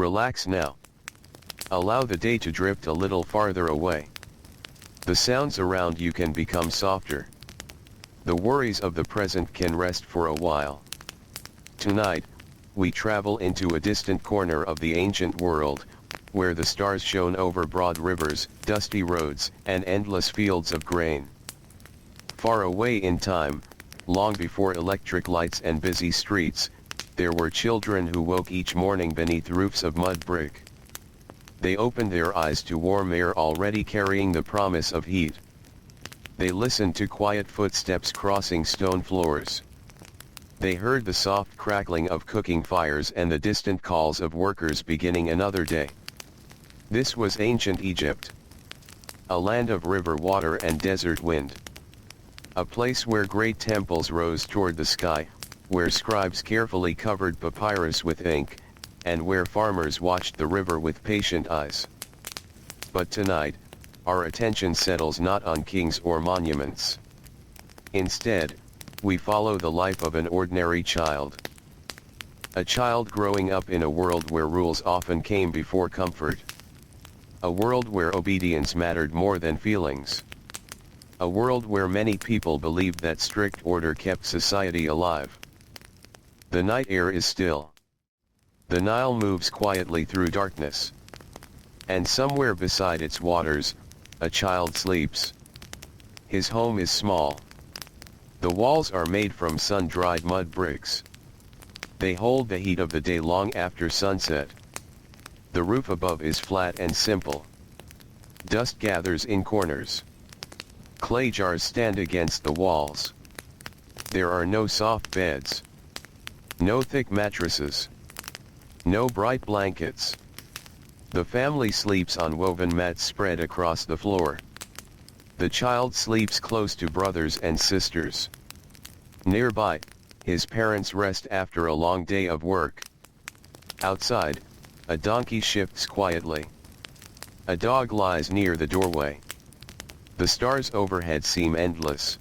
Relax now. Allow the day to drift a little farther away. The sounds around you can become softer. The worries of the present can rest for a while. Tonight, we travel into a distant corner of the ancient world, where the stars shone over broad rivers, dusty roads, and endless fields of grain. Far away in time, long before electric lights and busy streets, there were children who woke each morning beneath roofs of mud brick. They opened their eyes to warm air already carrying the promise of heat. They listened to quiet footsteps crossing stone floors. They heard the soft crackling of cooking fires and the distant calls of workers beginning another day. This was ancient Egypt. A land of river water and desert wind. A place where great temples rose toward the sky, where scribes carefully covered papyrus with ink, and where farmers watched the river with patient eyes. But tonight, our attention settles not on kings or monuments. Instead, we follow the life of an ordinary child. A child growing up in a world where rules often came before comfort. A world where obedience mattered more than feelings. A world where many people believed that strict order kept society alive. The night air is still. The Nile moves quietly through darkness. And somewhere beside its waters, a child sleeps. His home is small. The walls are made from sun-dried mud bricks. They hold the heat of the day long after sunset. The roof above is flat and simple. Dust gathers in corners. Clay jars stand against the walls. There are no soft beds. No thick mattresses. No bright blankets. The family sleeps on woven mats spread across the floor. The child sleeps close to brothers and sisters. Nearby, his parents rest after a long day of work. Outside, a donkey shifts quietly. A dog lies near the doorway. The stars overhead seem endless.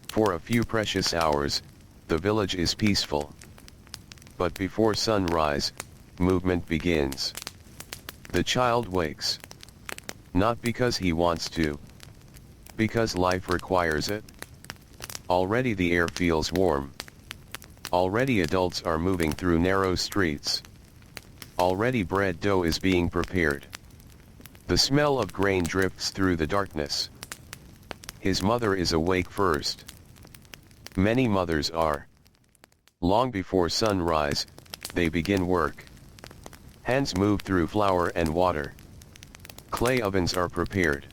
For a few precious hours, the village is peaceful. But before sunrise, movement begins. The child wakes. Not because he wants to. Because life requires it. Already the air feels warm. Already adults are moving through narrow streets. Already bread dough is being prepared. The smell of grain drifts through the darkness. His mother is awake first. Many mothers are. Long before sunrise, they begin work. Hands move through flour and water. Clay ovens are prepared.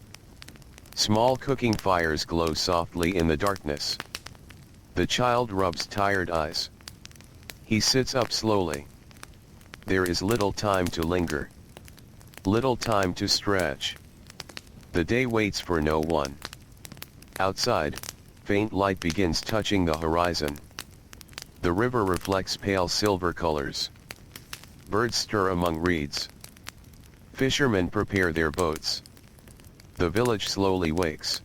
Small cooking fires glow softly in the darkness. The child rubs tired eyes. He sits up slowly. There is little time to linger. Little time to stretch. The day waits for no one. Outside, faint light begins touching the horizon. The river reflects pale silver colors. Birds stir among reeds. Fishermen prepare their boats. The village slowly wakes.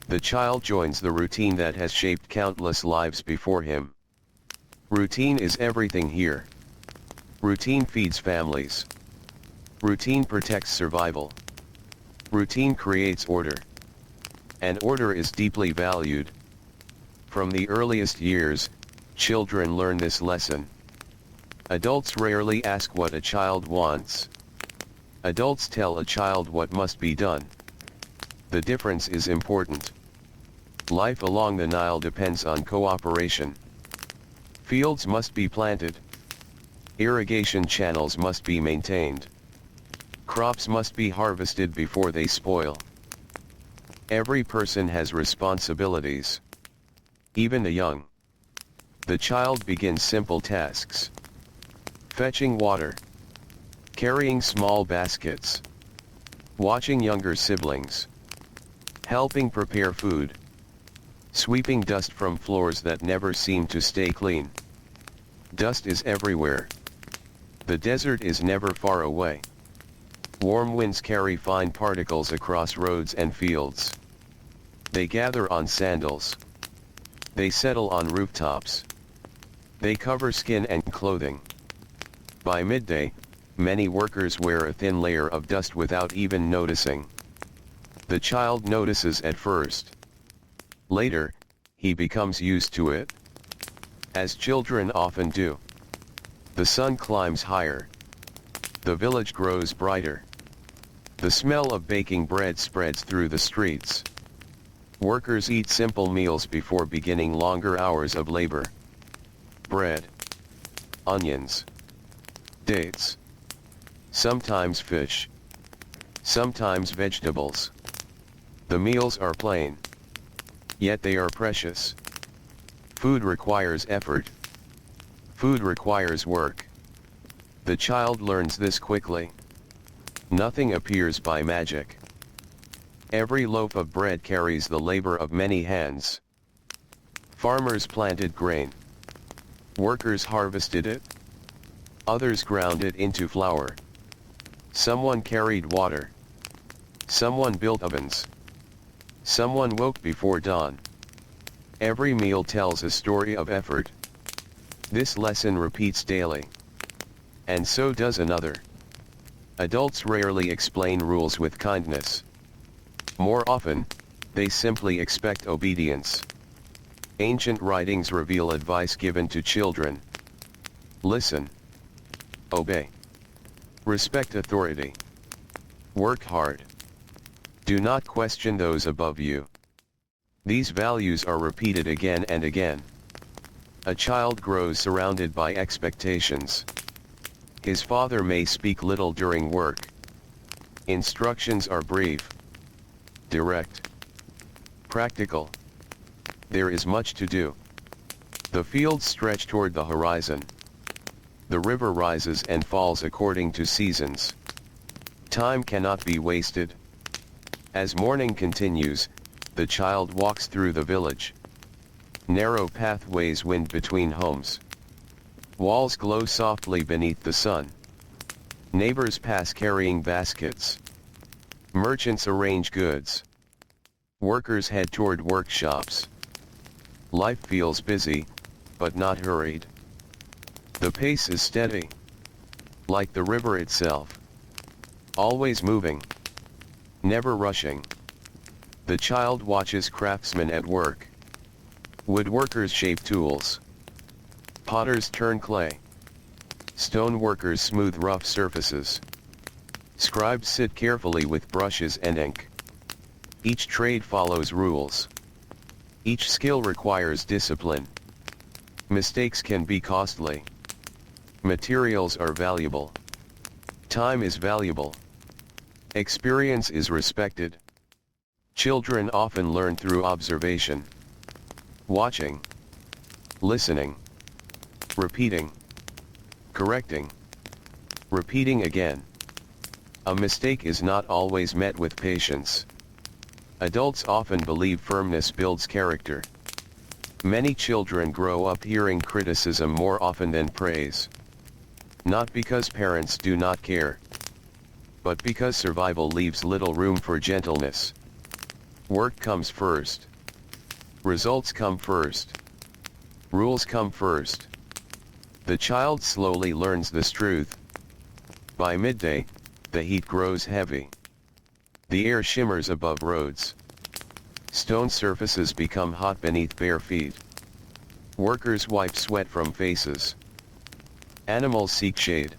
The child joins the routine that has shaped countless lives before him. Routine is everything here. Routine feeds families. Routine protects survival. Routine creates order. And order is deeply valued. From the earliest years, children learn this lesson. Adults rarely ask what a child wants. Adults tell a child what must be done. The difference is important. Life along the Nile depends on cooperation. Fields must be planted. Irrigation channels must be maintained. Crops must be harvested before they spoil. Every person has responsibilities. Even the young. The child begins simple tasks. Fetching water. Carrying small baskets. Watching younger siblings. Helping prepare food. Sweeping dust from floors that never seem to stay clean. Dust is everywhere. The desert is never far away. Warm winds carry fine particles across roads and fields. They gather on sandals. They settle on rooftops. They cover skin and clothing. By midday, Many workers wear a thin layer of dust without even noticing. The child notices at first. Later, he becomes used to it. As children often do. The sun climbs higher. The village grows brighter. The smell of baking bread spreads through the streets. Workers eat simple meals before beginning longer hours of labor. Bread, onions, dates, sometimes fish, sometimes vegetables. The meals are plain, yet they are precious. Food requires effort. Food requires work. The child learns this quickly. Nothing appears by magic. Every loaf of bread carries the labor of many hands. Farmers planted grain. Workers harvested it. Others ground it into flour. Someone carried water. Someone built ovens. Someone woke before dawn. Every meal tells a story of effort. This lesson repeats daily. And so does another. Adults rarely explain rules with kindness. More often, they simply expect obedience. Ancient writings reveal advice given to children. Listen. Obey. Respect authority. Work hard. Do not question those above you. These values are repeated again and again. A child grows surrounded by expectations. His father may speak little during work. Instructions are brief, direct, practical. There is much to do. The fields stretch toward the horizon. The river rises and falls according to seasons. Time cannot be wasted. As morning continues, the child walks through the village. Narrow pathways wind between homes. Walls glow softly beneath the sun. Neighbors pass carrying baskets. Merchants arrange goods. Workers head toward workshops. Life feels busy, but not hurried. The pace is steady. Like the river itself. Always moving. Never rushing. The child watches craftsmen at work. Woodworkers shape tools. Potters turn clay. Stone workers smooth rough surfaces. Scribes sit carefully with brushes and ink. Each trade follows rules. Each skill requires discipline. Mistakes can be costly. Materials are valuable. Time is valuable. Experience is respected. Children often learn through observation. Watching. Listening. Repeating. Correcting. Repeating again. A mistake is not always met with patience. Adults often believe firmness builds character. Many children grow up hearing criticism more often than praise. Not because parents do not care, but because survival leaves little room for gentleness. Work comes first. Results come first. Rules come first. The child slowly learns this truth. By midday, the heat grows heavy. The air shimmers above roads. Stone surfaces become hot beneath bare feet. Workers wipe sweat from faces. Animals seek shade.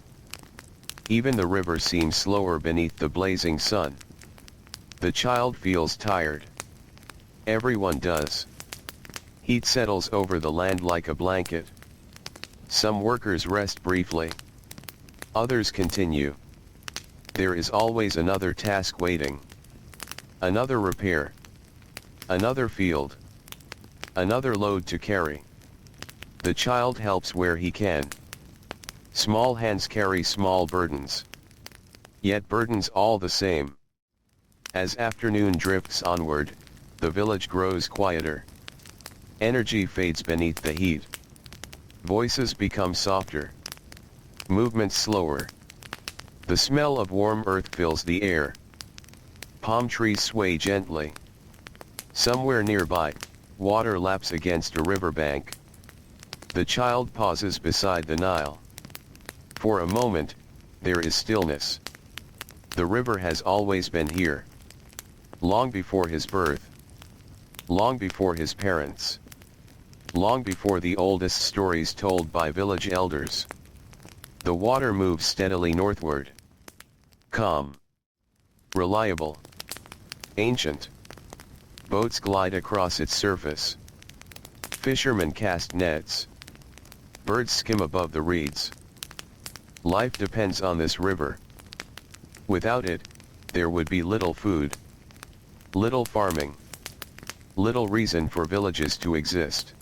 Even the river seems slower beneath the blazing sun. The child feels tired. Everyone does. Heat settles over the land like a blanket. Some workers rest briefly. Others continue. There is always another task waiting. Another repair. Another field. Another load to carry. The child helps where he can. Small hands carry small burdens. Yet burdens all the same. As afternoon drifts onward, the village grows quieter. Energy fades beneath the heat. Voices become softer. Movements slower. The smell of warm earth fills the air. Palm trees sway gently. Somewhere nearby, water laps against a riverbank. The child pauses beside the Nile. For a moment, there is stillness. The river has always been here. Long before his birth. Long before his parents. Long before the oldest stories told by village elders. The water moves steadily northward. Calm. Reliable. Ancient. Boats glide across its surface. Fishermen cast nets. Birds skim above the reeds. Life depends on this river. Without it, there would be little food. Little farming. Little reason for villages to exist.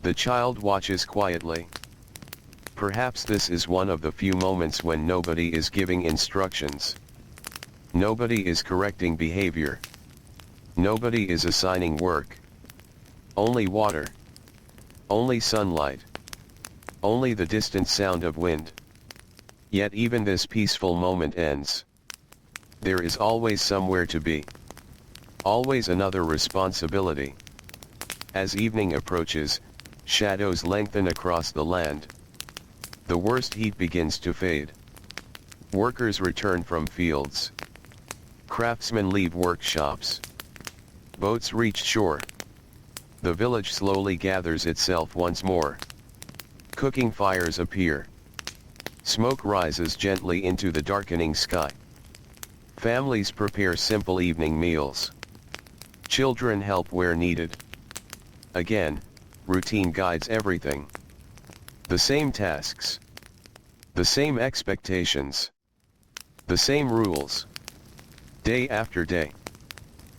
The child watches quietly. Perhaps this is one of the few moments when nobody is giving instructions. Nobody is correcting behavior. Nobody is assigning work. Only water. Only sunlight. Only the distant sound of wind. Yet even this peaceful moment ends. There is always somewhere to be. Always another responsibility. As evening approaches, shadows lengthen across the land. The worst heat begins to fade. Workers return from fields. Craftsmen leave workshops. Boats reach shore. The village slowly gathers itself once more. Cooking fires appear. Smoke rises gently into the darkening sky. Families prepare simple evening meals. Children help where needed. Again, routine guides everything. The same tasks. The same expectations. The same rules. Day after day.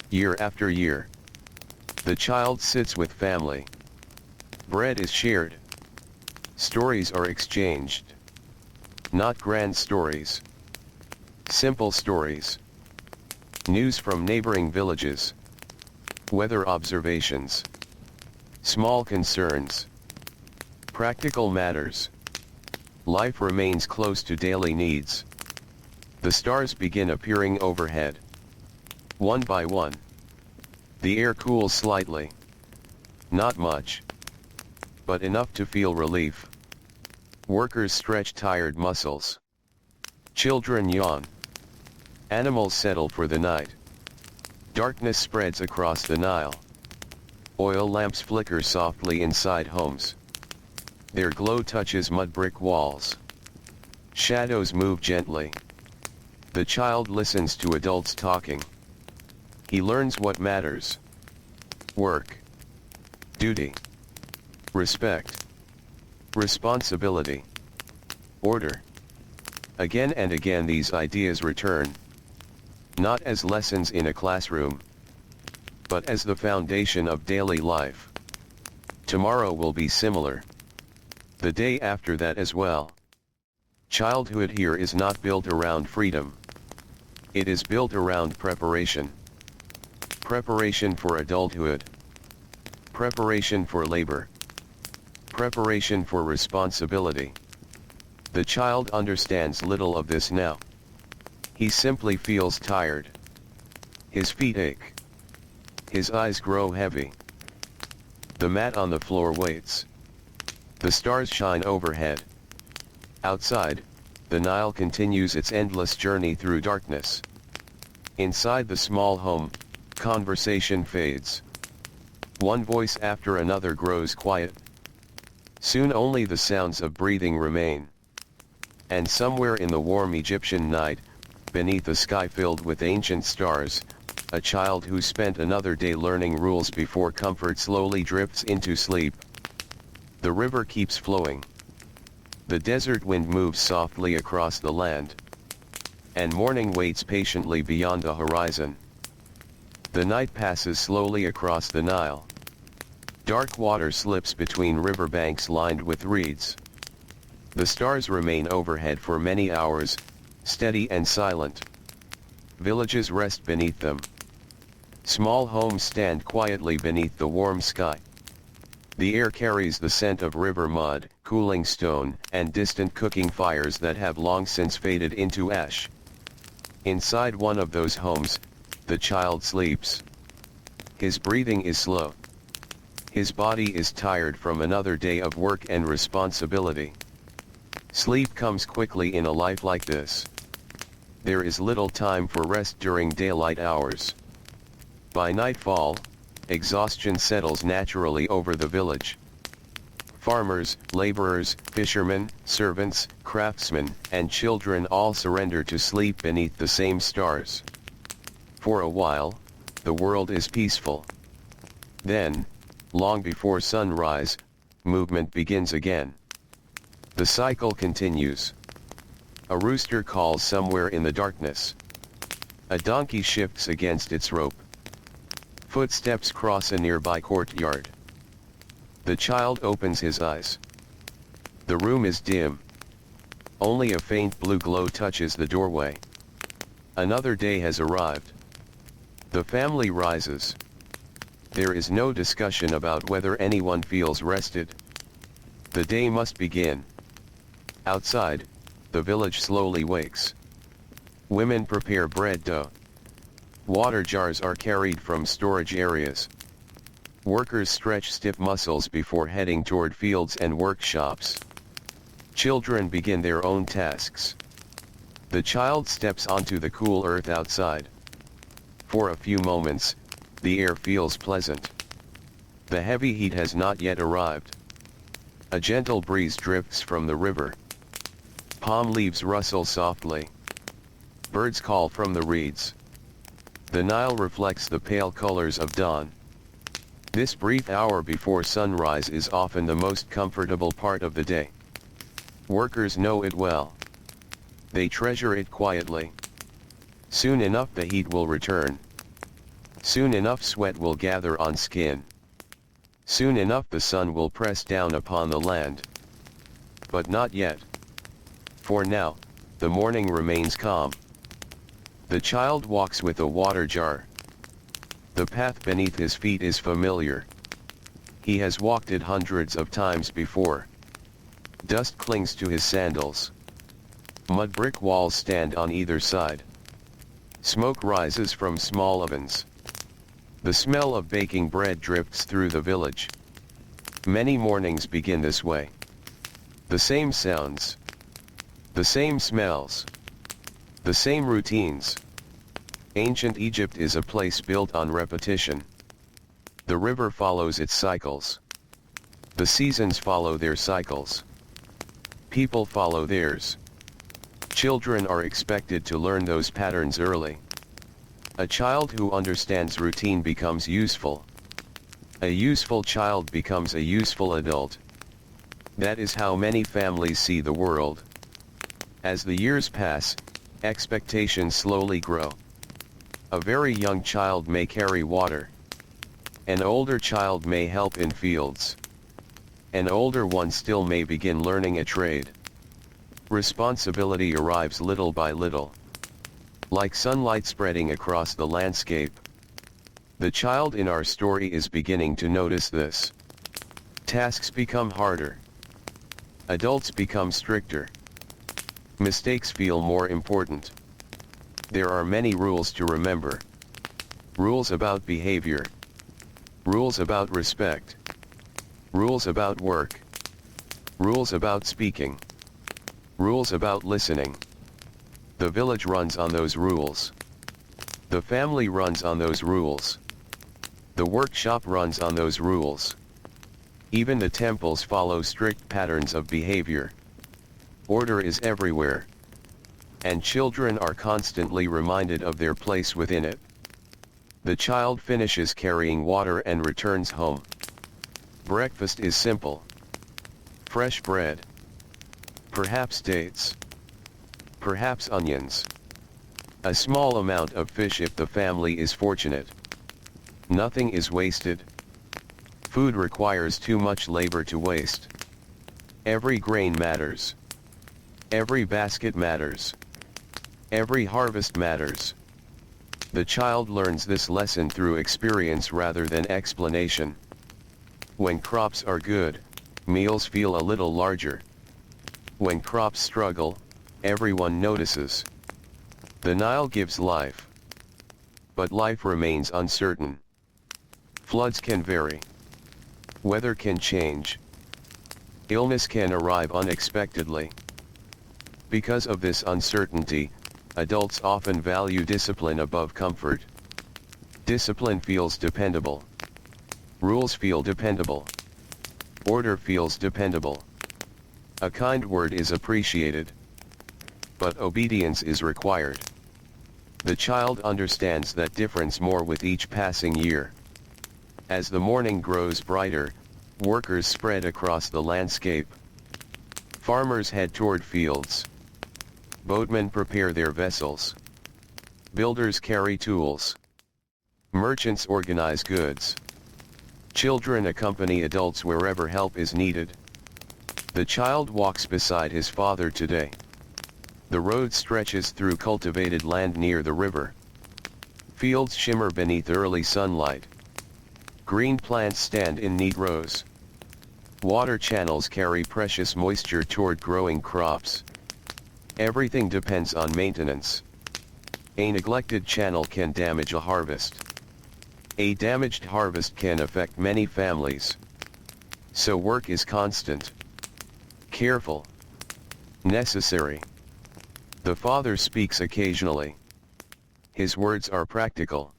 Year after year. The child sits with family. Bread is shared. Stories are exchanged. Not grand stories. Simple stories. News from neighboring villages. Weather observations. Small concerns. Practical matters. Life remains close to daily needs. The stars begin appearing overhead. One by one. The air cools slightly. Not much. But enough to feel relief. Workers stretch tired muscles. Children yawn. Animals settle for the night. Darkness spreads across the Nile. Oil lamps flicker softly inside homes. Their glow touches mudbrick walls. Shadows move gently. The child listens to adults talking. He learns what matters. Work. Duty. Respect. Responsibility. Order. Again and again these ideas return. Not as lessons in a classroom, but as the foundation of daily life. Tomorrow will be similar. The day after that as well. Childhood here is not built around freedom. It is built around preparation. Preparation for adulthood. Preparation for labor. Preparation for responsibility. The child understands little of this now. He simply feels tired. His feet ache. His eyes grow heavy. The mat on the floor waits. The stars shine overhead. Outside, the Nile continues its endless journey through darkness. Inside the small home, conversation fades. One voice after another grows quiet. Soon only the sounds of breathing remain. And somewhere in the warm Egyptian night, beneath a sky filled with ancient stars, a child who spent another day learning rules before comfort slowly drifts into sleep. The river keeps flowing. The desert wind moves softly across the land. And morning waits patiently beyond the horizon. The night passes slowly across the Nile. Dark water slips between riverbanks lined with reeds. The stars remain overhead for many hours, steady and silent. Villages rest beneath them. Small homes stand quietly beneath the warm sky. The air carries the scent of river mud, cooling stone, and distant cooking fires that have long since faded into ash. Inside one of those homes, the child sleeps. His breathing is slow. His body is tired from another day of work and responsibility. Sleep comes quickly in a life like this. There is little time for rest during daylight hours. By nightfall, exhaustion settles naturally over the village. Farmers, laborers, fishermen, servants, craftsmen, and children all surrender to sleep beneath the same stars. For a while, the world is peaceful. Then, long before sunrise, movement begins again. The cycle continues. A rooster calls somewhere in the darkness. A donkey shifts against its rope. Footsteps cross a nearby courtyard. The child opens his eyes. The room is dim. Only a faint blue glow touches the doorway. Another day has arrived. The family rises. There is no discussion about whether anyone feels rested. The day must begin. Outside, the village slowly wakes. Women prepare bread dough. Water jars are carried from storage areas. Workers stretch stiff muscles before heading toward fields and workshops. Children begin their own tasks. The child steps onto the cool earth outside. For a few moments, the air feels pleasant. The heavy heat has not yet arrived. A gentle breeze drifts from the river. Palm leaves rustle softly. Birds call from the reeds. The Nile reflects the pale colors of dawn. This brief hour before sunrise is often the most comfortable part of the day. Workers know it well. They treasure it quietly. Soon enough the heat will return. Soon enough sweat will gather on skin. Soon enough the sun will press down upon the land. But not yet. For now, the morning remains calm. The child walks with a water jar. The path beneath his feet is familiar. He has walked it hundreds of times before. Dust clings to his sandals. Mud brick walls stand on either side. Smoke rises from small ovens. The smell of baking bread drifts through the village. Many mornings begin this way. The same sounds. The same smells. The same routines. Ancient Egypt is a place built on repetition. The river follows its cycles. The seasons follow their cycles. People follow theirs. Children are expected to learn those patterns early. A child who understands routine becomes useful. A useful child becomes a useful adult. That is how many families see the world. As the years pass, expectations slowly grow. A very young child may carry water. An older child may help in fields. An older one still may begin learning a trade. Responsibility arrives little by little. Like sunlight spreading across the landscape. The child in our story is beginning to notice this. Tasks become harder. Adults become stricter. Mistakes feel more important. There are many rules to remember. Rules about behavior. Rules about respect. Rules about work. Rules about speaking. Rules about listening. The village runs on those rules. The family runs on those rules. The workshop runs on those rules. Even the temples follow strict patterns of behavior. Order is everywhere. And children are constantly reminded of their place within it. The child finishes carrying water and returns home. Breakfast is simple. Fresh bread. Perhaps dates. Perhaps onions. A small amount of fish if the family is fortunate. Nothing is wasted. Food requires too much labor to waste. Every grain matters. Every basket matters. Every harvest matters. The child learns this lesson through experience rather than explanation. When crops are good, meals feel a little larger. When crops struggle, everyone notices. The Nile gives life. But life remains uncertain. Floods can vary. Weather can change. Illness can arrive unexpectedly. Because of this uncertainty, adults often value discipline above comfort. Discipline feels dependable. Rules feel dependable. Order feels dependable. A kind word is appreciated. But obedience is required. The child understands that difference more with each passing year. As the morning grows brighter, workers spread across the landscape. Farmers head toward fields. Boatmen prepare their vessels. Builders carry tools. Merchants organize goods. Children accompany adults wherever help is needed. The child walks beside his father today. The road stretches through cultivated land near the river. Fields shimmer beneath early sunlight. Green plants stand in neat rows. Water channels carry precious moisture toward growing crops. Everything depends on maintenance. A neglected channel can damage a harvest. A damaged harvest can affect many families. So work is constant. Careful. Necessary. The father speaks occasionally. His words are practical.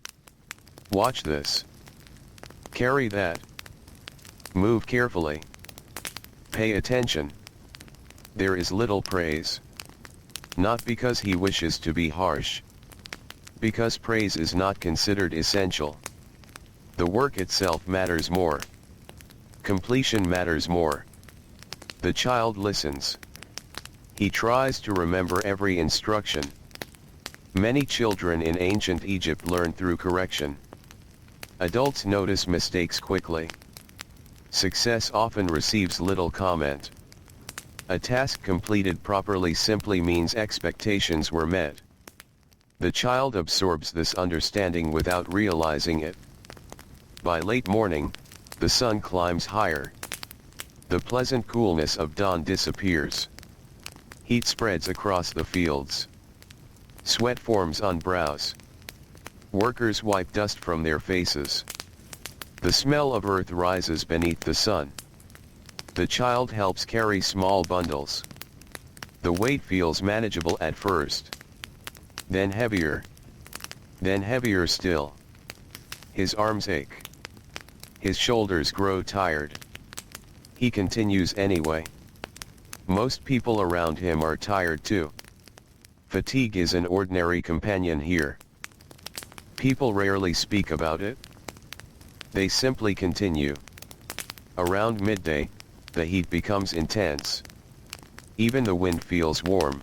Watch this. Carry that. Move carefully. Pay attention. There is little praise. Not because he wishes to be harsh. Because praise is not considered essential. The work itself matters more. Completion matters more. The child listens. He tries to remember every instruction. Many children in ancient Egypt learn through correction. Adults notice mistakes quickly. Success often receives little comment. A task completed properly simply means expectations were met. The child absorbs this understanding without realizing it. By late morning, the sun climbs higher. The pleasant coolness of dawn disappears. Heat spreads across the fields. Sweat forms on brows. Workers wipe dust from their faces. The smell of earth rises beneath the sun. The child helps carry small bundles. The weight feels manageable at first. Then heavier. Then heavier still. His arms ache. His shoulders grow tired. He continues anyway. Most people around him are tired too. Fatigue is an ordinary companion here. People rarely speak about it. They simply continue. Around midday, the heat becomes intense. Even the wind feels warm.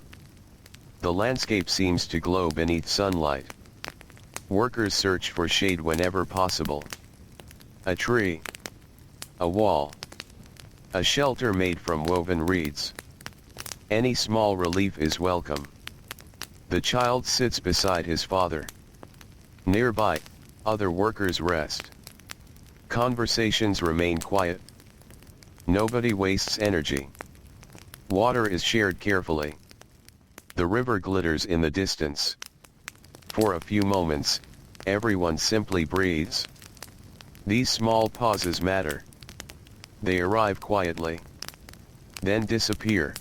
The landscape seems to glow beneath sunlight. Workers search for shade whenever possible. A tree. A wall. A shelter made from woven reeds. Any small relief is welcome. The child sits beside his father. Nearby, other workers rest. Conversations remain quiet. Nobody wastes energy. Water is shared carefully. The river glitters in the distance. For a few moments, everyone simply breathes. These small pauses matter. They arrive quietly. Then disappear.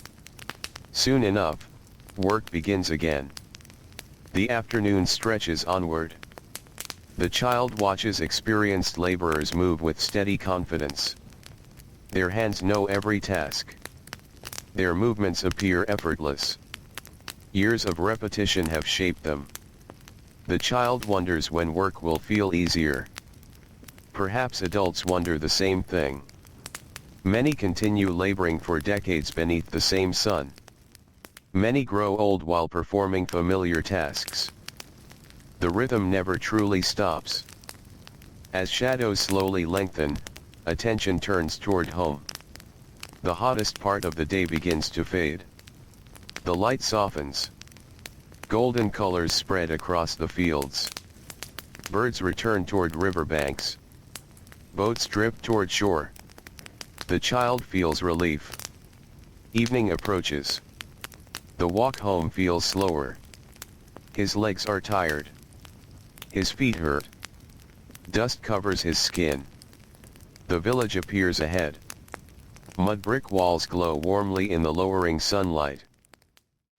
Soon enough, work begins again. The afternoon stretches onward. The child watches experienced laborers move with steady confidence. Their hands know every task. Their movements appear effortless. Years of repetition have shaped them. The child wonders when work will feel easier. Perhaps adults wonder the same thing. Many continue laboring for decades beneath the same sun. Many grow old while performing familiar tasks. The rhythm never truly stops. As shadows slowly lengthen, attention turns toward home. The hottest part of the day begins to fade. The light softens. Golden colors spread across the fields. Birds return toward riverbanks. Boats drift toward shore. The child feels relief. Evening approaches. The walk home feels slower. His legs are tired. His feet hurt. Dust covers his skin. The village appears ahead. Mudbrick walls glow warmly in the lowering sunlight.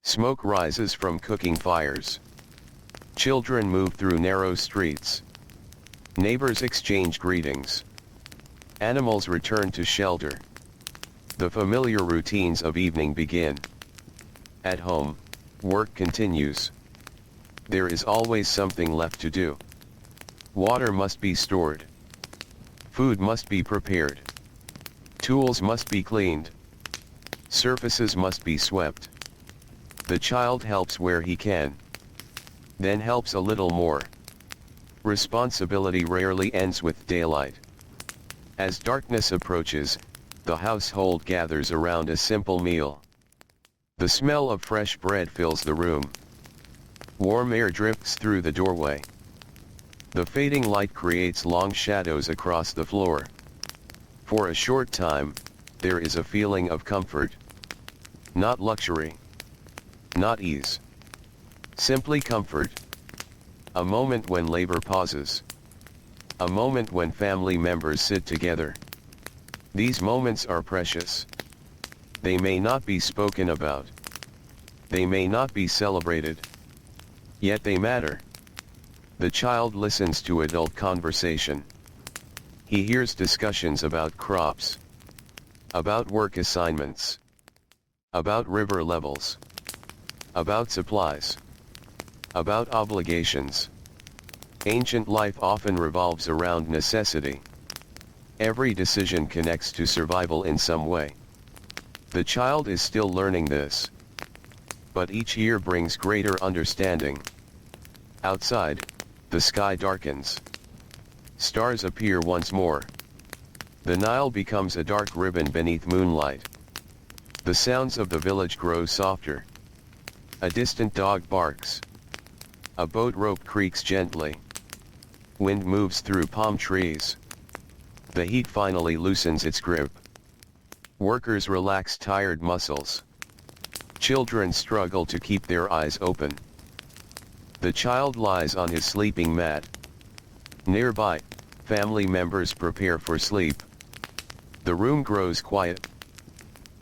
Smoke rises from cooking fires. Children move through narrow streets. Neighbors exchange greetings. Animals return to shelter. The familiar routines of evening begin. At home, work continues. There is always something left to do. Water must be stored. Food must be prepared. Tools must be cleaned. Surfaces must be swept. The child helps where he can. Then helps a little more. Responsibility rarely ends with daylight. As darkness approaches, the household gathers around a simple meal. The smell of fresh bread fills the room. Warm air drifts through the doorway. The fading light creates long shadows across the floor. For a short time, there is a feeling of comfort. Not luxury. Not ease. Simply comfort. A moment when labor pauses. A moment when family members sit together. These moments are precious. They may not be spoken about. They may not be celebrated. Yet they matter. The child listens to adult conversation. He hears discussions about crops. About work assignments. About river levels. About supplies. About obligations. Ancient life often revolves around necessity. Every decision connects to survival in some way. The child is still learning this. But each year brings greater understanding. Outside, the sky darkens. Stars appear once more. The Nile becomes a dark ribbon beneath moonlight. The sounds of the village grow softer. A distant dog barks. A boat rope creaks gently. Wind moves through palm trees. The heat finally loosens its grip. Workers relax tired muscles. Children struggle to keep their eyes open. The child lies on his sleeping mat. Nearby, family members prepare for sleep. The room grows quiet.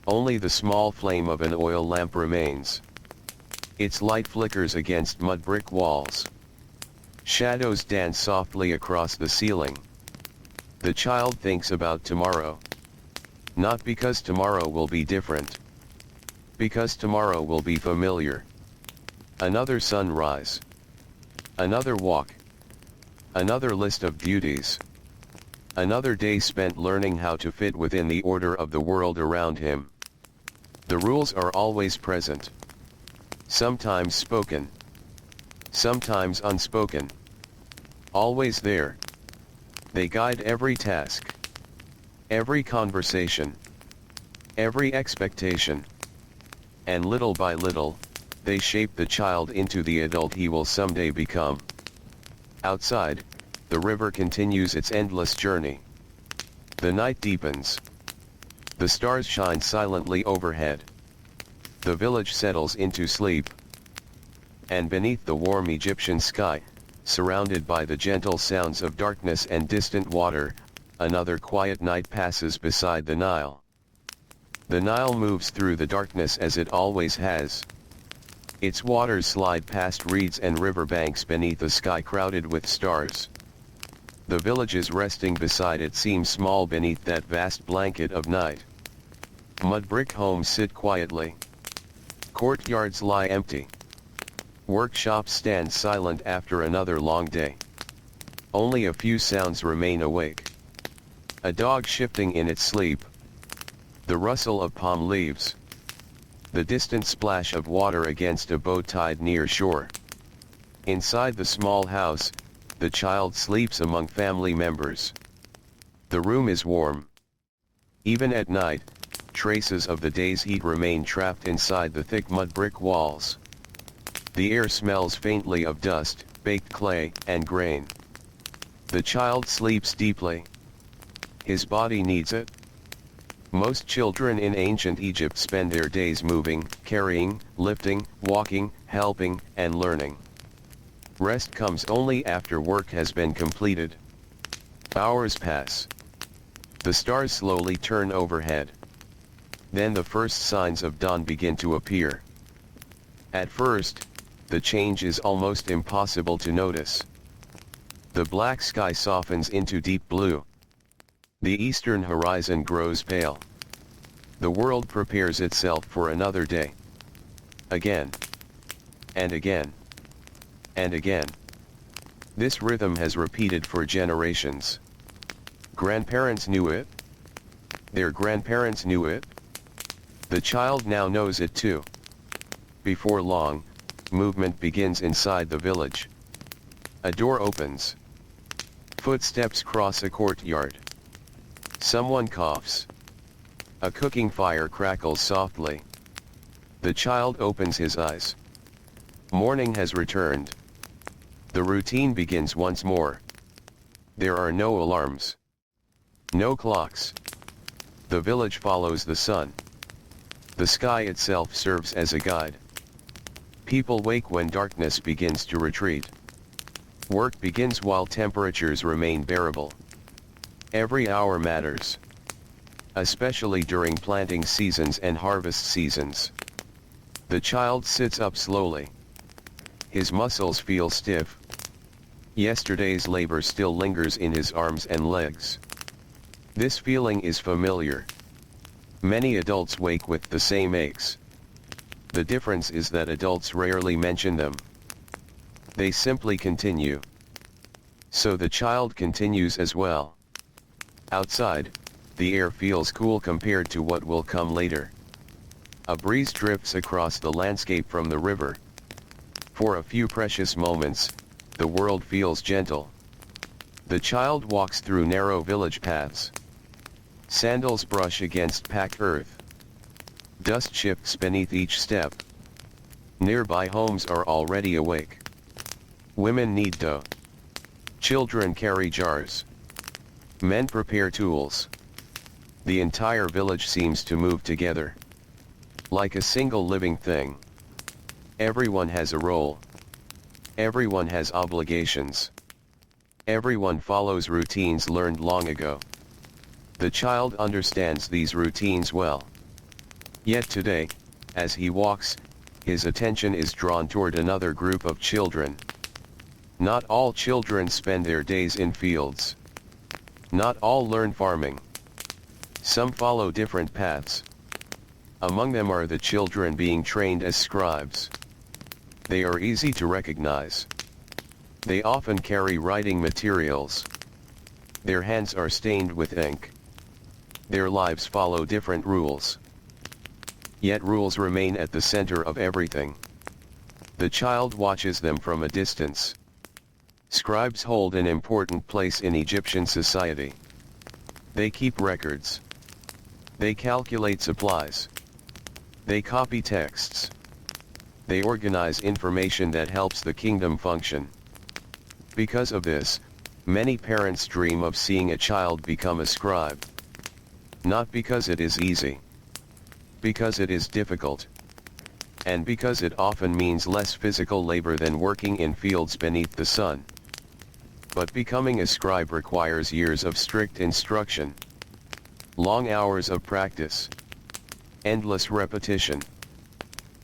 Only the small flame of an oil lamp remains. Its light flickers against mudbrick walls. Shadows dance softly across the ceiling. The child thinks about tomorrow. Not because tomorrow will be different. Because tomorrow will be familiar. Another sunrise. Another walk. Another list of duties. Another day spent learning how to fit within the order of the world around him. The rules are always present. Sometimes spoken. Sometimes unspoken. Always there. They guide every task. Every conversation. Every expectation. And little by little, they shape the child into the adult he will someday become. Outside, the river continues its endless journey. The night deepens. The stars shine silently overhead. The village settles into sleep. And beneath the warm Egyptian sky, surrounded by the gentle sounds of darkness and distant water, another quiet night passes beside the Nile. The Nile moves through the darkness as it always has. Its waters slide past reeds and riverbanks beneath a sky crowded with stars. The villages resting beside it seem small beneath that vast blanket of night. Mud-brick homes sit quietly. Courtyards lie empty. Workshops stand silent after another long day. Only a few sounds remain awake. A dog shifting in its sleep. The rustle of palm leaves. The distant splash of water against a boat tied near shore. Inside the small house, the child sleeps among family members. The room is warm. Even at night, traces of the day's heat remain trapped inside the thick mud brick walls. The air smells faintly of dust, baked clay, and grain. The child sleeps deeply. His body needs it. Most children in ancient Egypt spend their days moving, carrying, lifting, walking, helping, and learning. Rest comes only after work has been completed. Hours pass. The stars slowly turn overhead. Then the first signs of dawn begin to appear. At first, the change is almost impossible to notice. The black sky softens into deep blue. The eastern horizon grows pale. The world prepares itself for another day. Again. And again. And again. This rhythm has repeated for generations. Grandparents knew it. Their grandparents knew it. The child now knows it too. Before long, movement begins inside the village. A door opens. Footsteps cross a courtyard. Someone coughs. A cooking fire crackles softly. The child opens his eyes. Morning has returned. The routine begins once more. There are no alarms. No clocks. The village follows the sun. The sky itself serves as a guide. People wake when darkness begins to retreat. Work begins while temperatures remain bearable. Every hour matters. Especially during planting seasons and harvest seasons. The child sits up slowly. His muscles feel stiff. Yesterday's labor still lingers in his arms and legs. This feeling is familiar. Many adults wake with the same aches. The difference is that adults rarely mention them. They simply continue. So the child continues as well. Outside, the air feels cool compared to what will come later. A breeze drifts across the landscape from the river. For a few precious moments, the world feels gentle. The child walks through narrow village paths. Sandals brush against packed earth. Dust shifts beneath each step. Nearby homes are already awake. Women knead dough. Children carry jars. Men prepare tools. The entire village seems to move together. Like a single living thing. Everyone has a role. Everyone has obligations. Everyone follows routines learned long ago. The child understands these routines well. Yet today, as he walks, his attention is drawn toward another group of children. Not all children spend their days in fields. Not all learn farming. Some follow different paths. Among them are the children being trained as scribes. They are easy to recognize. They often carry writing materials. Their hands are stained with ink. Their lives follow different rules. Yet rules remain at the center of everything. The child watches them from a distance. Scribes hold an important place in Egyptian society. They keep records. They calculate supplies. They copy texts. They organize information that helps the kingdom function. Because of this, many parents dream of seeing a child become a scribe. Not because it is easy. Because it is difficult. And because it often means less physical labor than working in fields beneath the sun. But becoming a scribe requires years of strict instruction. Long hours of practice. Endless repetition.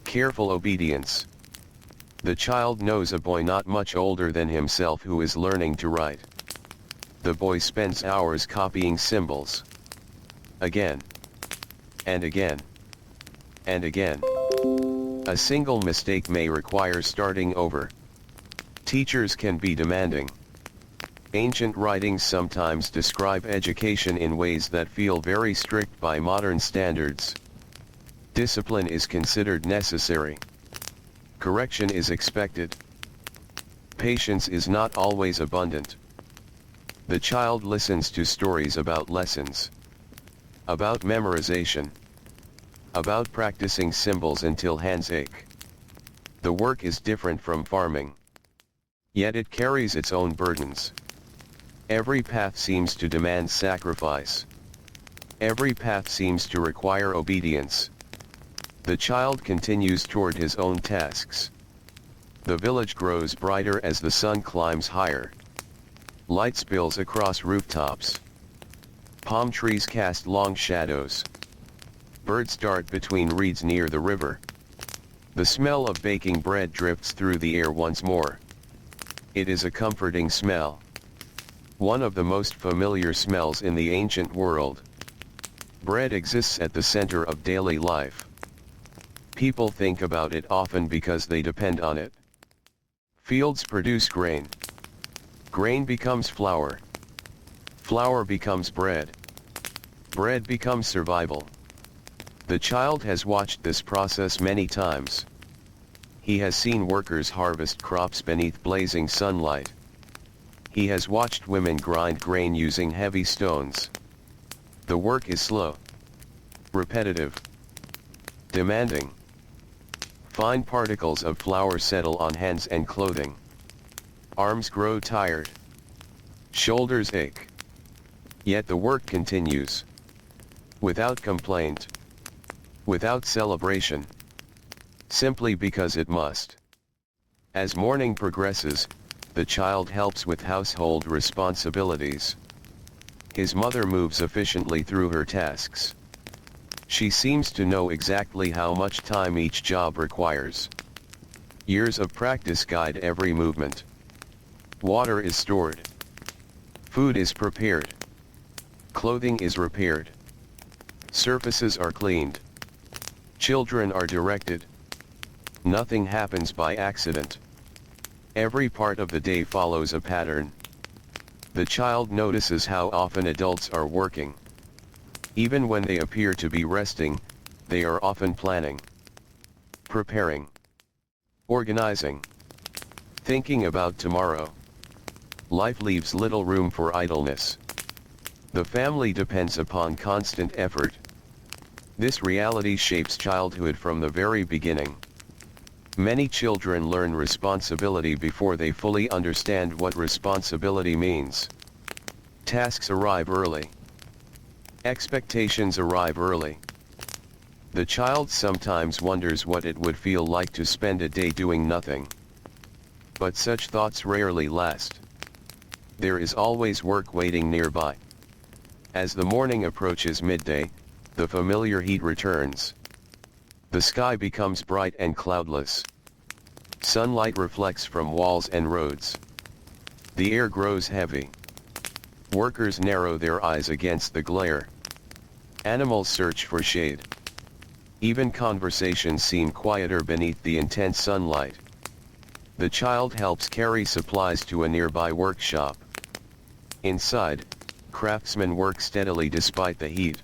Careful obedience. The child knows a boy not much older than himself who is learning to write. The boy spends hours copying symbols. Again. And again. And again. A single mistake may require starting over. Teachers can be demanding. Ancient writings sometimes describe education in ways that feel very strict by modern standards. Discipline is considered necessary. Correction is expected. Patience is not always abundant. The child listens to stories about lessons. About memorization. About practicing symbols until hands ache. The work is different from farming. Yet it carries its own burdens. Every path seems to demand sacrifice. Every path seems to require obedience. The child continues toward his own tasks. The village grows brighter as the sun climbs higher. Light spills across rooftops. Palm trees cast long shadows. Birds dart between reeds near the river. The smell of baking bread drifts through the air once more. It is a comforting smell. One of the most familiar smells in the ancient world. Bread exists at the center of daily life. People think about it often because they depend on it. Fields produce grain. Grain becomes flour. Flour becomes bread. Bread becomes survival. The child has watched this process many times. He has seen workers harvest crops beneath blazing sunlight. He has watched women grind grain using heavy stones. The work is slow, repetitive, demanding. Fine particles of flour settle on hands and clothing. Arms grow tired. Shoulders ache. Yet the work continues. Without complaint. Without celebration. Simply because it must. As morning progresses, the child helps with household responsibilities. His mother moves efficiently through her tasks. She seems to know exactly how much time each job requires. Years of practice guide every movement. Water is stored. Food is prepared. Clothing is repaired. Surfaces are cleaned. Children are directed. Nothing happens by accident. Every part of the day follows a pattern. The child notices how often adults are working. Even when they appear to be resting, they are often planning, preparing, organizing, thinking about tomorrow. Life leaves little room for idleness. The family depends upon constant effort. This reality shapes childhood from the very beginning. Many children learn responsibility before they fully understand what responsibility means. Tasks arrive early. Expectations arrive early. The child sometimes wonders what it would feel like to spend a day doing nothing. But such thoughts rarely last. There is always work waiting nearby. As the morning approaches midday, the familiar heat returns. The sky becomes bright and cloudless. Sunlight reflects from walls and roads. The air grows heavy. Workers narrow their eyes against the glare. Animals search for shade. Even conversations seem quieter beneath the intense sunlight. The child helps carry supplies to a nearby workshop. Inside, craftsmen work steadily despite the heat.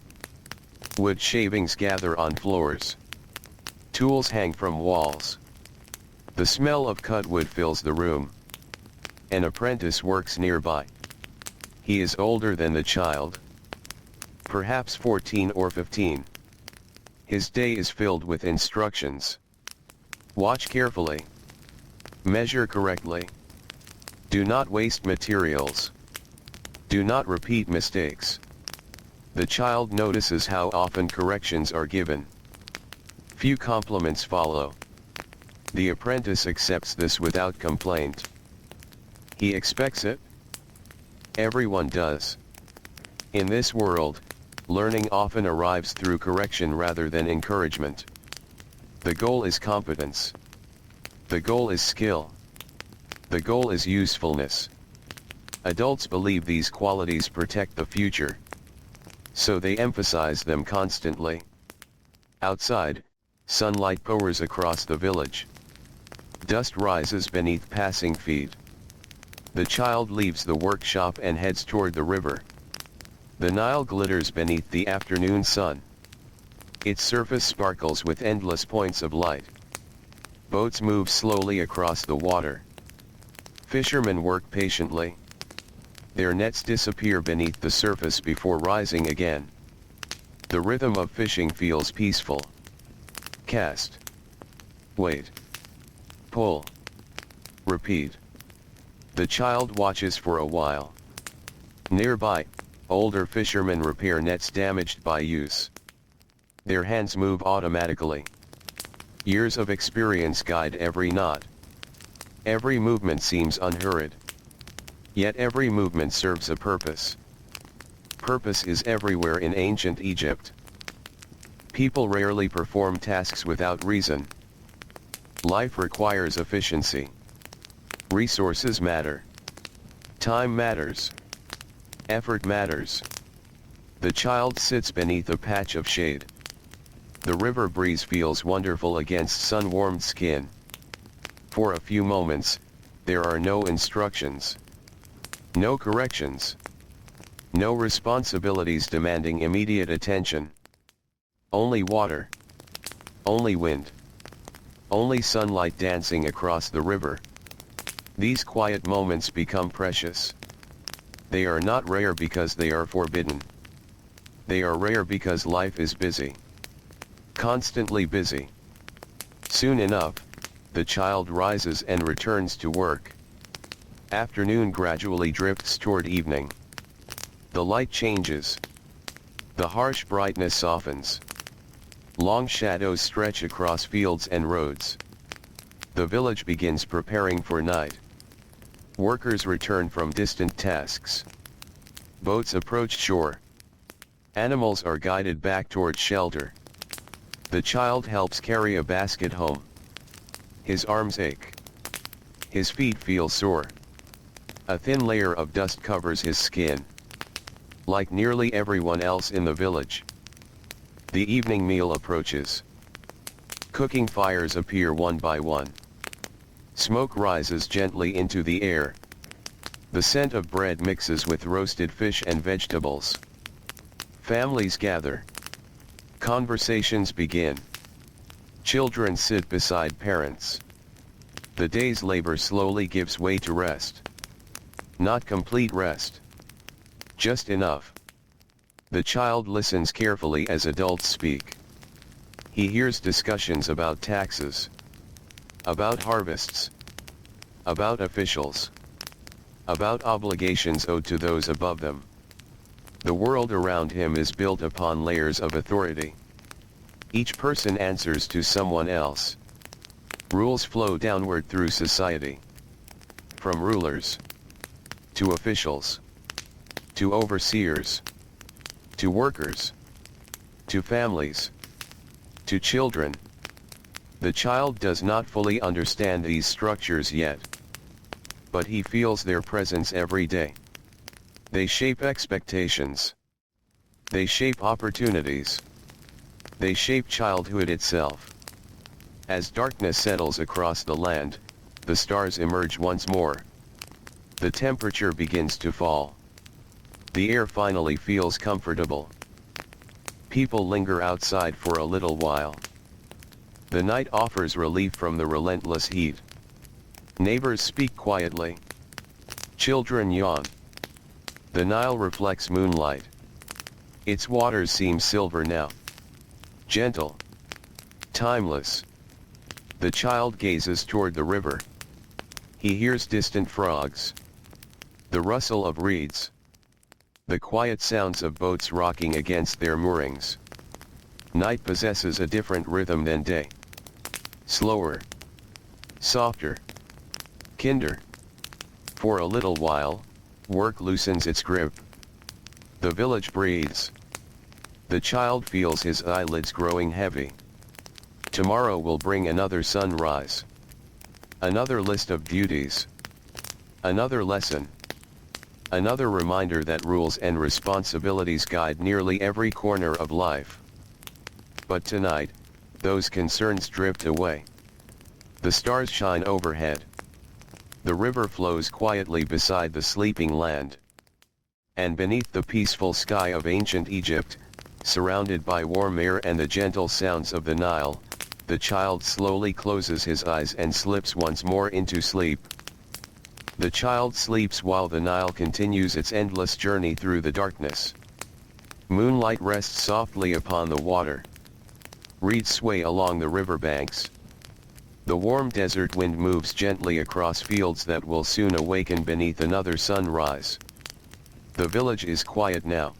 Wood shavings gather on floors. Tools hang from walls. The smell of cut wood fills the room. An apprentice works nearby. He is older than the child. Perhaps 14 or 15. His day is filled with instructions. Watch carefully. Measure correctly. Do not waste materials. Do not repeat mistakes. The child notices how often corrections are given. Few compliments follow. The apprentice accepts this without complaint. He expects it. Everyone does. In this world, learning often arrives through correction rather than encouragement. The goal is competence. The goal is skill. The goal is usefulness. Adults believe these qualities protect the future. So they emphasize them constantly. Outside, sunlight pours across the village. Dust rises beneath passing feet. The child leaves the workshop and heads toward the river. The Nile glitters beneath the afternoon sun. Its surface sparkles with endless points of light. Boats move slowly across the water. Fishermen work patiently. Their nets disappear beneath the surface before rising again. The rhythm of fishing feels peaceful. Cast. Wait. Pull. Repeat. The child watches for a while. Nearby, older fishermen repair nets damaged by use. Their hands move automatically. Years of experience guide every knot. Every movement seems unhurried. Yet every movement serves a purpose. Purpose is everywhere in ancient Egypt. People rarely perform tasks without reason. Life requires efficiency. Resources matter. Time matters. Effort matters. The child sits beneath a patch of shade. The river breeze feels wonderful against sun-warmed skin. For a few moments, there are no instructions. No corrections. No responsibilities demanding immediate attention. Only water. Only wind. Only sunlight dancing across the river. These quiet moments become precious. They are not rare because they are forbidden. They are rare because life is busy. Constantly busy. Soon enough, the child rises and returns to work. Afternoon gradually drifts toward evening. The light changes. The harsh brightness softens. Long shadows stretch across fields and roads. The village begins preparing for night. Workers return from distant tasks. Boats approach shore. Animals are guided back toward shelter. The child helps carry a basket home. His arms ache. His feet feel sore. A thin layer of dust covers his skin. Like nearly everyone else in the village. The evening meal approaches. Cooking fires appear one by one. Smoke rises gently into the air. The scent of bread mixes with roasted fish and vegetables. Families gather. Conversations begin. Children sit beside parents. The day's labor slowly gives way to rest. Not complete rest. Just enough. The child listens carefully as adults speak. He hears discussions about taxes. About harvests. About officials. About obligations owed to those above them. The world around him is built upon layers of authority. Each person answers to someone else. Rules flow downward through society. From rulers. To officials. To overseers. To workers. To families. To children. The child does not fully understand these structures yet. But he feels their presence every day. They shape expectations. They shape opportunities. They shape childhood itself. As darkness settles across the land, the stars emerge once more. The temperature begins to fall. The air finally feels comfortable. People linger outside for a little while. The night offers relief from the relentless heat. Neighbors speak quietly. Children yawn. The Nile reflects moonlight. Its waters seem silver now. Gentle. Timeless. The child gazes toward the river. He hears distant frogs. The rustle of reeds. The quiet sounds of boats rocking against their moorings. Night possesses a different rhythm than day. Slower. Softer. Kinder. For a little while, work loosens its grip. The village breathes. The child feels his eyelids growing heavy. Tomorrow will bring another sunrise. Another list of duties. Another lesson. Another reminder that rules and responsibilities guide nearly every corner of life. But tonight, those concerns drift away. The stars shine overhead. The river flows quietly beside the sleeping land. And beneath the peaceful sky of ancient Egypt, surrounded by warm air and the gentle sounds of the Nile, the child slowly closes his eyes and slips once more into sleep. The child sleeps while the Nile continues its endless journey through the darkness. Moonlight rests softly upon the water. Reeds sway along the riverbanks. The warm desert wind moves gently across fields that will soon awaken beneath another sunrise. The village is quiet now.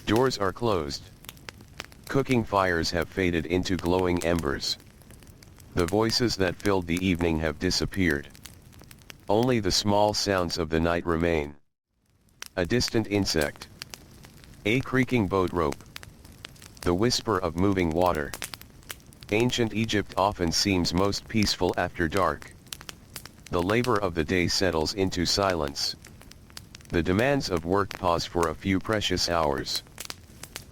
Doors are closed. Cooking fires have faded into glowing embers. The voices that filled the evening have disappeared. Only the small sounds of the night remain. A distant insect. A creaking boat rope. The whisper of moving water. Ancient Egypt often seems most peaceful after dark. The labor of the day settles into silence. The demands of work pause for a few precious hours.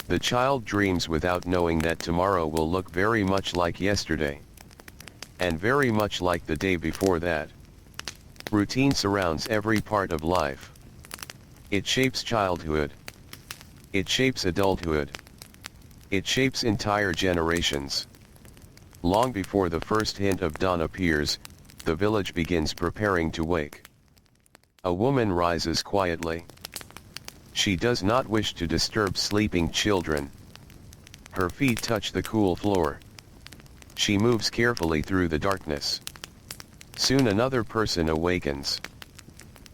The child dreams without knowing that tomorrow will look very much like yesterday. And very much like the day before that. Routine surrounds every part of life. It shapes childhood. It shapes adulthood. It shapes entire generations. Long before the first hint of dawn appears, the village begins preparing to wake. A woman rises quietly. She does not wish to disturb sleeping children. Her feet touch the cool floor. She moves carefully through the darkness. Soon another person awakens.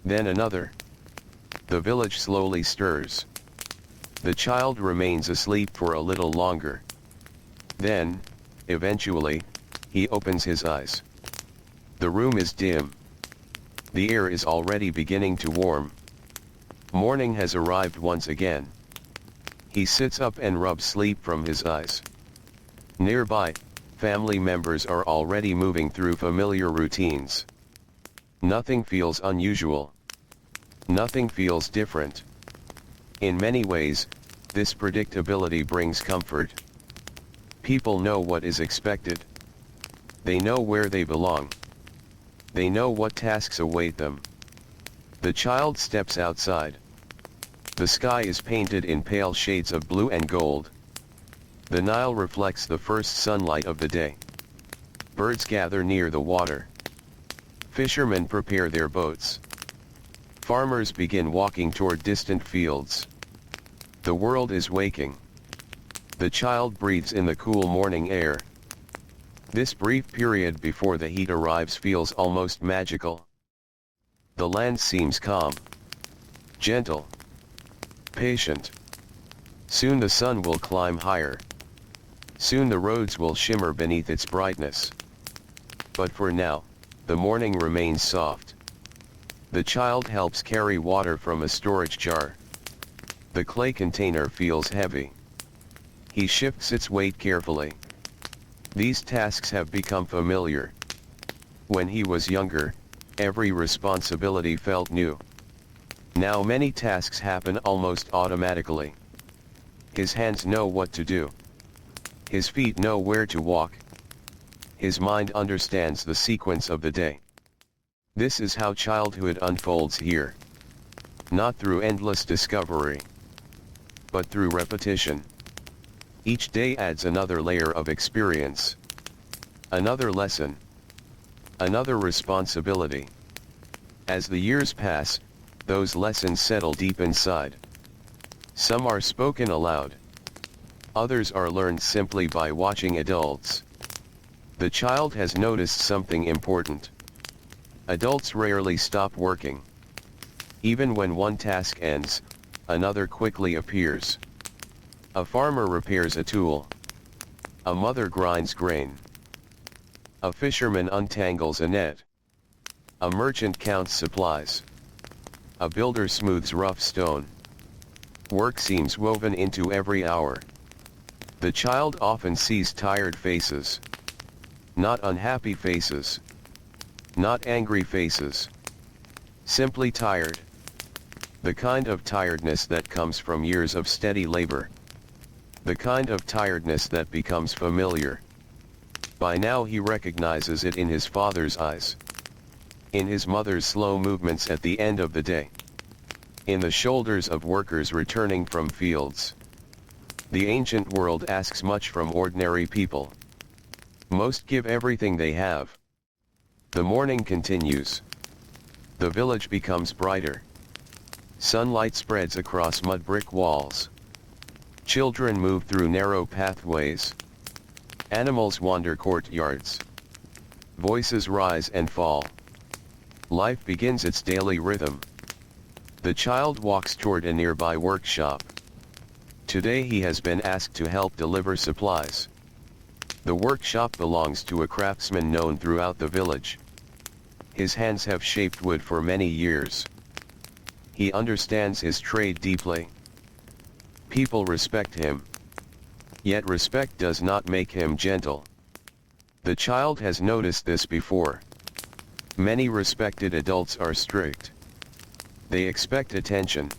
Then another. The village slowly stirs. The child remains asleep for a little longer. Then, eventually, he opens his eyes. The room is dim. The air is already beginning to warm. Morning has arrived once again. He sits up and rubs sleep from his eyes. Nearby, family members are already moving through familiar routines. Nothing feels unusual. Nothing feels different. In many ways, this predictability brings comfort. People know what is expected. They know where they belong. They know what tasks await them. The child steps outside. The sky is painted in pale shades of blue and gold. The Nile reflects the first sunlight of the day. Birds gather near the water. Fishermen prepare their boats. Farmers begin walking toward distant fields. The world is waking. The child breathes in the cool morning air. This brief period before the heat arrives feels almost magical. The land seems calm, gentle, patient. Soon the sun will climb higher. Soon the roads will shimmer beneath its brightness. But for now, the morning remains soft. The child helps carry water from a storage jar. The clay container feels heavy. He shifts its weight carefully. These tasks have become familiar. When he was younger, every responsibility felt new. Now many tasks happen almost automatically. His hands know what to do. His feet know where to walk. His mind understands the sequence of the day. This is how childhood unfolds here. Not through endless discovery, but through repetition. Each day adds another layer of experience. Another lesson. Another responsibility. As the years pass, those lessons settle deep inside. Some are spoken aloud. Others are learned simply by watching adults. The child has noticed something important. Adults rarely stop working. Even when one task ends, another quickly appears. A farmer repairs a tool. A mother grinds grain. A fisherman untangles a net. A merchant counts supplies. A builder smooths rough stone. Work seems woven into every hour. The child often sees tired faces. Not unhappy faces. Not angry faces. Simply tired. The kind of tiredness that comes from years of steady labor. The kind of tiredness that becomes familiar. By now he recognizes it in his father's eyes. In his mother's slow movements at the end of the day. In the shoulders of workers returning from fields. The ancient world asks much from ordinary people. Most give everything they have. The morning continues. The village becomes brighter. Sunlight spreads across mud-brick walls. Children move through narrow pathways. Animals wander courtyards. Voices rise and fall. Life begins its daily rhythm. The child walks toward a nearby workshop. Today he has been asked to help deliver supplies. The workshop belongs to a craftsman known throughout the village. His hands have shaped wood for many years. He understands his trade deeply. People respect him. Yet respect does not make him gentle. The child has noticed this before. Many respected adults are strict. They expect attention.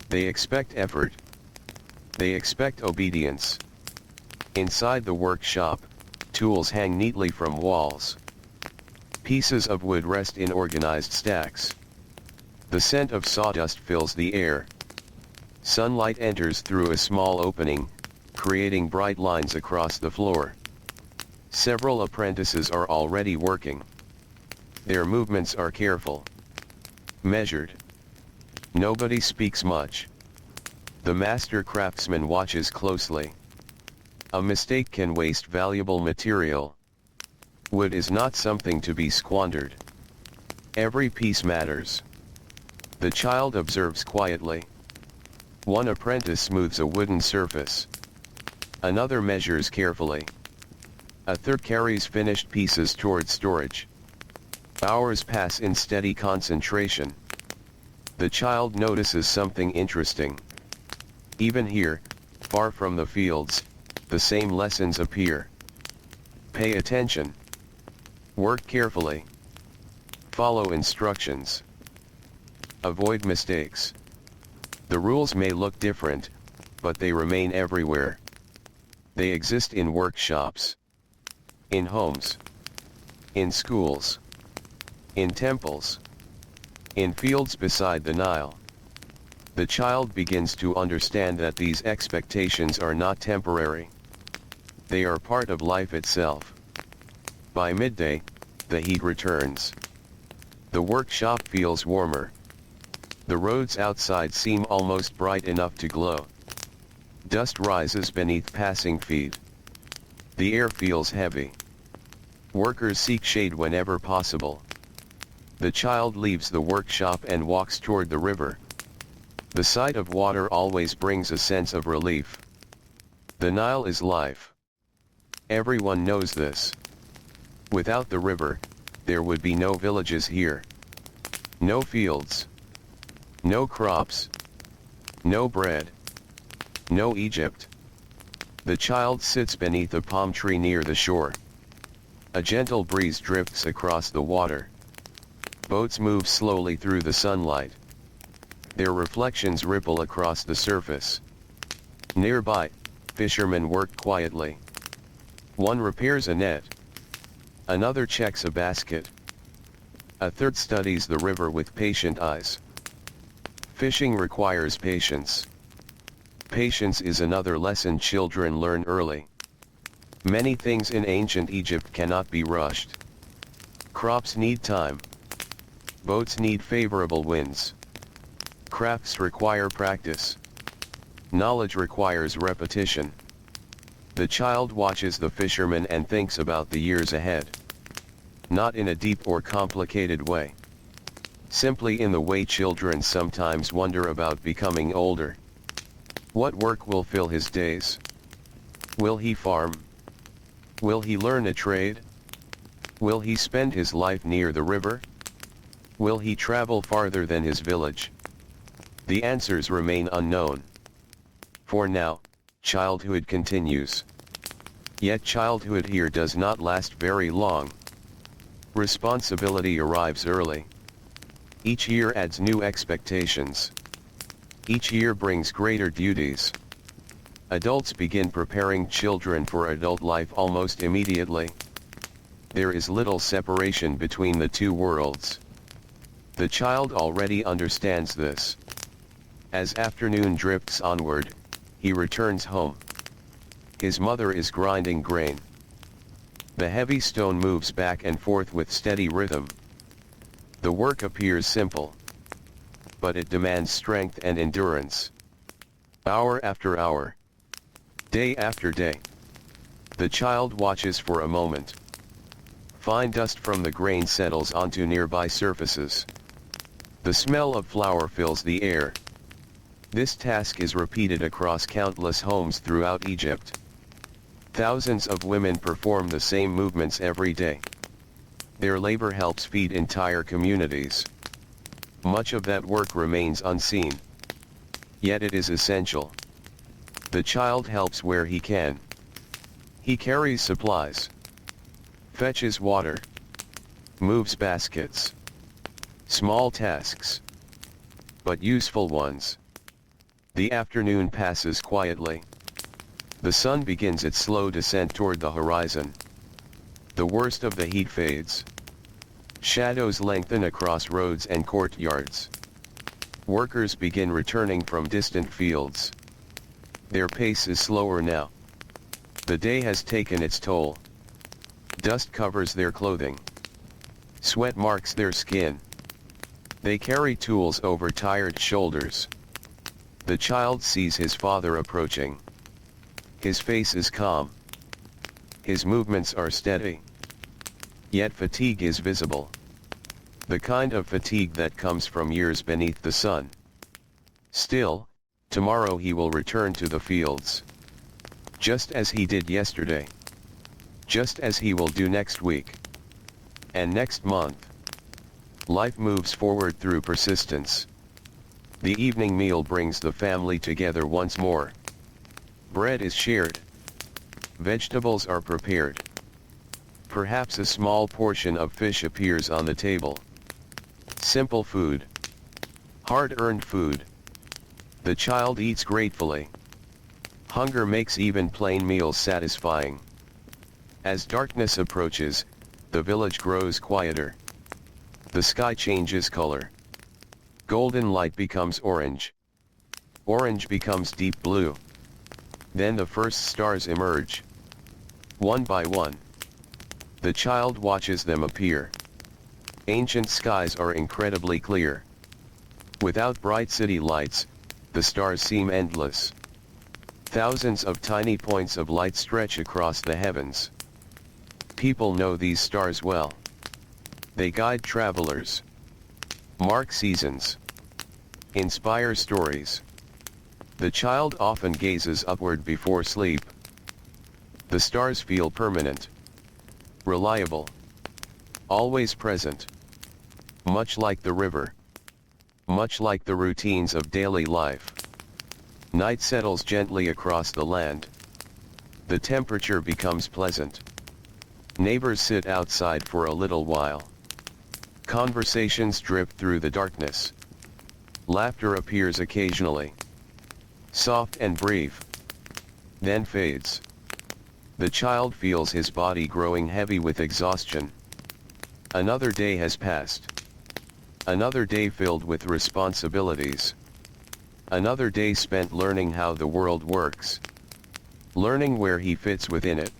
They expect effort. They expect obedience. Inside the workshop, tools hang neatly from walls. Pieces of wood rest in organized stacks. The scent of sawdust fills the air. Sunlight enters through a small opening, creating bright lines across the floor. Several apprentices are already working. Their movements are careful, measured. Nobody speaks much. The master craftsman watches closely. A mistake can waste valuable material. Wood is not something to be squandered. Every piece matters. The child observes quietly. One apprentice smooths a wooden surface. Another measures carefully. A third carries finished pieces toward storage. Hours pass in steady concentration. The child notices something interesting. Even here, far from the fields, the same lessons appear. Pay attention. Work carefully. Follow instructions. Avoid mistakes. The rules may look different, but they remain everywhere. They exist in workshops, in homes, in schools, in temples, in fields beside the Nile. The child begins to understand that these expectations are not temporary. They are part of life itself. By midday, the heat returns. The workshop feels warmer. The roads outside seem almost bright enough to glow. Dust rises beneath passing feet. The air feels heavy. Workers seek shade whenever possible. The child leaves the workshop and walks toward the river. The sight of water always brings a sense of relief. The Nile is life. Everyone knows this. Without the river, there would be no villages here. No fields. No crops. No bread. No Egypt. The child sits beneath a palm tree near the shore. A gentle breeze drifts across the water. Boats move slowly through the sunlight. Their reflections ripple across the surface. Nearby, fishermen work quietly. One repairs a net. Another checks a basket. A third studies the river with patient eyes. Fishing requires patience. Patience is another lesson children learn early. Many things in ancient Egypt cannot be rushed. Crops need time. Boats need favorable winds. Crafts require practice. Knowledge requires repetition. The child watches the fishermen and thinks about the years ahead. Not in a deep or complicated way. Simply in the way children sometimes wonder about becoming older. What work will fill his days? Will he farm? Will he learn a trade? Will he spend his life near the river? Will he travel farther than his village? The answers remain unknown. For now, childhood continues. Yet childhood here does not last very long. Responsibility arrives early. Each year adds new expectations. Each year brings greater duties. Adults begin preparing children for adult life almost immediately. There is little separation between the two worlds. The child already understands this. As afternoon drifts onward, he returns home. His mother is grinding grain. The heavy stone moves back and forth with steady rhythm. The work appears simple, but it demands strength and endurance. Hour after hour, day after day, the child watches for a moment. Fine dust from the grain settles onto nearby surfaces. The smell of flour fills the air. This task is repeated across countless homes throughout Egypt. Thousands of women perform the same movements every day. Their labor helps feed entire communities. Much of that work remains unseen. Yet it is essential. The child helps where he can. He carries supplies. Fetches water. Moves baskets. Small tasks, but useful ones. The afternoon passes quietly. The sun begins its slow descent toward the horizon. The worst of the heat fades. Shadows lengthen across roads and courtyards. Workers begin returning from distant fields. Their pace is slower now. The day has taken its toll. Dust covers their clothing. Sweat marks their skin. They carry tools over tired shoulders. The child sees his father approaching. His face is calm. His movements are steady. Yet fatigue is visible. The kind of fatigue that comes from years beneath the sun. Still, tomorrow he will return to the fields. Just as he did yesterday. Just as he will do next week. And next month. Life moves forward through persistence. The evening meal brings the family together once more. Bread is shared. Vegetables are prepared. Perhaps a small portion of fish appears on the table. Simple food. Hard-earned food. The child eats gratefully. Hunger makes even plain meals satisfying. As darkness approaches, the village grows quieter. The sky changes color. Golden light becomes orange. Orange becomes deep blue. Then the first stars emerge. One by one. The child watches them appear. Ancient skies are incredibly clear. Without bright city lights, the stars seem endless. Thousands of tiny points of light stretch across the heavens. People know these stars well. They guide travelers. Mark seasons. Inspire stories. The child often gazes upward before sleep. The stars feel permanent. Reliable. Always present. Much like the river. Much like the routines of daily life. Night settles gently across the land. The temperature becomes pleasant. Neighbors sit outside for a little while. Conversations drift through the darkness. Laughter appears occasionally. Soft and brief. Then fades. The child feels his body growing heavy with exhaustion. Another day has passed. Another day filled with responsibilities. Another day spent learning how the world works. Learning where he fits within it.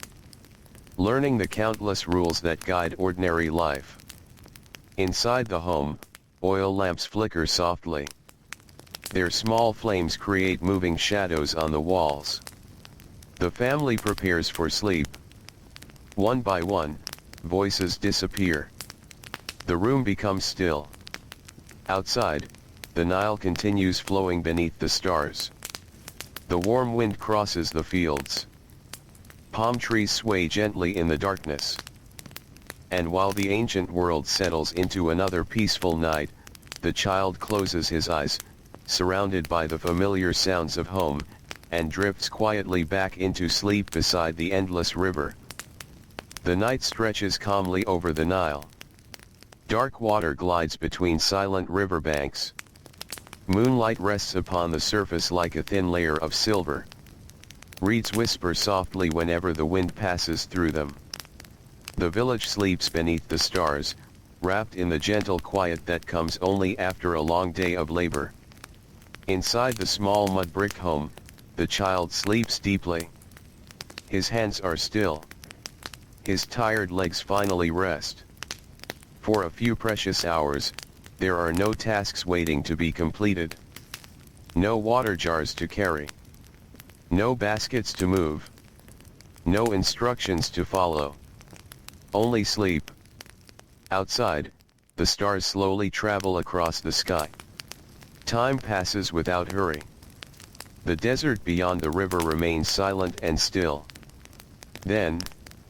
Learning the countless rules that guide ordinary life. Inside the home, oil lamps flicker softly. Their small flames create moving shadows on the walls. The family prepares for sleep. One by one, voices disappear. The room becomes still. Outside, the Nile continues flowing beneath the stars. The warm wind crosses the fields. Palm trees sway gently in the darkness. And while the ancient world settles into another peaceful night, the child closes his eyes, surrounded by the familiar sounds of home, and drifts quietly back into sleep beside the endless river. The night stretches calmly over the Nile. Dark water glides between silent riverbanks. Moonlight rests upon the surface like a thin layer of silver. Reeds whisper softly whenever the wind passes through them. The village sleeps beneath the stars, wrapped in the gentle quiet that comes only after a long day of labor. Inside the small mud-brick home, the child sleeps deeply. His hands are still. His tired legs finally rest. For a few precious hours, there are no tasks waiting to be completed. No water jars to carry. No baskets to move. No instructions to follow. Only sleep. Outside, the stars slowly travel across the sky. Time passes without hurry. The desert beyond the river remains silent and still. Then,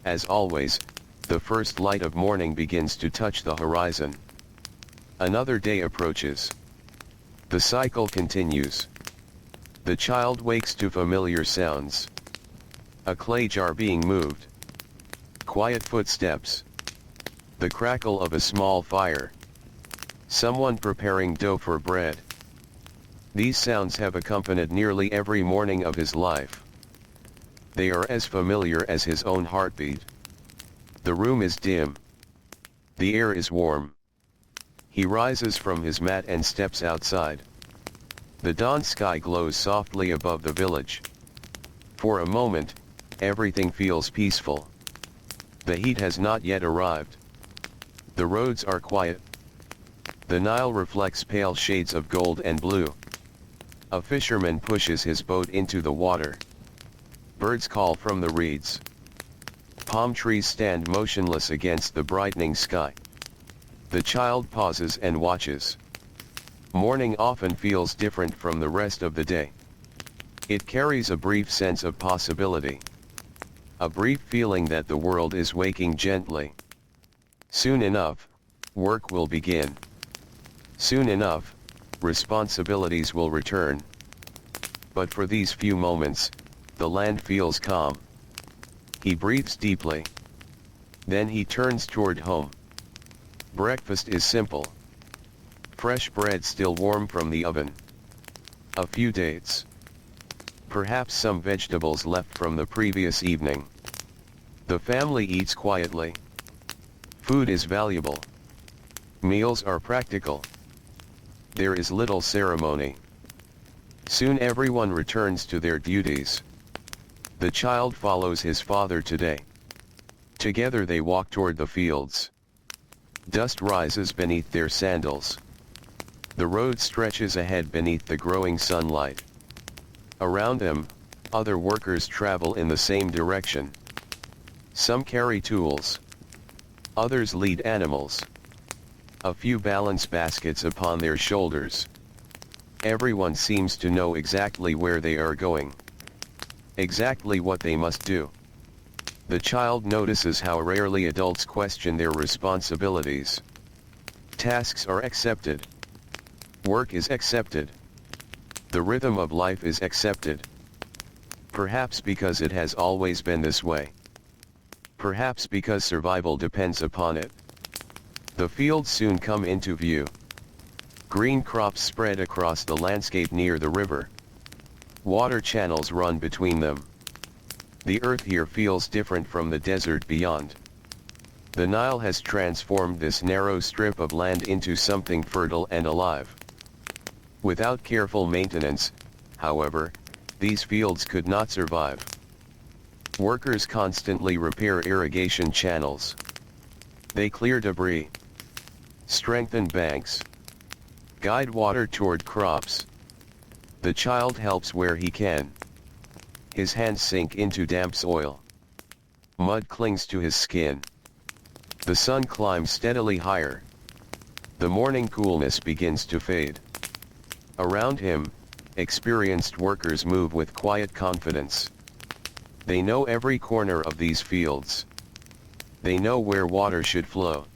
as always, the first light of morning begins to touch the horizon. Another day approaches. The cycle continues. The child wakes to familiar sounds. A clay jar being moved. Quiet footsteps. The crackle of a small fire. Someone preparing dough for bread. These sounds have accompanied nearly every morning of his life. They are as familiar as his own heartbeat. The room is dim. The air is warm. He rises from his mat and steps outside. The dawn sky glows softly above the village. For a moment, everything feels peaceful. The heat has not yet arrived. The roads are quiet. The Nile reflects pale shades of gold and blue. A fisherman pushes his boat into the water. Birds call from the reeds. Palm trees stand motionless against the brightening sky. The child pauses and watches. Morning often feels different from the rest of the day. It carries a brief sense of possibility. A brief feeling that the world is waking gently. Soon enough, work will begin. Soon enough, responsibilities will return. But for these few moments, the land feels calm. He breathes deeply. Then he turns toward home. Breakfast is simple. Fresh bread still warm from the oven. A few dates. Perhaps some vegetables left from the previous evening. The family eats quietly. Food is valuable. Meals are practical. There is little ceremony. Soon everyone returns to their duties. The child follows his father today. Together they walk toward the fields. Dust rises beneath their sandals. The road stretches ahead beneath the growing sunlight. Around them, other workers travel in the same direction. Some carry tools. Others lead animals. A few balance baskets upon their shoulders. Everyone seems to know exactly where they are going. Exactly what they must do. The child notices how rarely adults question their responsibilities. Tasks are accepted. Work is accepted. The rhythm of life is accepted. Perhaps because it has always been this way. Perhaps because survival depends upon it. The fields soon come into view. Green crops spread across the landscape near the river. Water channels run between them. The earth here feels different from the desert beyond. The Nile has transformed this narrow strip of land into something fertile and alive. Without careful maintenance, however, these fields could not survive. Workers constantly repair irrigation channels. They clear debris, strengthen banks, guide water toward crops. The child helps where he can. His hands sink into damp soil. Mud clings to his skin. The sun climbs steadily higher. The morning coolness begins to fade. Around him, experienced workers move with quiet confidence. They know every corner of these fields. They know where water should flow.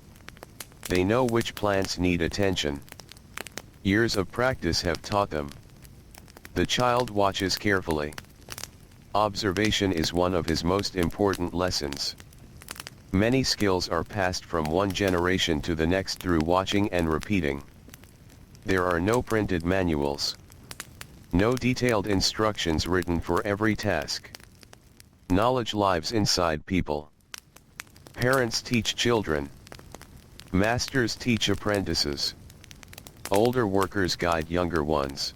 They know which plants need attention. Years of practice have taught them. The child watches carefully. Observation is one of his most important lessons. Many skills are passed from one generation to the next through watching and repeating. There are no printed manuals. No detailed instructions written for every task. Knowledge lives inside people. Parents teach children. Masters teach apprentices. Older workers guide younger ones.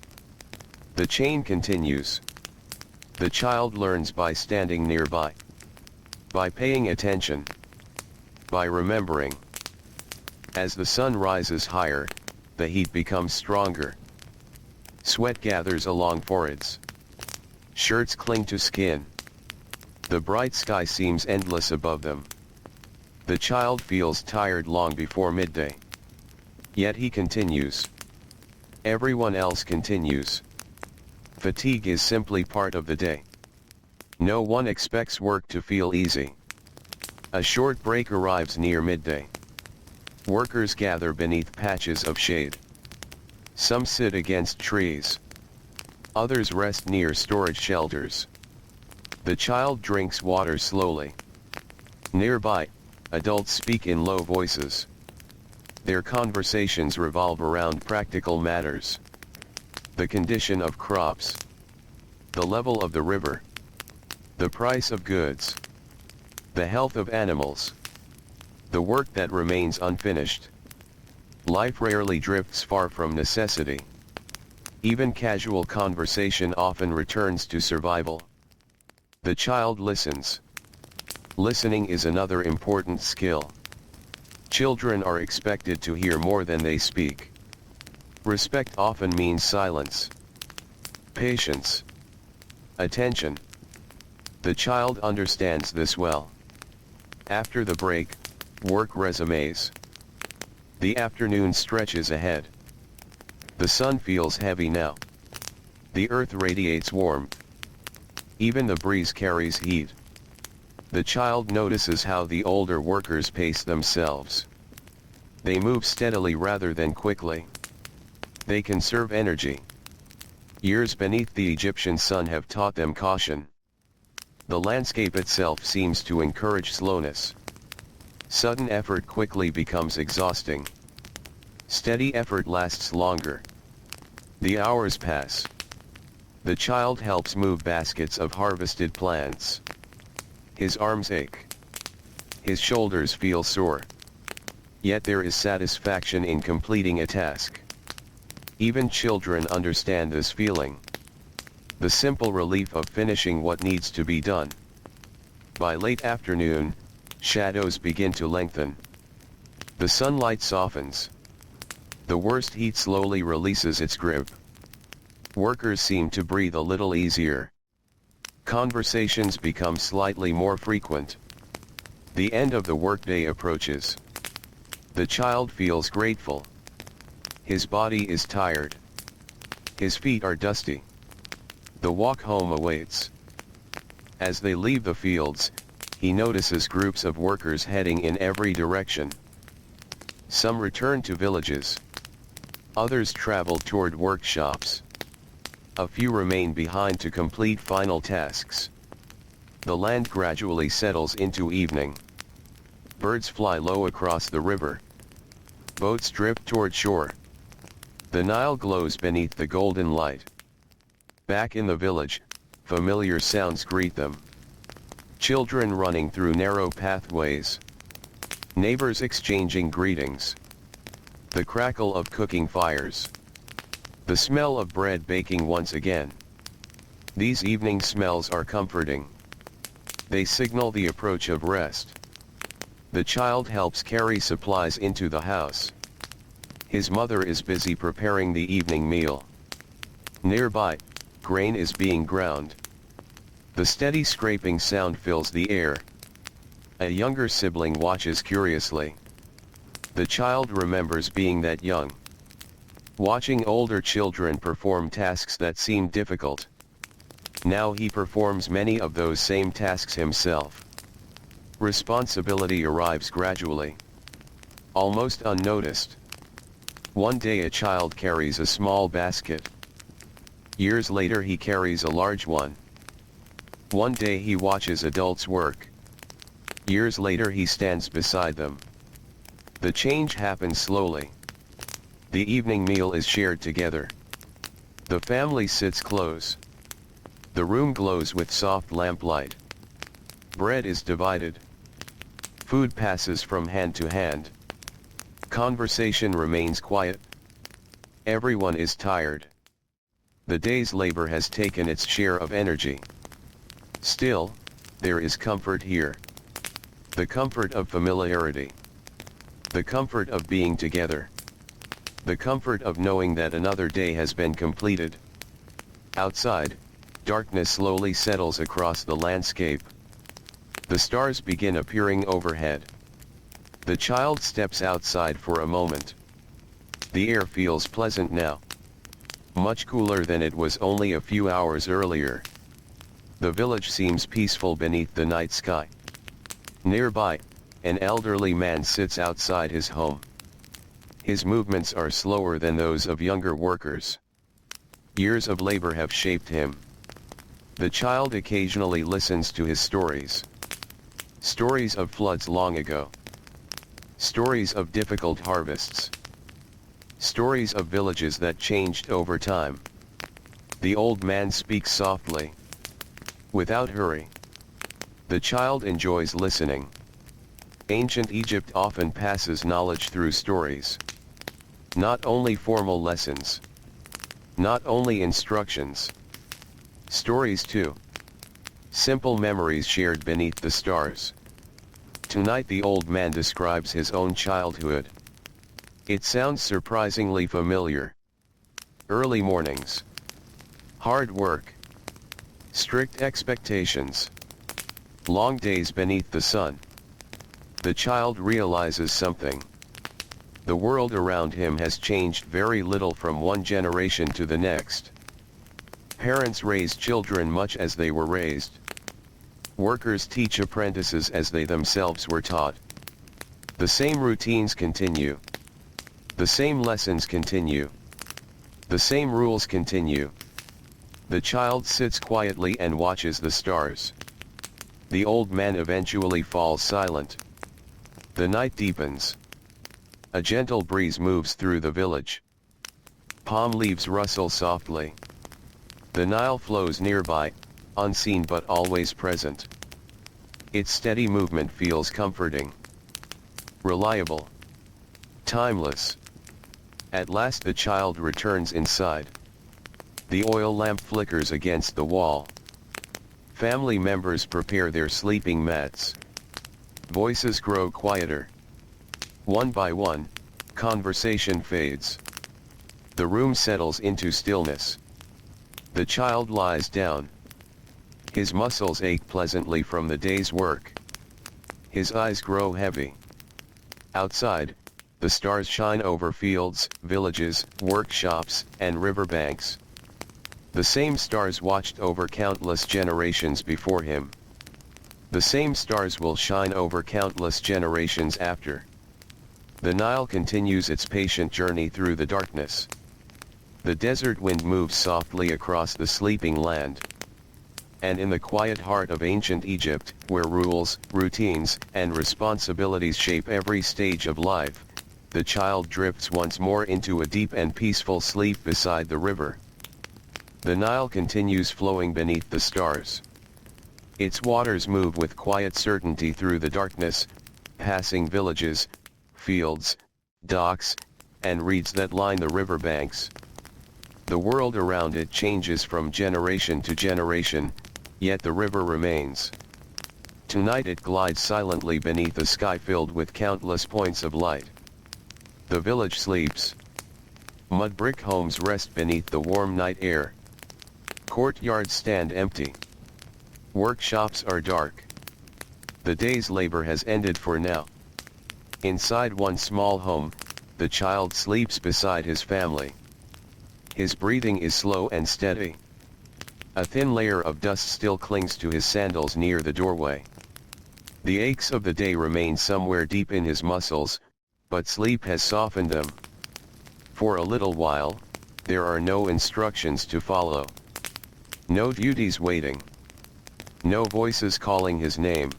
The chain continues. The child learns by standing nearby. By paying attention. By remembering. As the sun rises higher, the heat becomes stronger. Sweat gathers along foreheads. Shirts cling to skin. The bright sky seems endless above them. The child feels tired long before midday. Yet he continues. Everyone else continues. Fatigue is simply part of the day. No one expects work to feel easy. A short break arrives near midday. Workers gather beneath patches of shade. Some sit against trees. Others rest near storage shelters. The child drinks water slowly. Nearby, adults speak in low voices. Their conversations revolve around practical matters. The condition of crops. The level of the river. The price of goods. The health of animals. The work that remains unfinished. Life rarely drifts far from necessity. Even casual conversation often returns to survival. The child listens. Listening is another important skill. Children are expected to hear more than they speak. Respect often means silence. Patience. Attention. The child understands this well. After the break, work resumes. The afternoon stretches ahead. The sun feels heavy now. The earth radiates warmth. Even the breeze carries heat. The child notices how the older workers pace themselves. They move steadily rather than quickly. They conserve energy. Years beneath the Egyptian sun have taught them caution. The landscape itself seems to encourage slowness. Sudden effort quickly becomes exhausting. Steady effort lasts longer. The hours pass. The child helps move baskets of harvested plants. His arms ache. His shoulders feel sore. Yet there is satisfaction in completing a task. Even children understand this feeling. The simple relief of finishing what needs to be done. By late afternoon, shadows begin to lengthen. The sunlight softens. The worst heat slowly releases its grip. Workers seem to breathe a little easier. Conversations become slightly more frequent. The end of the workday approaches. The child feels grateful. His body is tired. His feet are dusty. The walk home awaits. As they leave the fields, he notices groups of workers heading in every direction. Some return to villages. Others travel toward workshops. A few remain behind to complete final tasks. The land gradually settles into evening. Birds fly low across the river. Boats drift toward shore. The Nile glows beneath the golden light. Back in the village, familiar sounds greet them. Children running through narrow pathways. Neighbors exchanging greetings. The crackle of cooking fires. The smell of bread baking once again. These evening smells are comforting. They signal the approach of rest. The child helps carry supplies into the house. His mother is busy preparing the evening meal. Nearby, grain is being ground. The steady scraping sound fills the air. A younger sibling watches curiously. The child remembers being that young. Watching older children perform tasks that seem difficult. Now he performs many of those same tasks himself. Responsibility arrives gradually. Almost unnoticed. One day a child carries a small basket. Years later he carries a large one. One day he watches adults work. Years later he stands beside them. The change happens slowly. The evening meal is shared together. The family sits close. The room glows with soft lamplight. Bread is divided. Food passes from hand to hand. Conversation remains quiet. Everyone is tired. The day's labor has taken its share of energy. Still, there is comfort here. The comfort of familiarity. The comfort of being together. The comfort of knowing that another day has been completed. Outside, darkness slowly settles across the landscape. The stars begin appearing overhead. The child steps outside for a moment. The air feels pleasant now. Much cooler than it was only a few hours earlier. The village seems peaceful beneath the night sky. Nearby, an elderly man sits outside his home. His movements are slower than those of younger workers. Years of labor have shaped him. The child occasionally listens to his stories. Stories of floods long ago. Stories of difficult harvests. Stories of villages that changed over time. The old man speaks softly, without hurry. The child enjoys listening. Ancient Egypt often passes knowledge through stories. Not only formal lessons. Not only instructions. Stories too. Simple memories shared beneath the stars. Tonight the old man describes his own childhood. It sounds surprisingly familiar. Early mornings. Hard work. Strict expectations. Long days beneath the sun. The child realizes something. The world around him has changed very little from one generation to the next. Parents raise children much as they were raised. Workers teach apprentices as they themselves were taught. The same routines continue. The same lessons continue. The same rules continue. The child sits quietly and watches the stars. The old man eventually falls silent. The night deepens. A gentle breeze moves through the village. Palm leaves rustle softly. The Nile flows nearby, unseen but always present. Its steady movement feels comforting. Reliable. Timeless. At last the child returns inside. The oil lamp flickers against the wall. Family members prepare their sleeping mats. Voices grow quieter. One by one, conversation fades. The room settles into stillness. The child lies down. His muscles ache pleasantly from the day's work. His eyes grow heavy. Outside, the stars shine over fields, villages, workshops, and riverbanks. The same stars watched over countless generations before him. The same stars will shine over countless generations after. The Nile continues its patient journey through the darkness. The desert wind moves softly across the sleeping land. And in the quiet heart of ancient Egypt, where rules, routines, and responsibilities shape every stage of life, the child drifts once more into a deep and peaceful sleep beside the river. The Nile continues flowing beneath the stars. Its waters move with quiet certainty through the darkness, passing villages, fields, docks, and reeds that line the river banks. The world around it changes from generation to generation, yet the river remains. Tonight it glides silently beneath a sky filled with countless points of light. The village sleeps. Mudbrick homes rest beneath the warm night air. Courtyards stand empty. Workshops are dark. The day's labor has ended for now. Inside one small home, the child sleeps beside his family. His breathing is slow and steady. A thin layer of dust still clings to his sandals near the doorway. The aches of the day remain somewhere deep in his muscles, but sleep has softened them. For a little while, there are no instructions to follow. No duties waiting. No voices calling his name.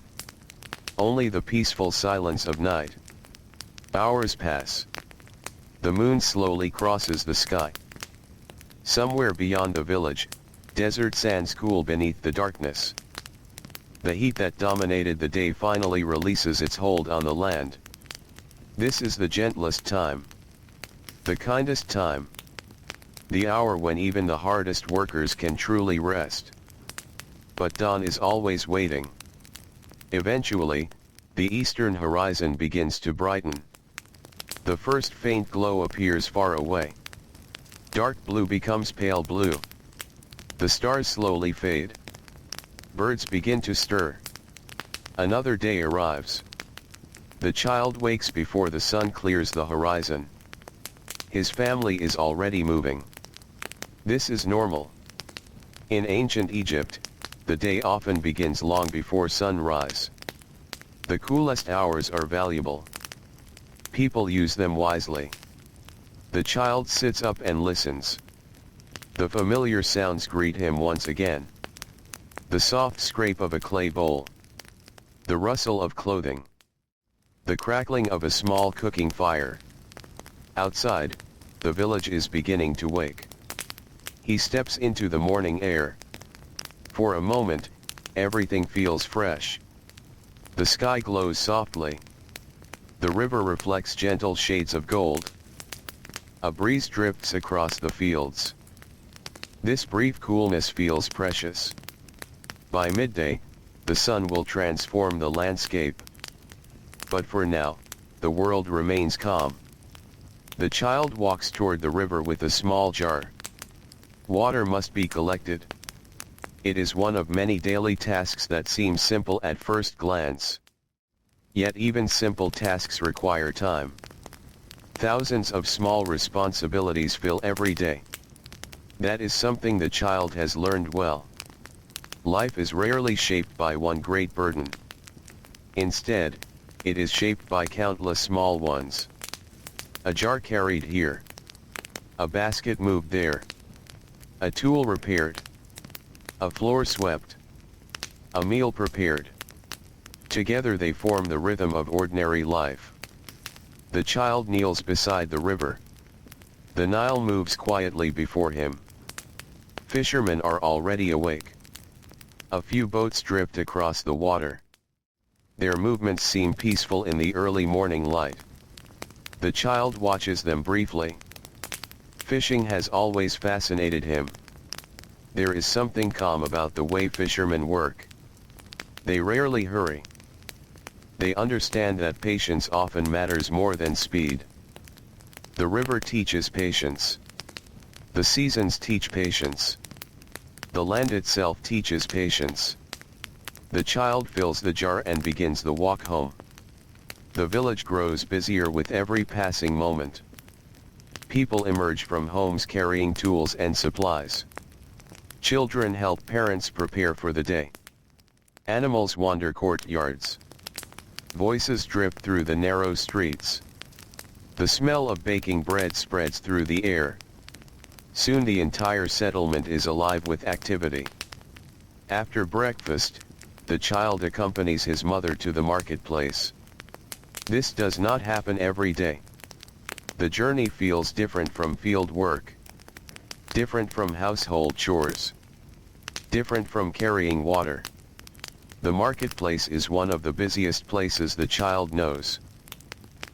Only the peaceful silence of night. Hours pass. The moon slowly crosses the sky. Somewhere beyond the village, desert sands cool beneath the darkness. The heat that dominated the day finally releases its hold on the land. This is the gentlest time. The kindest time. The hour when even the hardest workers can truly rest. But dawn is always waiting. Eventually, the eastern horizon begins to brighten. The first faint glow appears far away. Dark blue becomes pale blue. The stars slowly fade. Birds begin to stir. Another day arrives. The child wakes before the sun clears the horizon. His family is already moving. This is normal. In ancient Egypt, the day often begins long before sunrise. The coolest hours are valuable. People use them wisely. The child sits up and listens. The familiar sounds greet him once again. The soft scrape of a clay bowl. The rustle of clothing. The crackling of a small cooking fire. Outside, the village is beginning to wake. He steps into the morning air. For a moment, everything feels fresh. The sky glows softly. The river reflects gentle shades of gold. A breeze drifts across the fields. This brief coolness feels precious. By midday, the sun will transform the landscape. But for now, the world remains calm. The child walks toward the river with a small jar. Water must be collected. It is one of many daily tasks that seem simple at first glance. Yet even simple tasks require time. Thousands of small responsibilities fill every day. That is something the child has learned well. Life is rarely shaped by one great burden. Instead, it is shaped by countless small ones. A jar carried here. A basket moved there. A tool repaired. A floor swept. A meal prepared. Together they form the rhythm of ordinary life. The child kneels beside the river. The Nile moves quietly before him. Fishermen are already awake. A few boats drift across the water. Their movements seem peaceful in the early morning light. The child watches them briefly. Fishing has always fascinated him. There is something calm about the way fishermen work. They rarely hurry. They understand that patience often matters more than speed. The river teaches patience. The seasons teach patience. The land itself teaches patience. The child fills the jar and begins the walk home. The village grows busier with every passing moment. People emerge from homes carrying tools and supplies. Children help parents prepare for the day. Animals wander courtyards. Voices drift through the narrow streets. The smell of baking bread spreads through the air. Soon the entire settlement is alive with activity. After breakfast, the child accompanies his mother to the marketplace. This does not happen every day. The journey feels different from field work. Different from household chores. Different from carrying water. The marketplace is one of the busiest places the child knows.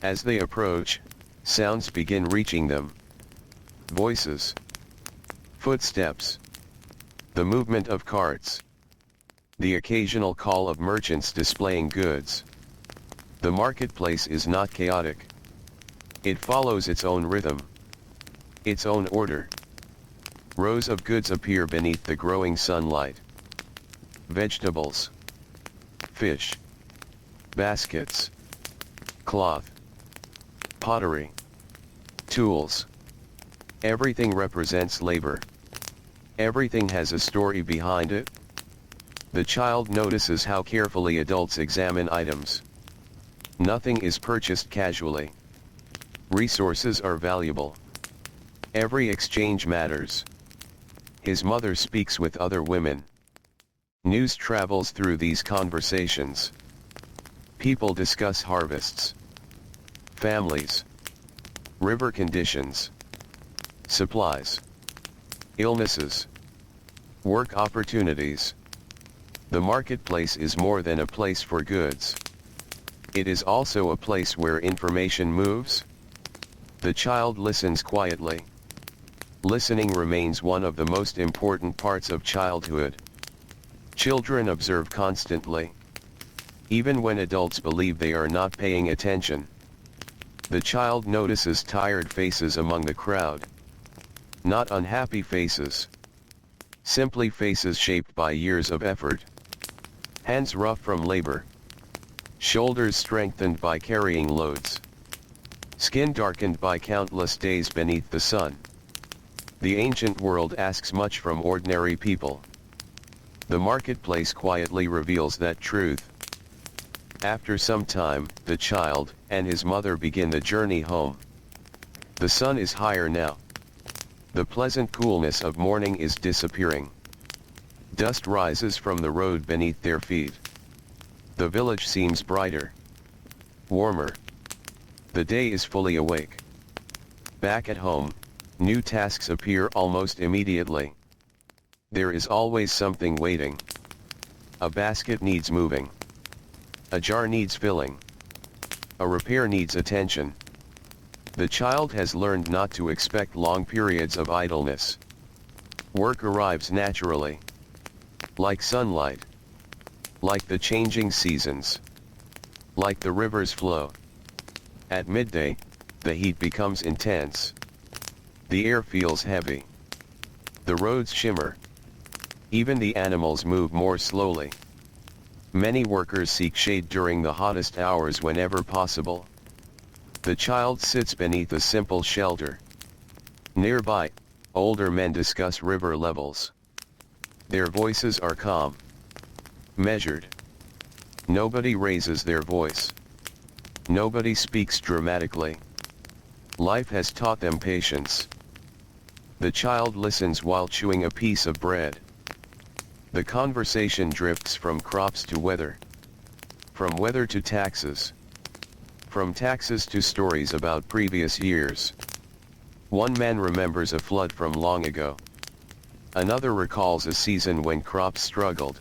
As they approach, sounds begin reaching them. Voices. Footsteps. The movement of carts. The occasional call of merchants displaying goods. The marketplace is not chaotic. It follows its own rhythm. Its own order. Rows of goods appear beneath the growing sunlight. Vegetables. Fish. Baskets. Cloth. Pottery. Tools. Everything represents labor. Everything has a story behind it. The child notices how carefully adults examine items. Nothing is purchased casually. Resources are valuable. Every exchange matters. His mother speaks with other women. News travels through these conversations. People discuss harvests. Families. River conditions. Supplies. Illnesses. Work opportunities. The marketplace is more than a place for goods. It is also a place where information moves. The child listens quietly. Listening remains one of the most important parts of childhood. Children observe constantly. Even when adults believe they are not paying attention. The child notices tired faces among the crowd. Not unhappy faces. Simply faces shaped by years of effort. Hands rough from labor. Shoulders strengthened by carrying loads. Skin darkened by countless days beneath the sun. The ancient world asks much from ordinary people. The marketplace quietly reveals that truth. After some time, the child and his mother begin the journey home. The sun is higher now. The pleasant coolness of morning is disappearing. Dust rises from the road beneath their feet. The village seems brighter, warmer. The day is fully awake. Back at home, new tasks appear almost immediately. There is always something waiting. A basket needs moving. A jar needs filling. A repair needs attention. The child has learned not to expect long periods of idleness. Work arrives naturally. Like sunlight. Like the changing seasons. Like the river's flow. At midday, the heat becomes intense. The air feels heavy. The roads shimmer. Even the animals move more slowly. Many workers seek shade during the hottest hours whenever possible. The child sits beneath a simple shelter. Nearby, older men discuss river levels. Their voices are calm, measured. Nobody raises their voice. Nobody speaks dramatically. Life has taught them patience. The child listens while chewing a piece of bread. The conversation drifts from crops to weather. From weather to taxes. From taxes to stories about previous years. One man remembers a flood from long ago. Another recalls a season when crops struggled.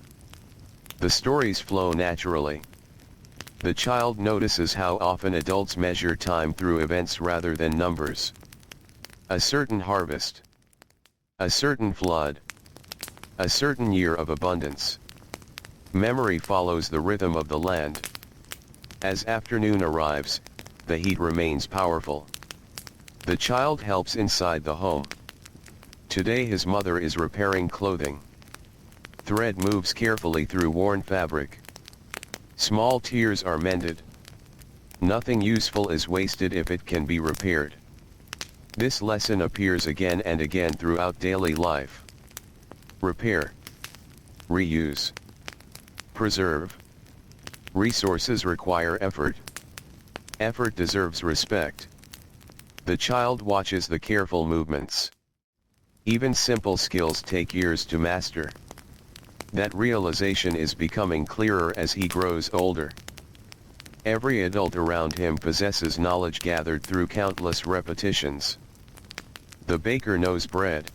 The stories flow naturally. The child notices how often adults measure time through events rather than numbers. A certain harvest. A certain flood. A certain year of abundance. Memory follows the rhythm of the land. As afternoon arrives, the heat remains powerful. The child helps inside the home. Today his mother is repairing clothing. Thread moves carefully through worn fabric. Small tears are mended. Nothing useful is wasted if it can be repaired. This lesson appears again and again throughout daily life. Repair. Reuse. Preserve. Resources require effort. Effort deserves respect. The child watches the careful movements. Even simple skills take years to master. That realization is becoming clearer as he grows older. Every adult around him possesses knowledge gathered through countless repetitions. The baker knows bread.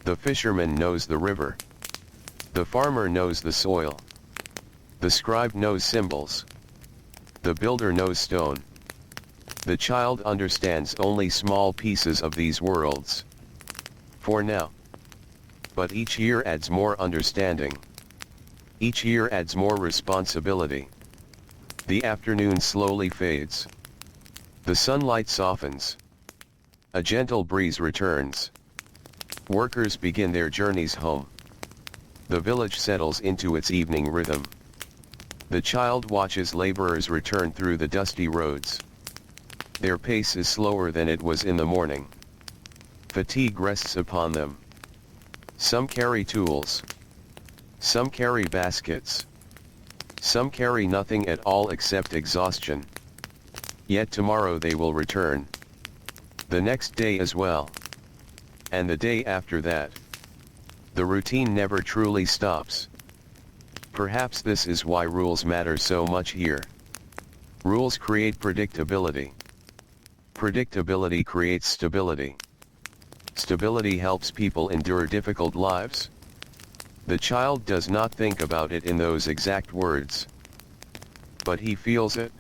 The fisherman knows the river. The farmer knows the soil. The scribe knows symbols. The builder knows stone. The child understands only small pieces of these worlds. For now. But each year adds more understanding. Each year adds more responsibility. The afternoon slowly fades. The sunlight softens. A gentle breeze returns. Workers begin their journeys home. The village settles into its evening rhythm. The child watches laborers return through the dusty roads. Their pace is slower than it was in the morning. Fatigue rests upon them. Some carry tools. Some carry baskets. Some carry nothing at all except exhaustion. Yet tomorrow they will return. The next day as well. And the day after that. The routine never truly stops. Perhaps this is why rules matter so much here. Rules create predictability. Predictability creates stability. Stability helps people endure difficult lives. The child does not think about it in those exact words. But he feels it.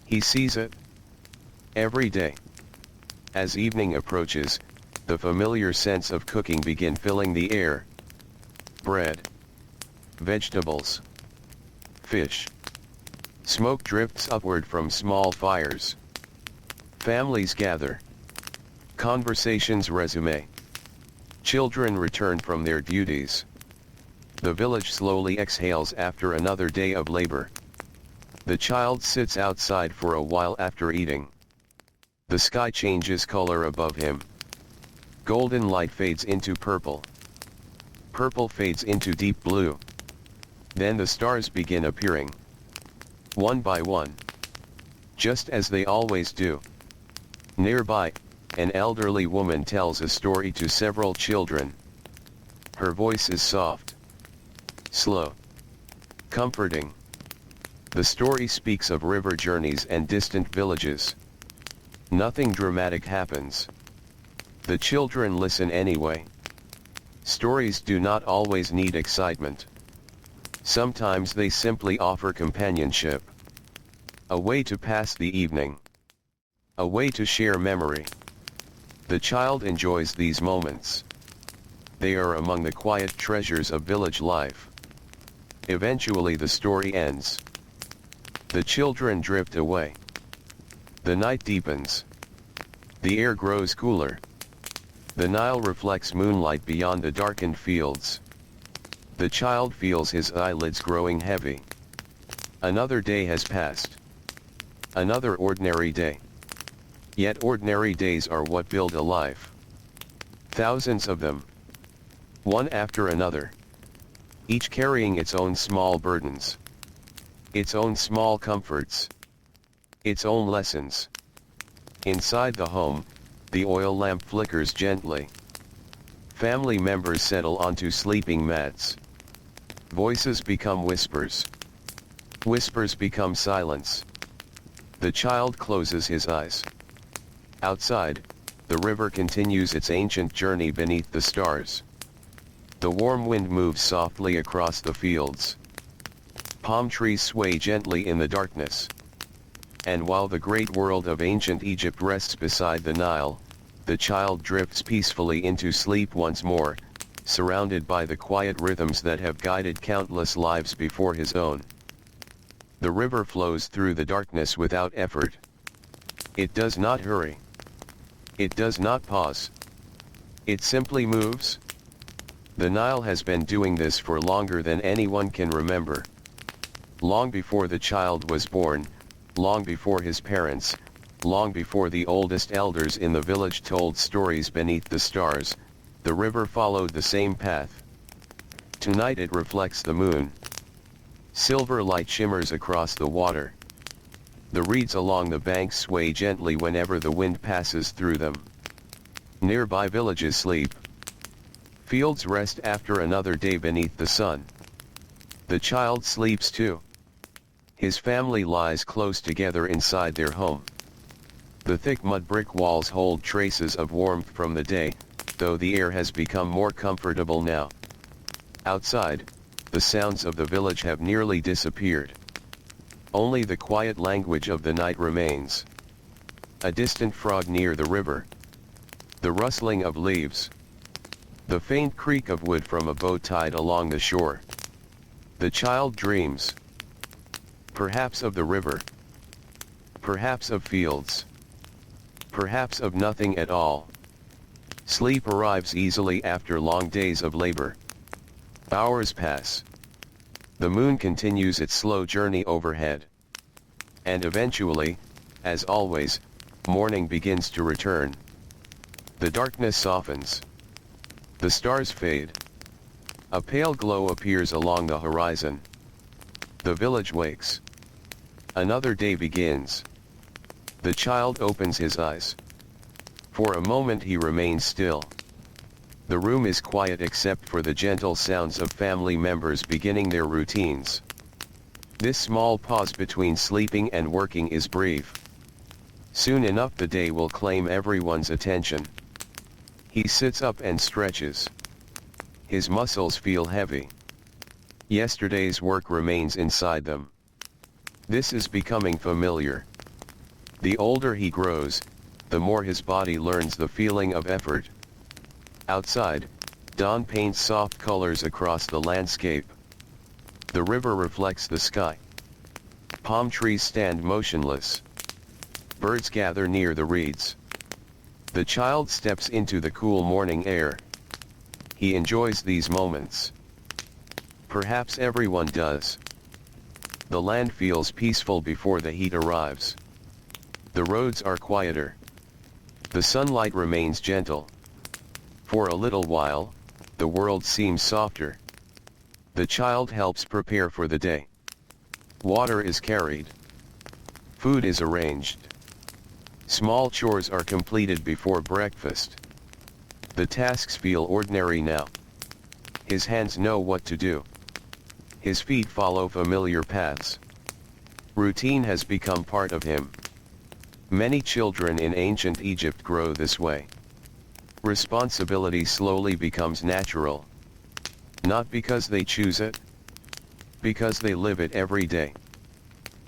He sees it. Every day. As evening approaches, the familiar scents of cooking begin filling the air. Bread. Vegetables. Fish. Smoke drifts upward from small fires. Families gather. Conversations resume. Children return from their duties. The village slowly exhales after another day of labor. The child sits outside for a while after eating. The sky changes color above him. Golden light fades into purple. Purple fades into deep blue. Then the stars begin appearing. One by one. Just as they always do. Nearby, an elderly woman tells a story to several children. Her voice is soft. Slow. Comforting. The story speaks of river journeys and distant villages. Nothing dramatic happens. The children listen anyway. Stories do not always need excitement. Sometimes they simply offer companionship. A way to pass the evening. A way to share memory. The child enjoys these moments. They are among the quiet treasures of village life. Eventually the story ends. The children drift away. The night deepens. The air grows cooler. The Nile reflects moonlight beyond the darkened fields. The child feels his eyelids growing heavy. Another day has passed. Another ordinary day. Yet ordinary days are what build a life. Thousands of them. One after another. Each carrying its own small burdens. Its own small comforts. Its own lessons. Inside the home, the oil lamp flickers gently. Family members settle onto sleeping mats. Voices become whispers. Whispers become silence. The child closes his eyes. Outside, the river continues its ancient journey beneath the stars. The warm wind moves softly across the fields. Palm trees sway gently in the darkness. And while the great world of ancient Egypt rests beside the Nile, the child drifts peacefully into sleep once more, surrounded by the quiet rhythms that have guided countless lives before his own. The river flows through the darkness without effort. It does not hurry. It does not pause. It simply moves. The Nile has been doing this for longer than anyone can remember. Long before the child was born, long before his parents, long before the oldest elders in the village told stories beneath the stars, the river followed the same path. Tonight it reflects the moon. Silver light shimmers across the water. The reeds along the banks sway gently whenever the wind passes through them. Nearby villages sleep. Fields rest after another day beneath the sun. The child sleeps too. His family lies close together inside their home. The thick mud brick walls hold traces of warmth from the day, though the air has become more comfortable now. Outside, the sounds of the village have nearly disappeared. Only the quiet language of the night remains. A distant frog near the river. The rustling of leaves. The faint creak of wood from a boat tied along the shore. The child dreams. Perhaps of the river. Perhaps of fields. Perhaps of nothing at all. Sleep arrives easily after long days of labor. Hours pass. The moon continues its slow journey overhead. And eventually, as always, morning begins to return. The darkness softens. The stars fade. A pale glow appears along the horizon. The village wakes. Another day begins. The child opens his eyes. For a moment he remains still. The room is quiet except for the gentle sounds of family members beginning their routines. This small pause between sleeping and working is brief. Soon enough the day will claim everyone's attention. He sits up and stretches. His muscles feel heavy. Yesterday's work remains inside them. This is becoming familiar. The older he grows, the more his body learns the feeling of effort. Outside, dawn paints soft colors across the landscape. The river reflects the sky. Palm trees stand motionless. Birds gather near the reeds. The child steps into the cool morning air. He enjoys these moments. Perhaps everyone does. The land feels peaceful before the heat arrives. The roads are quieter. The sunlight remains gentle. For a little while, the world seems softer. The child helps prepare for the day. Water is carried. Food is arranged. Small chores are completed before breakfast. The tasks feel ordinary now. His hands know what to do. His feet follow familiar paths. Routine has become part of him. Many children in ancient Egypt grow this way. Responsibility slowly becomes natural. Not because they choose it, because they live it every day.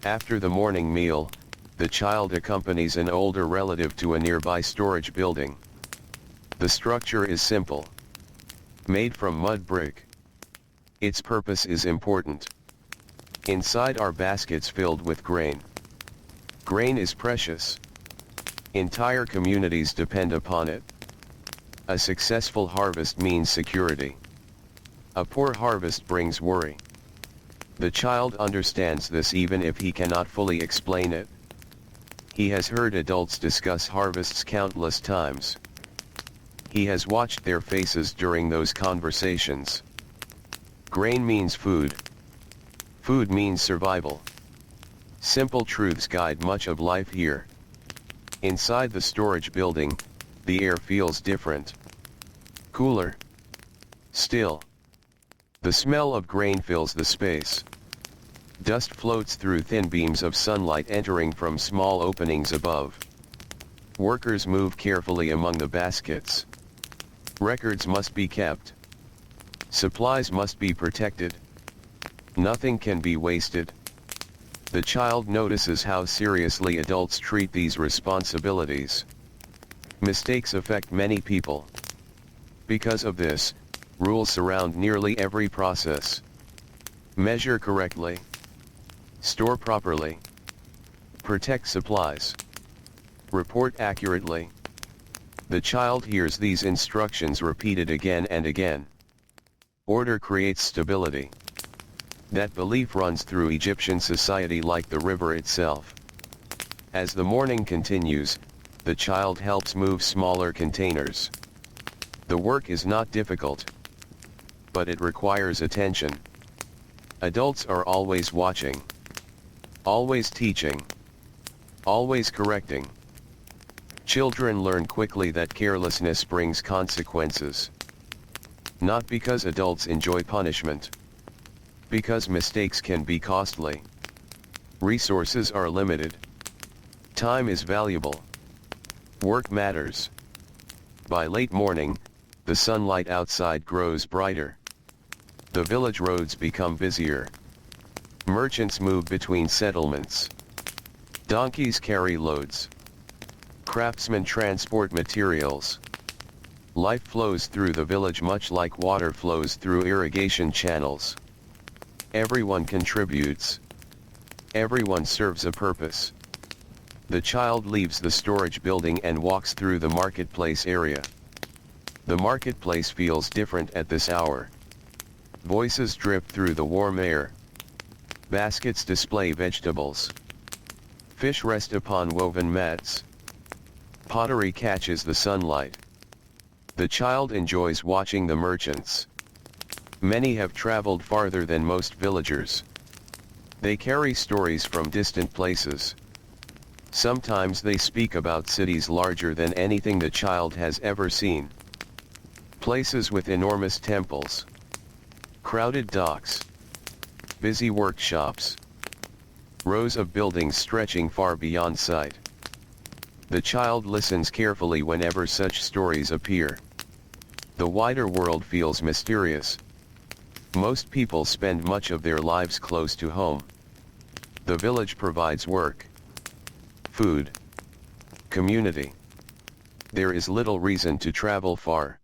After the morning meal, the child accompanies an older relative to a nearby storage building. The structure is simple. Made from mud brick. Its purpose is important. Inside are baskets filled with grain. Grain is precious. Entire communities depend upon it. A successful harvest means security. A poor harvest brings worry. The child understands this even if he cannot fully explain it. He has heard adults discuss harvests countless times. He has watched their faces during those conversations. Grain means food. Food means survival. Simple truths guide much of life here. Inside the storage building, the air feels different. Cooler. Still. The smell of grain fills the space. Dust floats through thin beams of sunlight entering from small openings above. Workers move carefully among the baskets. Records must be kept. Supplies must be protected. Nothing can be wasted. The child notices how seriously adults treat these responsibilities. Mistakes affect many people. Because of this, rules surround nearly every process. Measure correctly. Store properly. Protect supplies. Report accurately. The child hears these instructions repeated again and again. Order creates stability. That belief runs through Egyptian society like the river itself. As the morning continues, the child helps move smaller containers. The work is not difficult, but it requires attention. Adults are always watching, always teaching, always correcting. Children learn quickly that carelessness brings consequences. Not because adults enjoy punishment, because mistakes can be costly. Resources are limited. Time is valuable. Work matters. By late morning, the sunlight outside grows brighter. The village roads become busier. Merchants move between settlements. Donkeys carry loads. Craftsmen transport materials. Life flows through the village much like water flows through irrigation channels. Everyone contributes. Everyone serves a purpose. The child leaves the storage building and walks through the marketplace area. The marketplace feels different at this hour. Voices drip through the warm air. Baskets display vegetables. Fish rest upon woven mats. Pottery catches the sunlight. The child enjoys watching the merchants. Many have traveled farther than most villagers. They carry stories from distant places. Sometimes they speak about cities larger than anything the child has ever seen. Places with enormous temples. Crowded docks. Busy workshops. Rows of buildings stretching far beyond sight. The child listens carefully whenever such stories appear. The wider world feels mysterious. Most people spend much of their lives close to home. The village provides work, food, community. There is little reason to travel far.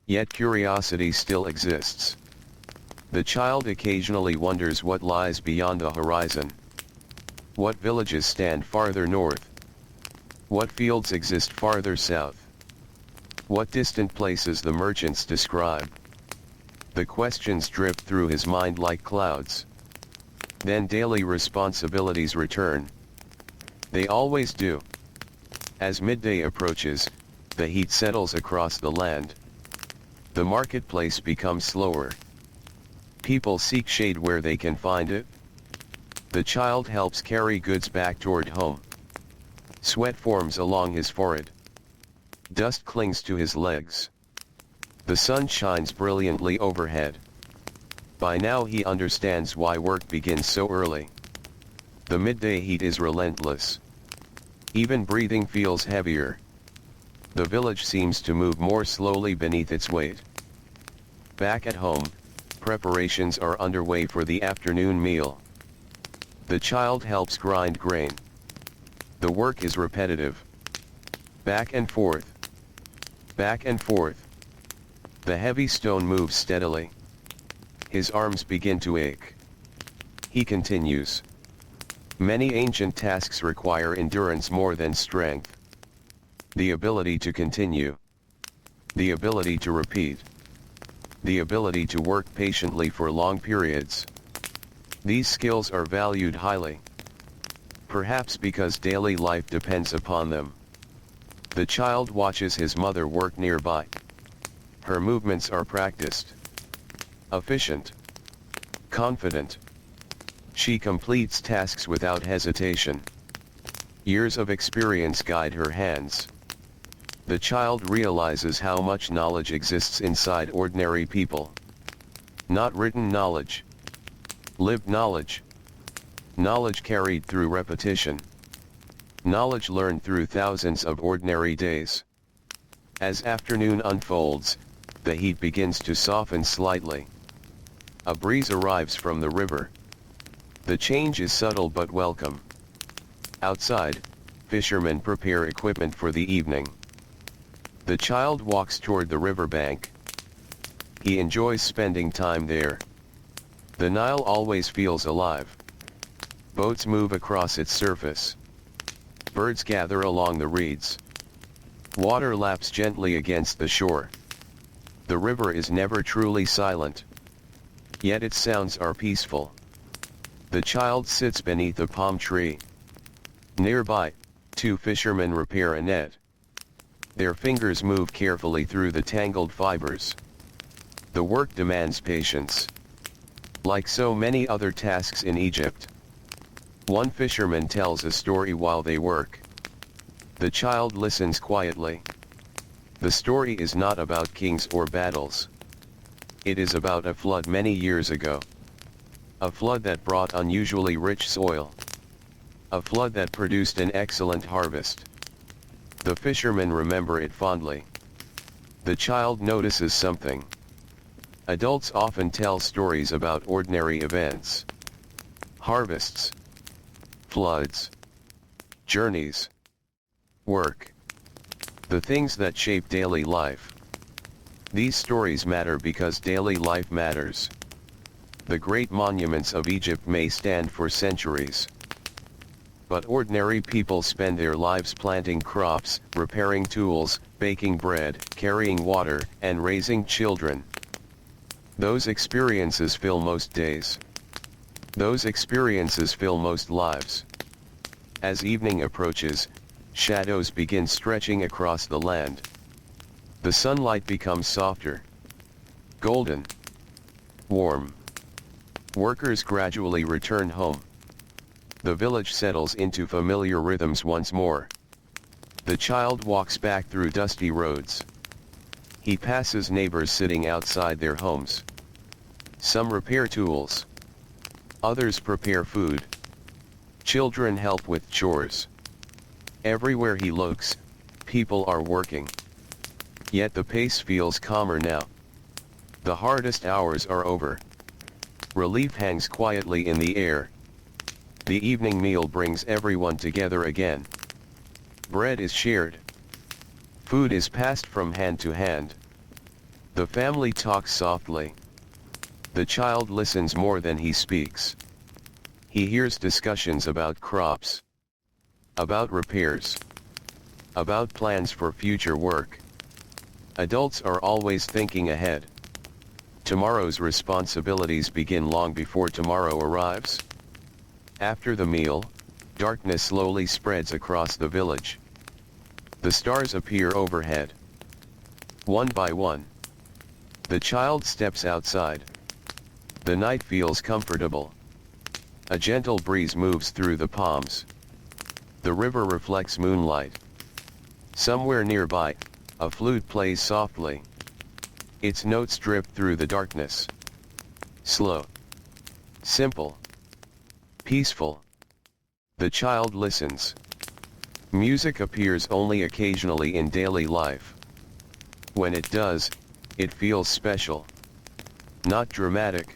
Yet curiosity still exists. The child occasionally wonders what lies beyond the horizon. What villages stand farther north? What fields exist farther south? What distant places the merchants describe? The questions drip through his mind like clouds. Then daily responsibilities return. They always do. As midday approaches, the heat settles across the land. The marketplace becomes slower. People seek shade where they can find it. The child helps carry goods back toward home. Sweat forms along his forehead. Dust clings to his legs. The sun shines brilliantly overhead. By now he understands why work begins so early. The midday heat is relentless. Even breathing feels heavier. The village seems to move more slowly beneath its weight. Back at home, preparations are underway for the afternoon meal. The child helps grind grain. The work is repetitive. Back and forth. Back and forth. The heavy stone moves steadily. His arms begin to ache. He continues. Many ancient tasks require endurance more than strength. The ability to continue. The ability to repeat. The ability to work patiently for long periods. These skills are valued highly. Perhaps because daily life depends upon them. The child watches his mother work nearby. Her movements are practiced. Efficient. Confident. She completes tasks without hesitation. Years of experience guide her hands. The child realizes how much knowledge exists inside ordinary people. Not written knowledge. Lived knowledge. Knowledge carried through repetition. Knowledge learned through thousands of ordinary days. As afternoon unfolds, the heat begins to soften slightly. A breeze arrives from the river. The change is subtle but welcome. Outside, fishermen prepare equipment for the evening. The child walks toward the riverbank. He enjoys spending time there. The Nile always feels alive. Boats move across its surface. Birds gather along the reeds. Water laps gently against the shore. The river is never truly silent. Yet its sounds are peaceful. The child sits beneath a palm tree. Nearby, two fishermen repair a net. Their fingers move carefully through the tangled fibers. The work demands patience. Like so many other tasks in Egypt. One fisherman tells a story while they work. The child listens quietly. The story is not about kings or battles. It is about a flood many years ago. A flood that brought unusually rich soil. A flood that produced an excellent harvest. The fishermen remember it fondly. The child notices something. Adults often tell stories about ordinary events. Harvests. Floods. Journeys. Work. The things that shape daily life. These stories matter because daily life matters. The great monuments of Egypt may stand for centuries. But ordinary people spend their lives planting crops, repairing tools, baking bread, carrying water, and raising children. Those experiences fill most days. Those experiences fill most lives. As evening approaches, shadows begin stretching across the land. The sunlight becomes softer. Golden. Warm. Workers gradually return home. The village settles into familiar rhythms once more. The child walks back through dusty roads. He passes neighbors sitting outside their homes. Some repair tools. Others prepare food. Children help with chores. Everywhere he looks, people are working. Yet the pace feels calmer now. The hardest hours are over. Relief hangs quietly in the air. The evening meal brings everyone together again. Bread is shared. Food is passed from hand to hand. The family talks softly. The child listens more than he speaks. He hears discussions about crops. About repairs. About plans for future work. Adults are always thinking ahead. Tomorrow's responsibilities begin long before tomorrow arrives. After the meal, darkness slowly spreads across the village. The stars appear overhead. One by one. The child steps outside. The night feels comfortable. A gentle breeze moves through the palms. The river reflects moonlight. Somewhere nearby, a flute plays softly. Its notes drip through the darkness. Slow. Simple. Peaceful. The child listens. Music appears only occasionally in daily life. When it does, it feels special. Not dramatic.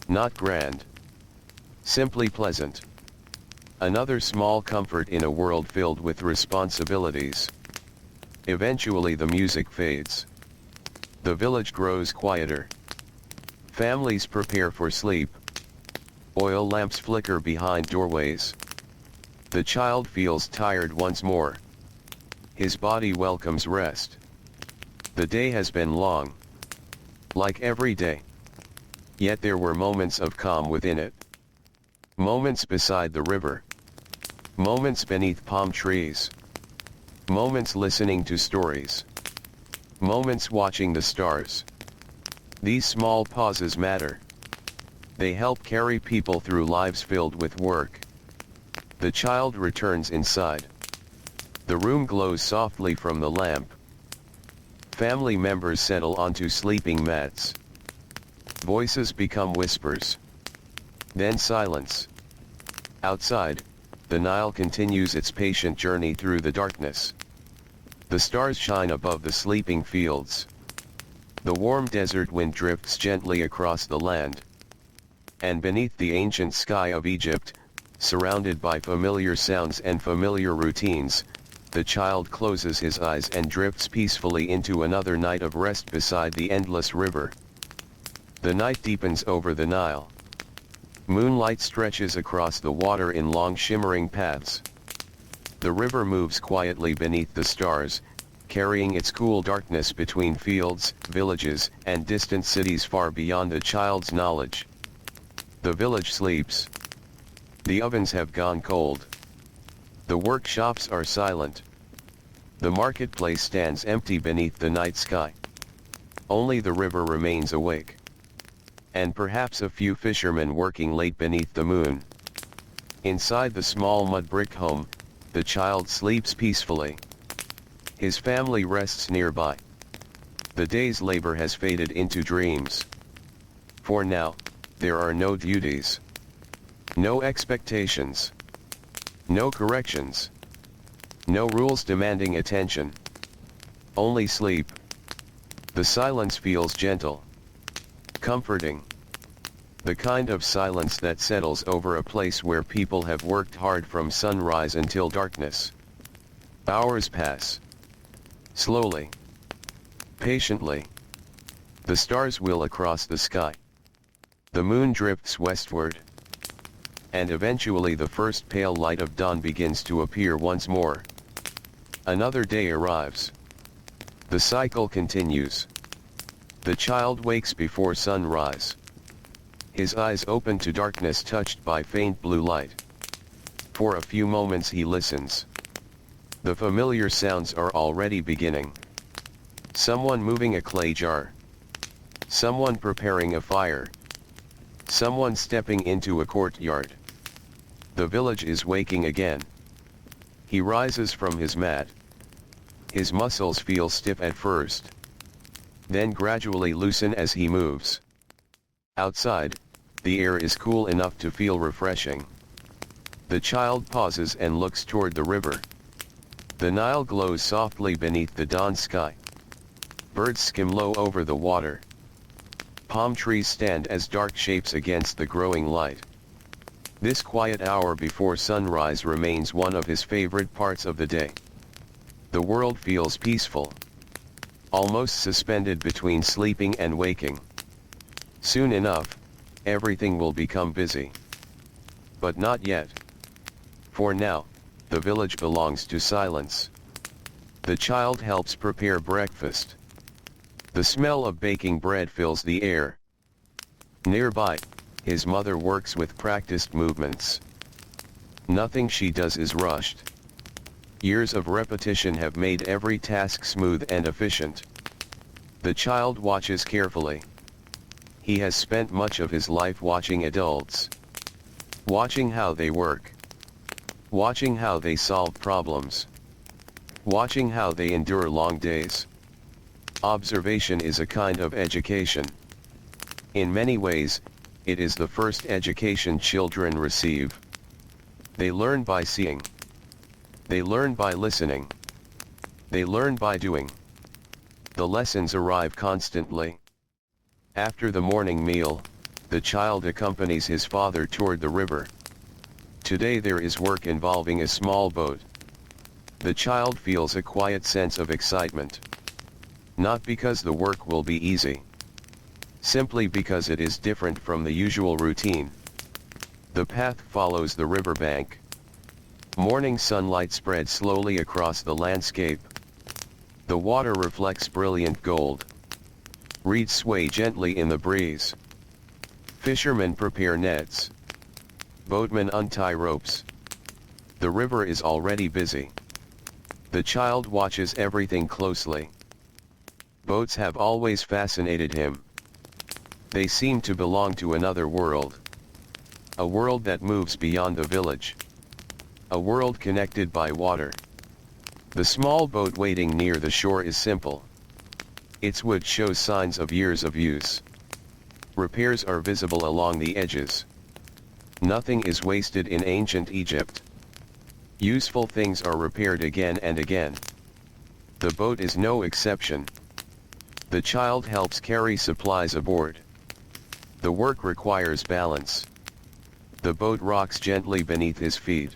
Not grand. Simply pleasant. Another small comfort in a world filled with responsibilities. Eventually the music fades. The village grows quieter. Families prepare for sleep. Oil lamps flicker behind doorways. The child feels tired once more. His body welcomes rest. The day has been long. Like every day. Yet there were moments of calm within it. Moments beside the river. Moments beneath palm trees. Moments listening to stories. Moments watching the stars. These small pauses matter. They help carry people through lives filled with work. The child returns inside. The room glows softly from the lamp. Family members settle onto sleeping mats. Voices become whispers. Then silence. Outside, the Nile continues its patient journey through the darkness. The stars shine above the sleeping fields. The warm desert wind drifts gently across the land. And beneath the ancient sky of Egypt, surrounded by familiar sounds and familiar routines, the child closes his eyes and drifts peacefully into another night of rest beside the endless river. The night deepens over the Nile. Moonlight stretches across the water in long shimmering paths. The river moves quietly beneath the stars, carrying its cool darkness between fields, villages, and distant cities far beyond the child's knowledge. The village sleeps. The ovens have gone cold. The workshops are silent. The marketplace stands empty beneath the night sky. Only the river remains awake. And perhaps a few fishermen working late beneath the moon. Inside the small mud-brick home, the child sleeps peacefully. His family rests nearby. The day's labor has faded into dreams. For now, there are no duties. No expectations. No corrections. No rules demanding attention. Only sleep. The silence feels gentle. Comforting. The kind of silence that settles over a place where people have worked hard from sunrise until darkness. Hours pass. Slowly. Patiently. The stars wheel across the sky. The moon drifts westward. And eventually the first pale light of dawn begins to appear once more. Another day arrives. The cycle continues. The child wakes before sunrise. His eyes open to darkness touched by faint blue light. For a few moments he listens. The familiar sounds are already beginning. Someone moving a clay jar. Someone preparing a fire. Someone stepping into a courtyard. The village is waking again. He rises from his mat. His muscles feel stiff at first. Then gradually loosen as he moves. Outside, the air is cool enough to feel refreshing. The child pauses and looks toward the river. The Nile glows softly beneath the dawn sky. Birds skim low over the water. Palm trees stand as dark shapes against the growing light. This quiet hour before sunrise remains one of his favorite parts of the day. The world feels peaceful. Almost suspended between sleeping and waking. Soon enough, everything will become busy. But not yet. For now, the village belongs to silence. The child helps prepare breakfast. The smell of baking bread fills the air. Nearby, his mother works with practiced movements. Nothing she does is rushed. Years of repetition have made every task smooth and efficient. The child watches carefully. He has spent much of his life watching adults. Watching how they work. Watching how they solve problems. Watching how they endure long days. Observation is a kind of education. In many ways, it is the first education children receive. They learn by seeing. They learn by listening. They learn by doing. The lessons arrive constantly. After the morning meal, the child accompanies his father toward the river. Today there is work involving a small boat. The child feels a quiet sense of excitement. Not because the work will be easy. Simply because it is different from the usual routine. The path follows the riverbank. Morning sunlight spreads slowly across the landscape. The water reflects brilliant gold. Reeds sway gently in the breeze. Fishermen prepare nets. Boatmen untie ropes. The river is already busy. The child watches everything closely. Boats have always fascinated him. They seem to belong to another world. A world that moves beyond the village. A world connected by water. The small boat waiting near the shore is simple. Its wood shows signs of years of use. Repairs are visible along the edges. Nothing is wasted in ancient Egypt. Useful things are repaired again and again. The boat is no exception. The child helps carry supplies aboard. The work requires balance. The boat rocks gently beneath his feet.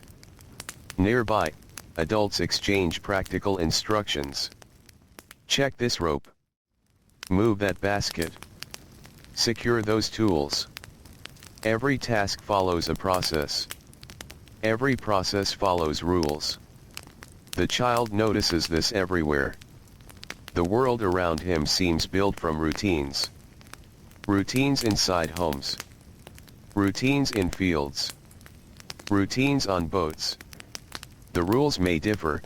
Nearby, adults exchange practical instructions. Check this rope. Move that basket. Secure those tools. Every task follows a process. Every process follows rules. The child notices this everywhere. The world around him seems built from routines. Routines inside homes. Routines in fields. Routines on boats. The rules may differ,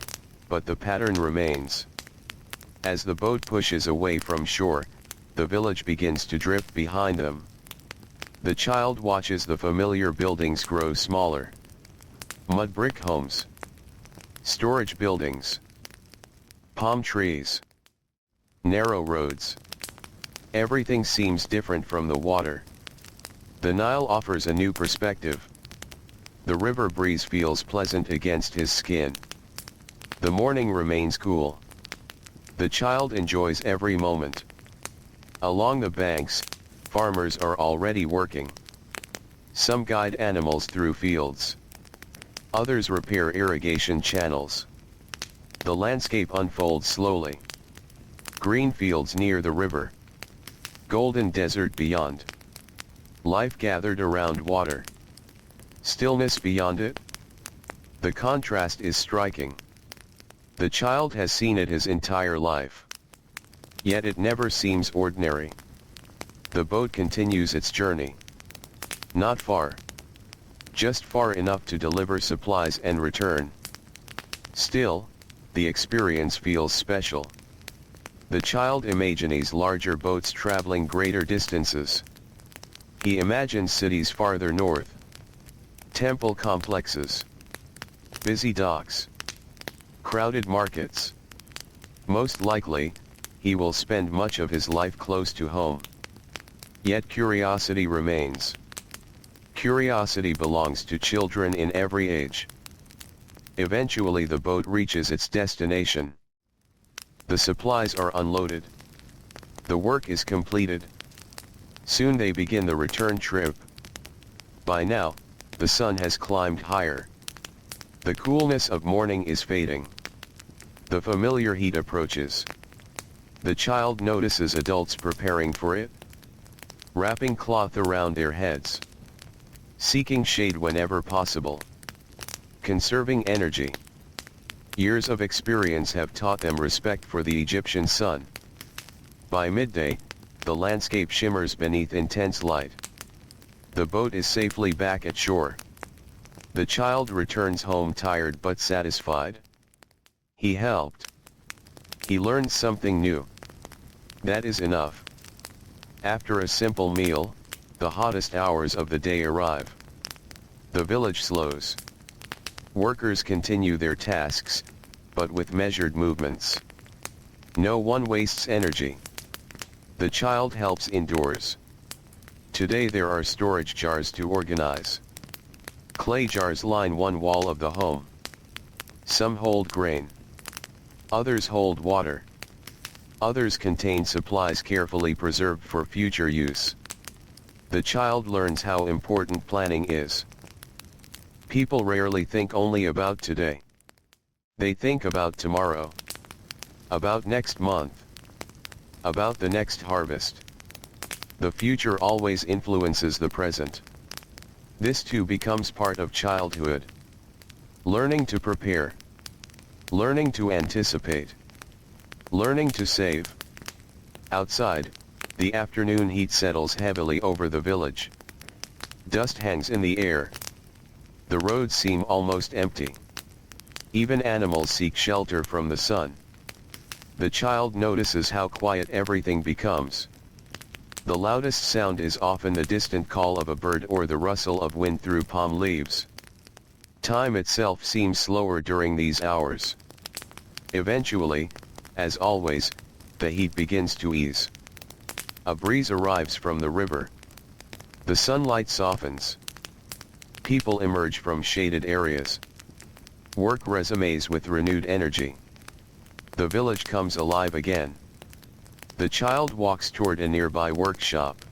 but the pattern remains. As the boat pushes away from shore, the village begins to drift behind them. The child watches the familiar buildings grow smaller. Mudbrick homes. Storage buildings. Palm trees. Narrow roads. Everything seems different from the water. The Nile offers a new perspective. The river breeze feels pleasant against his skin. The morning remains cool. The child enjoys every moment. Along the banks, farmers are already working. Some guide animals through fields. Others repair irrigation channels. The landscape unfolds slowly. Green fields near the river. Golden desert beyond. Life gathered around water. Stillness beyond it. The contrast is striking. The child has seen it his entire life. Yet it never seems ordinary. The boat continues its journey. Not far. Just far enough to deliver supplies and return. Still, the experience feels special. The child imagines larger boats traveling greater distances. He imagines cities farther north. Temple complexes. Busy docks. Crowded markets. Most likely, he will spend much of his life close to home. Yet curiosity remains. Curiosity belongs to children in every age. Eventually the boat reaches its destination. The supplies are unloaded. The work is completed. Soon they begin the return trip. By now, the sun has climbed higher. The coolness of morning is fading. The familiar heat approaches. The child notices adults preparing for it. Wrapping cloth around their heads. Seeking shade whenever possible. Conserving energy. Years of experience have taught them respect for the Egyptian sun. By midday, the landscape shimmers beneath intense light. The boat is safely back at shore. The child returns home tired but satisfied. He helped. He learned something new. That is enough. After a simple meal, the hottest hours of the day arrive. The village slows. Workers continue their tasks, but with measured movements. No one wastes energy. The child helps indoors. Today there are storage jars to organize. Clay jars line one wall of the home. Some hold grain. Others hold water. Others contain supplies carefully preserved for future use. The child learns how important planning is. People rarely think only about today. They think about tomorrow. About next month. About the next harvest. The future always influences the present. This too becomes part of childhood. Learning to prepare. Learning to anticipate. Learning to save. Outside, the afternoon heat settles heavily over the village. Dust hangs in the air. The roads seem almost empty. Even animals seek shelter from the sun. The child notices how quiet everything becomes. The loudest sound is often the distant call of a bird or the rustle of wind through palm leaves. Time itself seems slower during these hours. Eventually, as always, the heat begins to ease. A breeze arrives from the river. The sunlight softens. People emerge from shaded areas. Work resumes with renewed energy. The village comes alive again. The child walks toward a nearby workshop.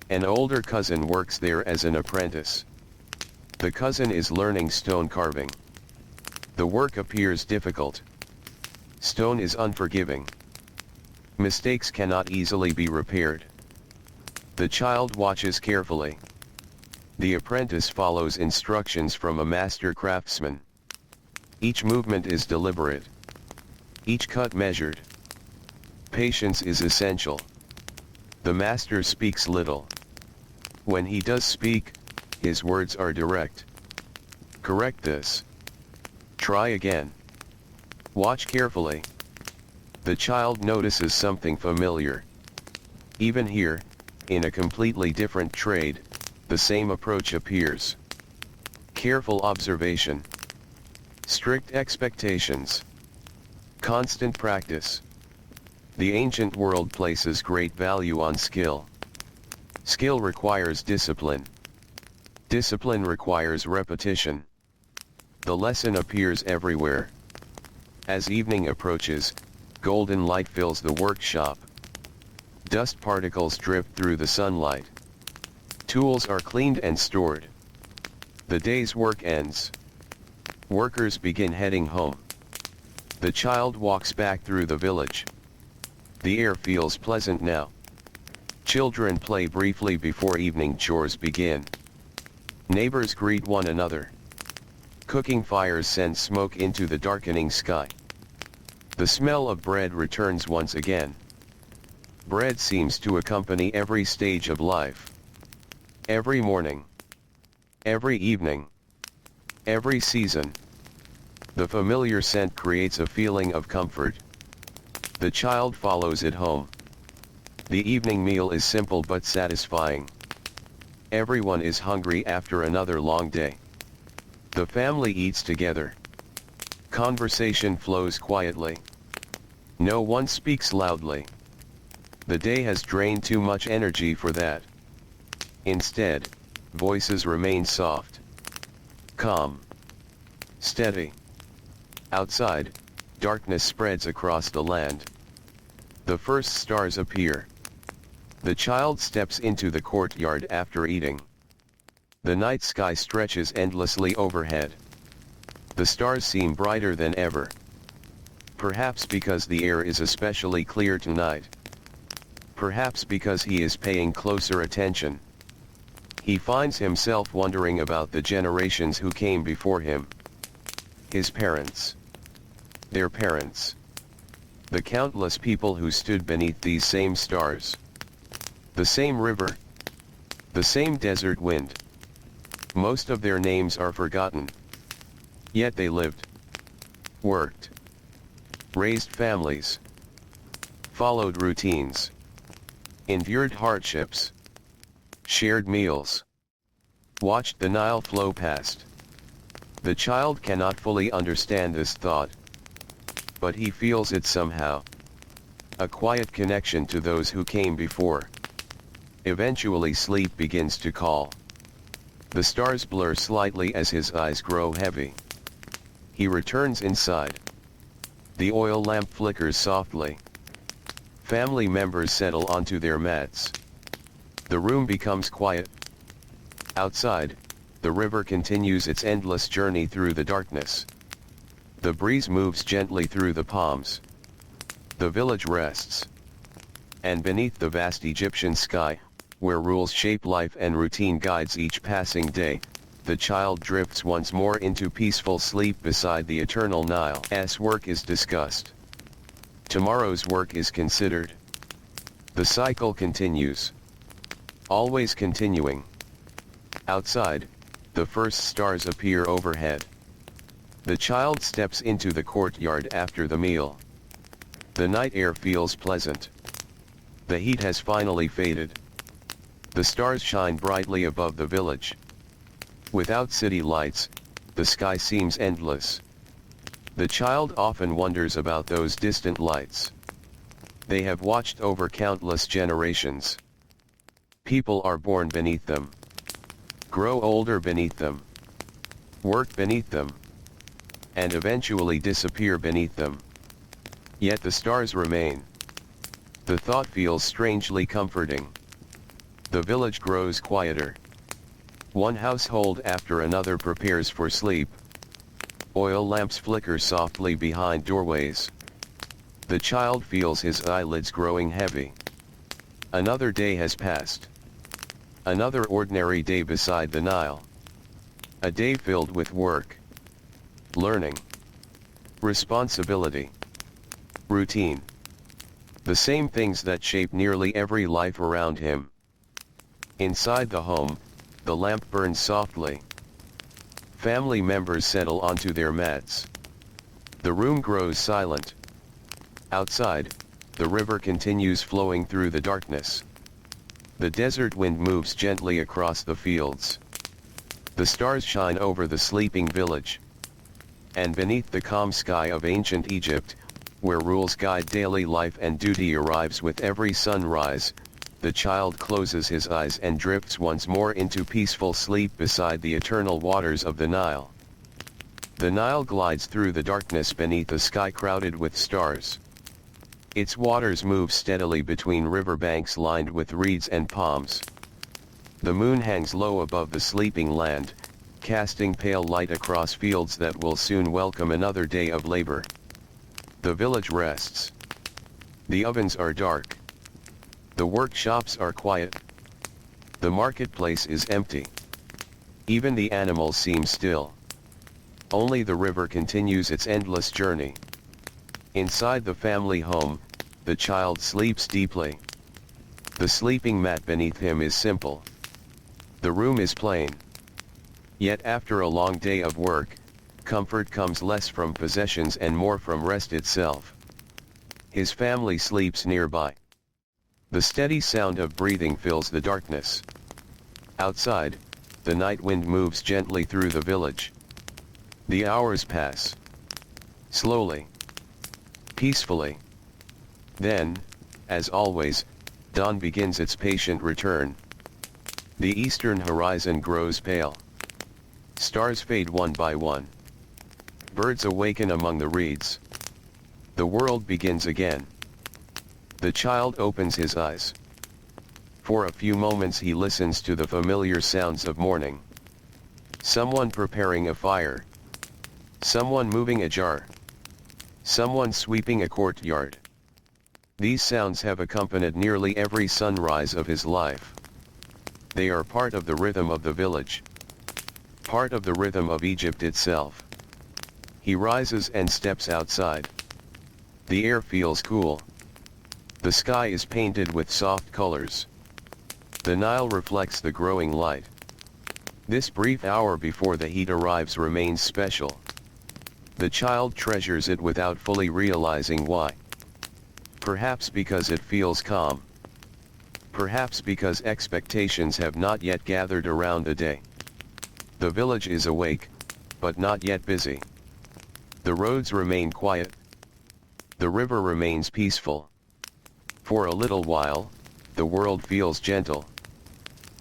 An older cousin works there as an apprentice. The cousin is learning stone carving. The work appears difficult. Stone is unforgiving. Mistakes cannot easily be repaired. The child watches carefully. The apprentice follows instructions from a master craftsman. Each movement is deliberate. Each cut measured. Patience is essential. The master speaks little. When he does speak, his words are direct. Correct this. Try again. Watch carefully. The child notices something familiar. Even here, in a completely different trade, the same approach appears. Careful observation. Strict expectations. Constant practice. The ancient world places great value on skill. Skill requires discipline. Discipline requires repetition. The lesson appears everywhere. As evening approaches, golden light fills the workshop. Dust particles drip through the sunlight. Tools are cleaned and stored. The day's work ends. Workers begin heading home. The child walks back through the village. The air feels pleasant now. Children play briefly before evening chores begin. Neighbors greet one another. Cooking fires send smoke into the darkening sky. The smell of bread returns once again. Bread seems to accompany every stage of life. Every morning. Every evening. Every season. The familiar scent creates a feeling of comfort. The child follows it home. The evening meal is simple but satisfying. Everyone is hungry after another long day. The family eats together. Conversation flows quietly. No one speaks loudly. The day has drained too much energy for that. Instead, voices remain soft. Calm. Steady. Outside, darkness spreads across the land. The first stars appear. The child steps into the courtyard after eating. The night sky stretches endlessly overhead. The stars seem brighter than ever. Perhaps because the air is especially clear tonight. Perhaps because he is paying closer attention. He finds himself wondering about the generations who came before him. His parents. Their parents. The countless people who stood beneath these same stars. The same river. The same desert wind. Most of their names are forgotten. Yet they lived. Worked. Raised families. Followed routines. Endured hardships. Shared meals. Watched the Nile flow past. The child cannot fully understand this thought. But he feels it somehow. A quiet connection to those who came before. Eventually sleep begins to call. The stars blur slightly as his eyes grow heavy. He returns inside. The oil lamp flickers softly. Family members settle onto their mats. The room becomes quiet. Outside, the river continues its endless journey through the darkness. The breeze moves gently through the palms. The village rests. And beneath the vast Egyptian sky, where rules shape life and routine guides each passing day, the child drifts once more into peaceful sleep beside the eternal Nile. As work is discussed. Tomorrow's work is considered. The cycle continues. Always continuing. Outside, the first stars appear overhead. The child steps into the courtyard after the meal. The night air feels pleasant. The heat has finally faded. The stars shine brightly above the village. Without city lights, the sky seems endless. The child often wonders about those distant lights. They have watched over countless generations. People are born beneath them. Grow older beneath them. Work beneath them. And eventually disappear beneath them. Yet the stars remain. The thought feels strangely comforting. The village grows quieter. One household after another prepares for sleep. Oil lamps flicker softly behind doorways. The child feels his eyelids growing heavy. Another day has passed. Another ordinary day beside the Nile. A day filled with work, learning, responsibility, routine. The same things that shape nearly every life around him. Inside the home, the lamp burns softly. Family members settle onto their mats. The room grows silent. Outside, the river continues flowing through the darkness. The desert wind moves gently across the fields. The stars shine over the sleeping village. And beneath the calm sky of ancient Egypt, where rules guide daily life and duty arrives with every sunrise, the child closes his eyes and drifts once more into peaceful sleep beside the eternal waters of the Nile. The Nile glides through the darkness beneath a sky crowded with stars. Its waters move steadily between riverbanks lined with reeds and palms. The moon hangs low above the sleeping land, casting pale light across fields that will soon welcome another day of labor. The village rests. The ovens are dark. The workshops are quiet. The marketplace is empty. Even the animals seem still. Only the river continues its endless journey. Inside the family home, the child sleeps deeply. The sleeping mat beneath him is simple. The room is plain. Yet after a long day of work, comfort comes less from possessions and more from rest itself. His family sleeps nearby. The steady sound of breathing fills the darkness. Outside, the night wind moves gently through the village. The hours pass. Slowly. Peacefully. Then, as always, dawn begins its patient return. The eastern horizon grows pale. Stars fade one by one. Birds awaken among the reeds. The world begins again. The child opens his eyes. For a few moments he listens to the familiar sounds of morning. Someone preparing a fire. Someone moving a jar. Someone sweeping a courtyard. These sounds have accompanied nearly every sunrise of his life. They are part of the rhythm of the village. Part of the rhythm of Egypt itself. He rises and steps outside. The air feels cool. The sky is painted with soft colors. The Nile reflects the growing light. This brief hour before the heat arrives remains special. The child treasures it without fully realizing why. Perhaps because it feels calm. Perhaps because expectations have not yet gathered around the day. The village is awake, but not yet busy. The roads remain quiet. The river remains peaceful. For a little while, the world feels gentle.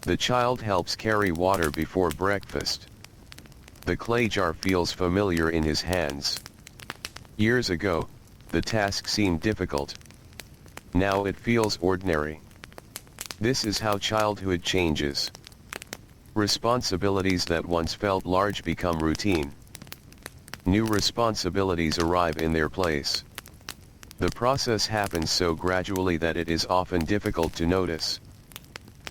The child helps carry water before breakfast. The clay jar feels familiar in his hands. Years ago, the task seemed difficult. Now it feels ordinary. This is how childhood changes. Responsibilities that once felt large become routine. New responsibilities arrive in their place. The process happens so gradually that it is often difficult to notice.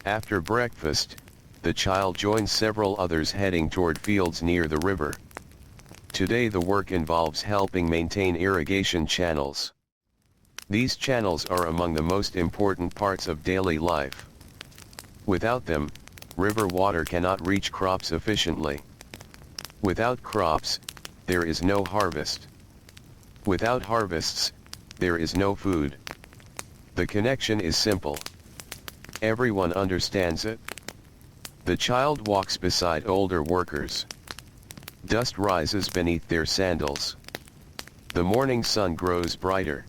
After breakfast, the child joins several others heading toward fields near the river. Today the work involves helping maintain irrigation channels. These channels are among the most important parts of daily life. Without them, river water cannot reach crops efficiently. Without crops, there is no harvest. Without harvests, there is no food. The connection is simple. Everyone understands it. The child walks beside older workers. Dust rises beneath their sandals. The morning sun grows brighter.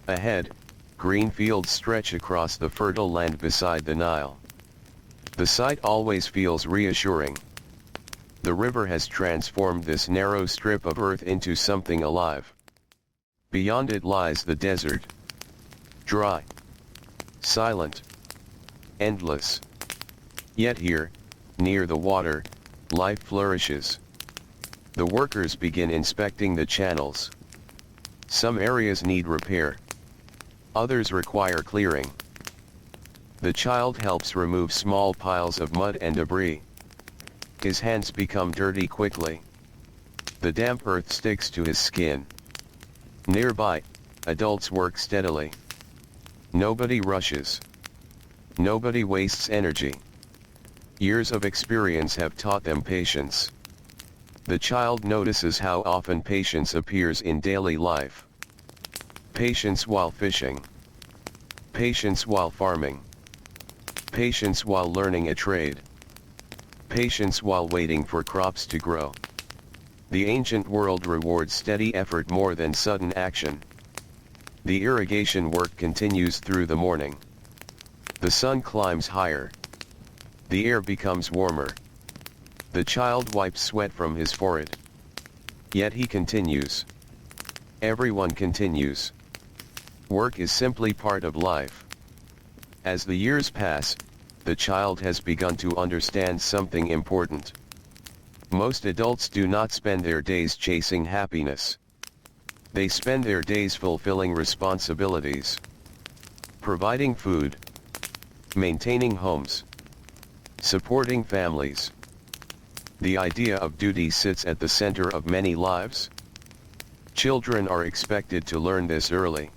Ahead, green fields stretch across the fertile land beside the Nile. The sight always feels reassuring. The river has transformed this narrow strip of earth into something alive. Beyond it lies the desert. Dry. Silent. Endless. Yet here, near the water, life flourishes. The workers begin inspecting the channels. Some areas need repair. Others require clearing. The child helps remove small piles of mud and debris. His hands become dirty quickly. The damp earth sticks to his skin. Nearby, adults work steadily. Nobody rushes. Nobody wastes energy. Years of experience have taught them patience. The child notices how often patience appears in daily life. Patience while fishing. Patience while farming. Patience while learning a trade. Patience while waiting for crops to grow. The ancient world rewards steady effort more than sudden action. The irrigation work continues through the morning. The sun climbs higher. The air becomes warmer. The child wipes sweat from his forehead. Yet he continues. Everyone continues. Work is simply part of life. As the years pass, the child has begun to understand something important. Most adults do not spend their days chasing happiness. They spend their days fulfilling responsibilities. Providing food. Maintaining homes. Supporting families. The idea of duty sits at the center of many lives. Children are expected to learn this early.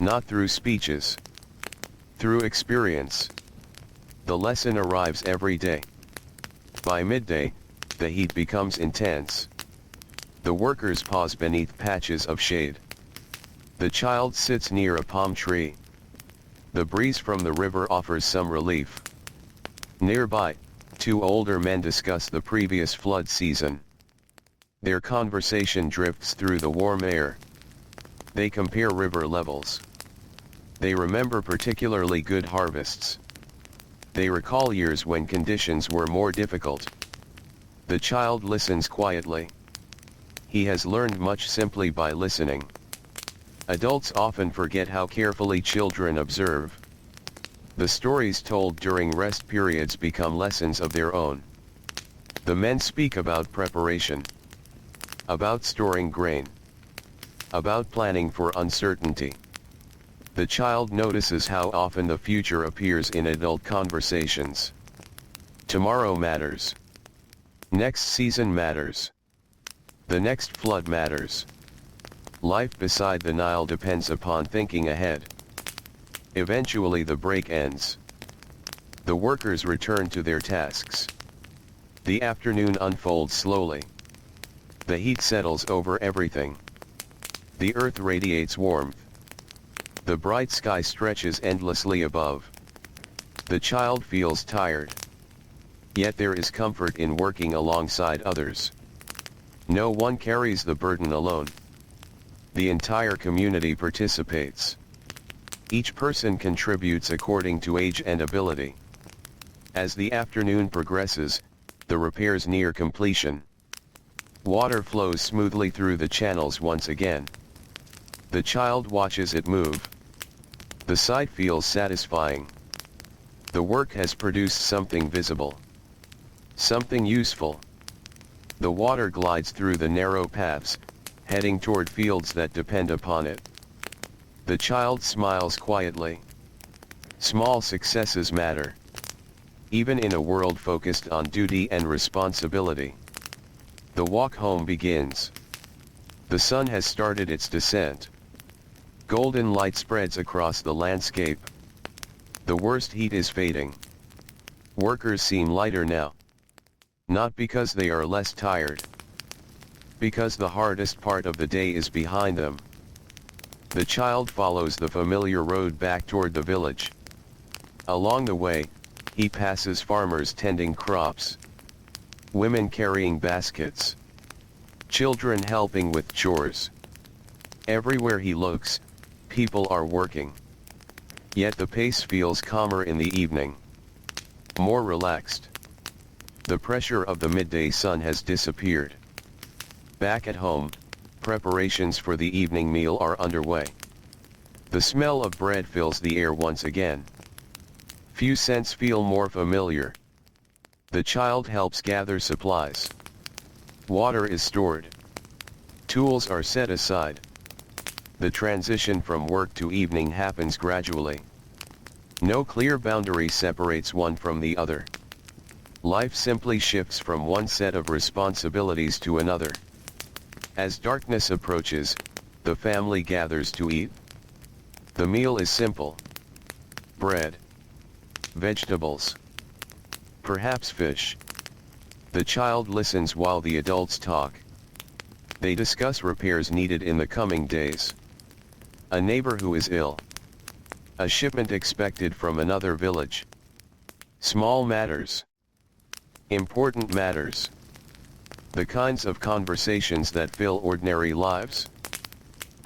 Not through speeches. Through experience. The lesson arrives every day. By midday, the heat becomes intense. The workers pause beneath patches of shade. The child sits near a palm tree. The breeze from the river offers some relief. Nearby, two older men discuss the previous flood season. Their conversation drifts through the warm air. They compare river levels. They remember particularly good harvests. They recall years when conditions were more difficult. The child listens quietly. He has learned much simply by listening. Adults often forget how carefully children observe. The stories told during rest periods become lessons of their own. The men speak about preparation. About storing grain. About planning for uncertainty. The child notices how often the future appears in adult conversations. Tomorrow matters. Next season matters. The next flood matters. Life beside the Nile depends upon thinking ahead. Eventually the break ends. The workers return to their tasks. The afternoon unfolds slowly. The heat settles over everything. The earth radiates warmth. The bright sky stretches endlessly above. The child feels tired. Yet there is comfort in working alongside others. No one carries the burden alone. The entire community participates. Each person contributes according to age and ability. As the afternoon progresses, the repairs near completion. Water flows smoothly through the channels once again. The child watches it move. The sight feels satisfying. The work has produced something visible. Something useful. The water glides through the narrow paths, heading toward fields that depend upon it. The child smiles quietly. Small successes matter, even in a world focused on duty and responsibility. The walk home begins. The sun has started its descent. Golden light spreads across the landscape. The worst heat is fading. Workers seem lighter now. Not because they are less tired. Because the hardest part of the day is behind them. The child follows the familiar road back toward the village. Along the way, he passes farmers tending crops. Women carrying baskets. Children helping with chores. Everywhere he looks, people are working. Yet the pace feels calmer in the evening. More relaxed. The pressure of the midday sun has disappeared. Back at home, preparations for the evening meal are underway. The smell of bread fills the air once again. Few scents feel more familiar. The child helps gather supplies. Water is stored. Tools are set aside. The transition from work to evening happens gradually. No clear boundary separates one from the other. Life simply shifts from one set of responsibilities to another. As darkness approaches, the family gathers to eat. The meal is simple. Bread. Vegetables. Perhaps fish. The child listens while the adults talk. They discuss repairs needed in the coming days. A neighbor who is ill. A shipment expected from another village. Small matters. Important matters. The kinds of conversations that fill ordinary lives.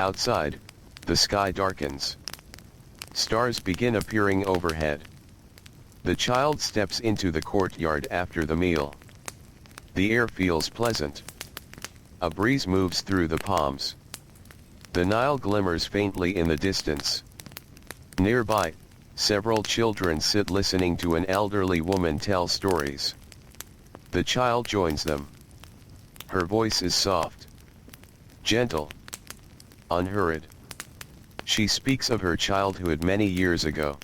Outside, the sky darkens. Stars begin appearing overhead. The child steps into the courtyard after the meal. The air feels pleasant. A breeze moves through the palms. The Nile glimmers faintly in the distance. Nearby, several children sit listening to an elderly woman tell stories. The child joins them. Her voice is soft, gentle, unhurried. She speaks of her childhood many years ago.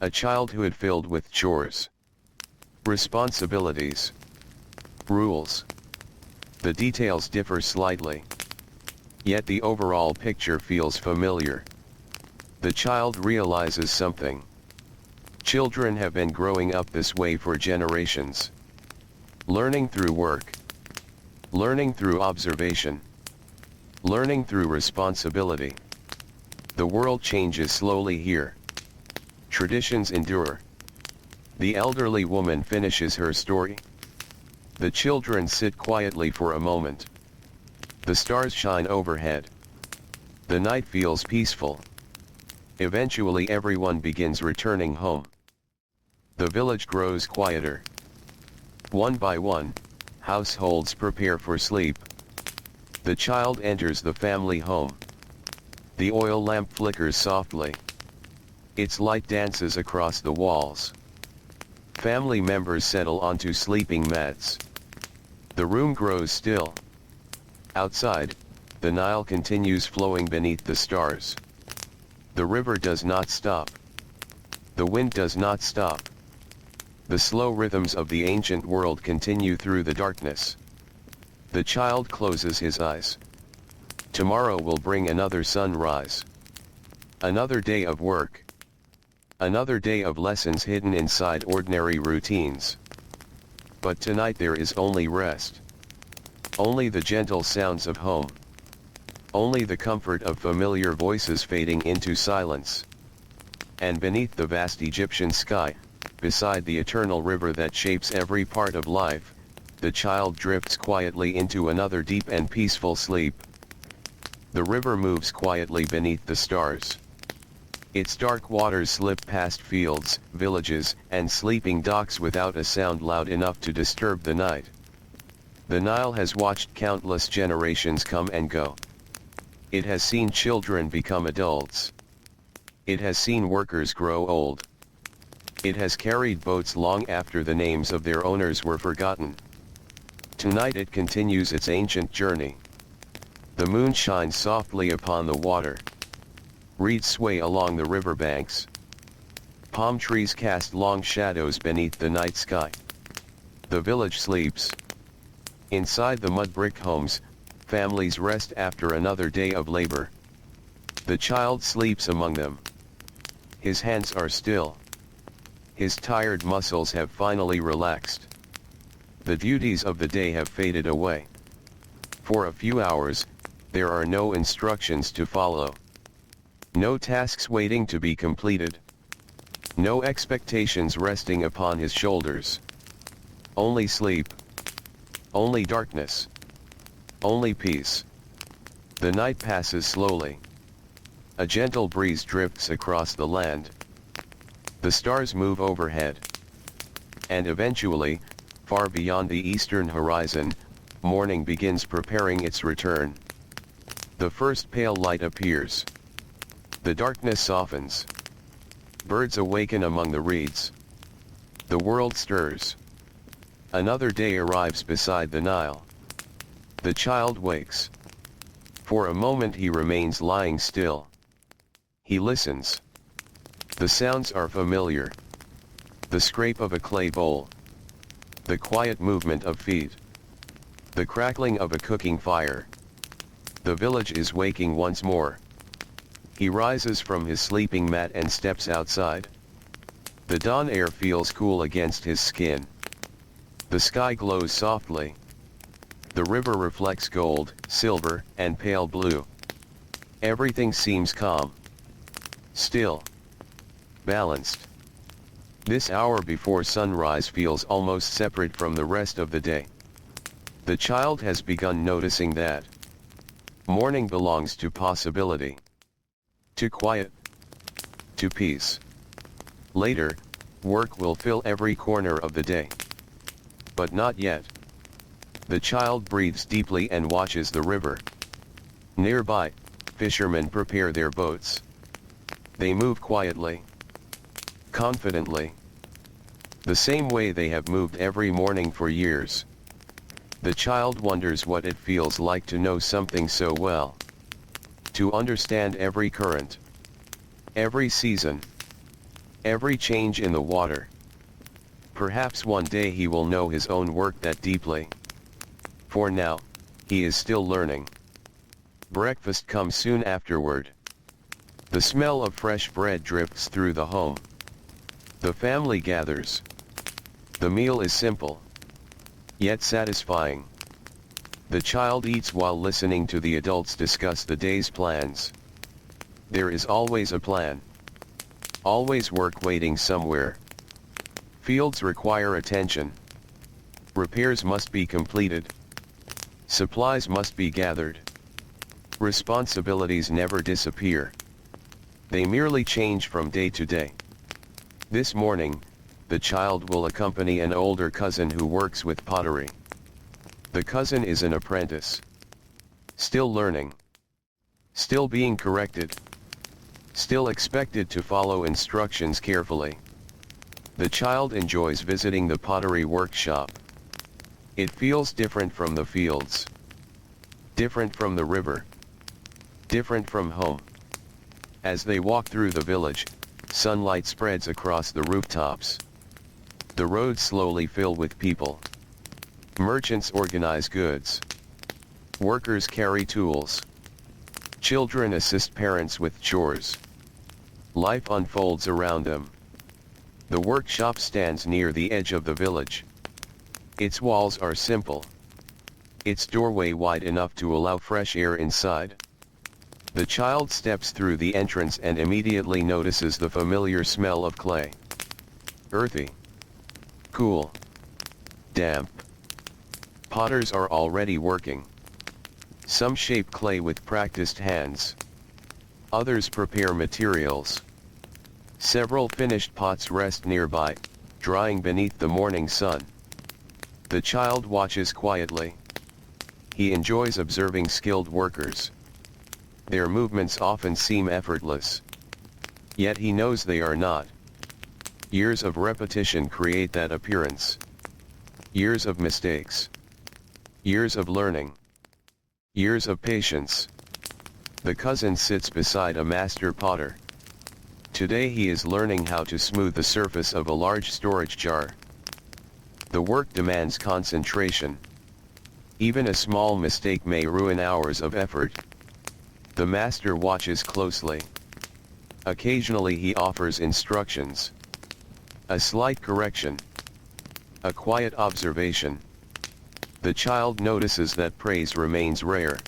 A childhood filled with chores, responsibilities, rules. The details differ slightly. Yet the overall picture feels familiar. The child realizes something. Children have been growing up this way for generations. Learning through work. Learning through observation. Learning through responsibility. The world changes slowly here. Traditions endure. The elderly woman finishes her story. The children sit quietly for a moment. The stars shine overhead. The night feels peaceful. Eventually everyone begins returning home. The village grows quieter. One by one, households prepare for sleep. The child enters the family home. The oil lamp flickers softly. Its light dances across the walls. Family members settle onto sleeping mats. The room grows still. Outside, the Nile continues flowing beneath the stars. The river does not stop. The wind does not stop. The slow rhythms of the ancient world continue through the darkness. The child closes his eyes. Tomorrow will bring another sunrise. Another day of work. Another day of lessons hidden inside ordinary routines. But tonight there is only rest. Only the gentle sounds of home. Only the comfort of familiar voices fading into silence. And beneath the vast Egyptian sky, beside the eternal river that shapes every part of life, the child drifts quietly into another deep and peaceful sleep. The river moves quietly beneath the stars. Its dark waters slip past fields, villages, and sleeping docks without a sound loud enough to disturb the night. The Nile has watched countless generations come and go. It has seen children become adults. It has seen workers grow old. It has carried boats long after the names of their owners were forgotten. Tonight it continues its ancient journey. The moon shines softly upon the water. Reeds sway along the riverbanks. Palm trees cast long shadows beneath the night sky. The village sleeps. Inside the mud-brick homes, families rest after another day of labor. The child sleeps among them. His hands are still. His tired muscles have finally relaxed. The duties of the day have faded away. For a few hours, there are no instructions to follow. No tasks waiting to be completed. No expectations resting upon his shoulders. Only sleep. Only darkness. Only peace. The night passes slowly. A gentle breeze drifts across the land. The stars move overhead. And eventually, far beyond the eastern horizon, morning begins preparing its return. The first pale light appears. The darkness softens. Birds awaken among the reeds. The world stirs. Another day arrives beside the Nile. The child wakes. For a moment he remains lying still. He listens. The sounds are familiar. The scrape of a clay bowl. The quiet movement of feet. The crackling of a cooking fire. The village is waking once more. He rises from his sleeping mat and steps outside. The dawn air feels cool against his skin. The sky glows softly. The river reflects gold, silver, and pale blue. Everything seems calm. Still. Balanced. This hour before sunrise feels almost separate from the rest of the day. The child has begun noticing that morning belongs to possibility, to quiet, to peace. Later, work will fill every corner of the day. But not yet. The child breathes deeply and watches the river. Nearby, fishermen prepare their boats. They move quietly, confidently, the same way they have moved every morning for years. The child wonders what it feels like to know something so well. To understand every current, every season, every change in the water. Perhaps one day he will know his own work that deeply. For now, he is still learning. Breakfast comes soon afterward. The smell of fresh bread drifts through the home. The family gathers. The meal is simple, yet satisfying. The child eats while listening to the adults discuss the day's plans. There is always a plan. Always work waiting somewhere. Fields require attention. Repairs must be completed. Supplies must be gathered. Responsibilities never disappear. They merely change from day to day. This morning, the child will accompany an older cousin who works with pottery. The cousin is an apprentice. Still learning. Still being corrected. Still expected to follow instructions carefully. The child enjoys visiting the pottery workshop. It feels different from the fields. Different from the river. Different from home. As they walk through the village, sunlight spreads across the rooftops. The roads slowly fill with people. Merchants organize goods. Workers carry tools. Children assist parents with chores. Life unfolds around them. The workshop stands near the edge of the village. Its walls are simple. Its doorway wide enough to allow fresh air inside. The child steps through the entrance and immediately notices the familiar smell of clay. Earthy. Cool. Damp. Potters are already working. Some shape clay with practiced hands. Others prepare materials. Several finished pots rest nearby, drying beneath the morning sun. The child watches quietly. He enjoys observing skilled workers. Their movements often seem effortless. Yet he knows they are not. Years of repetition create that appearance. Years of mistakes. Years of learning. Years of patience. The cousin sits beside a master potter. Today he is learning how to smooth the surface of a large storage jar. The work demands concentration. Even a small mistake may ruin hours of effort. The master watches closely. Occasionally he offers instructions. A slight correction. A quiet observation. The child notices that praise remains rare.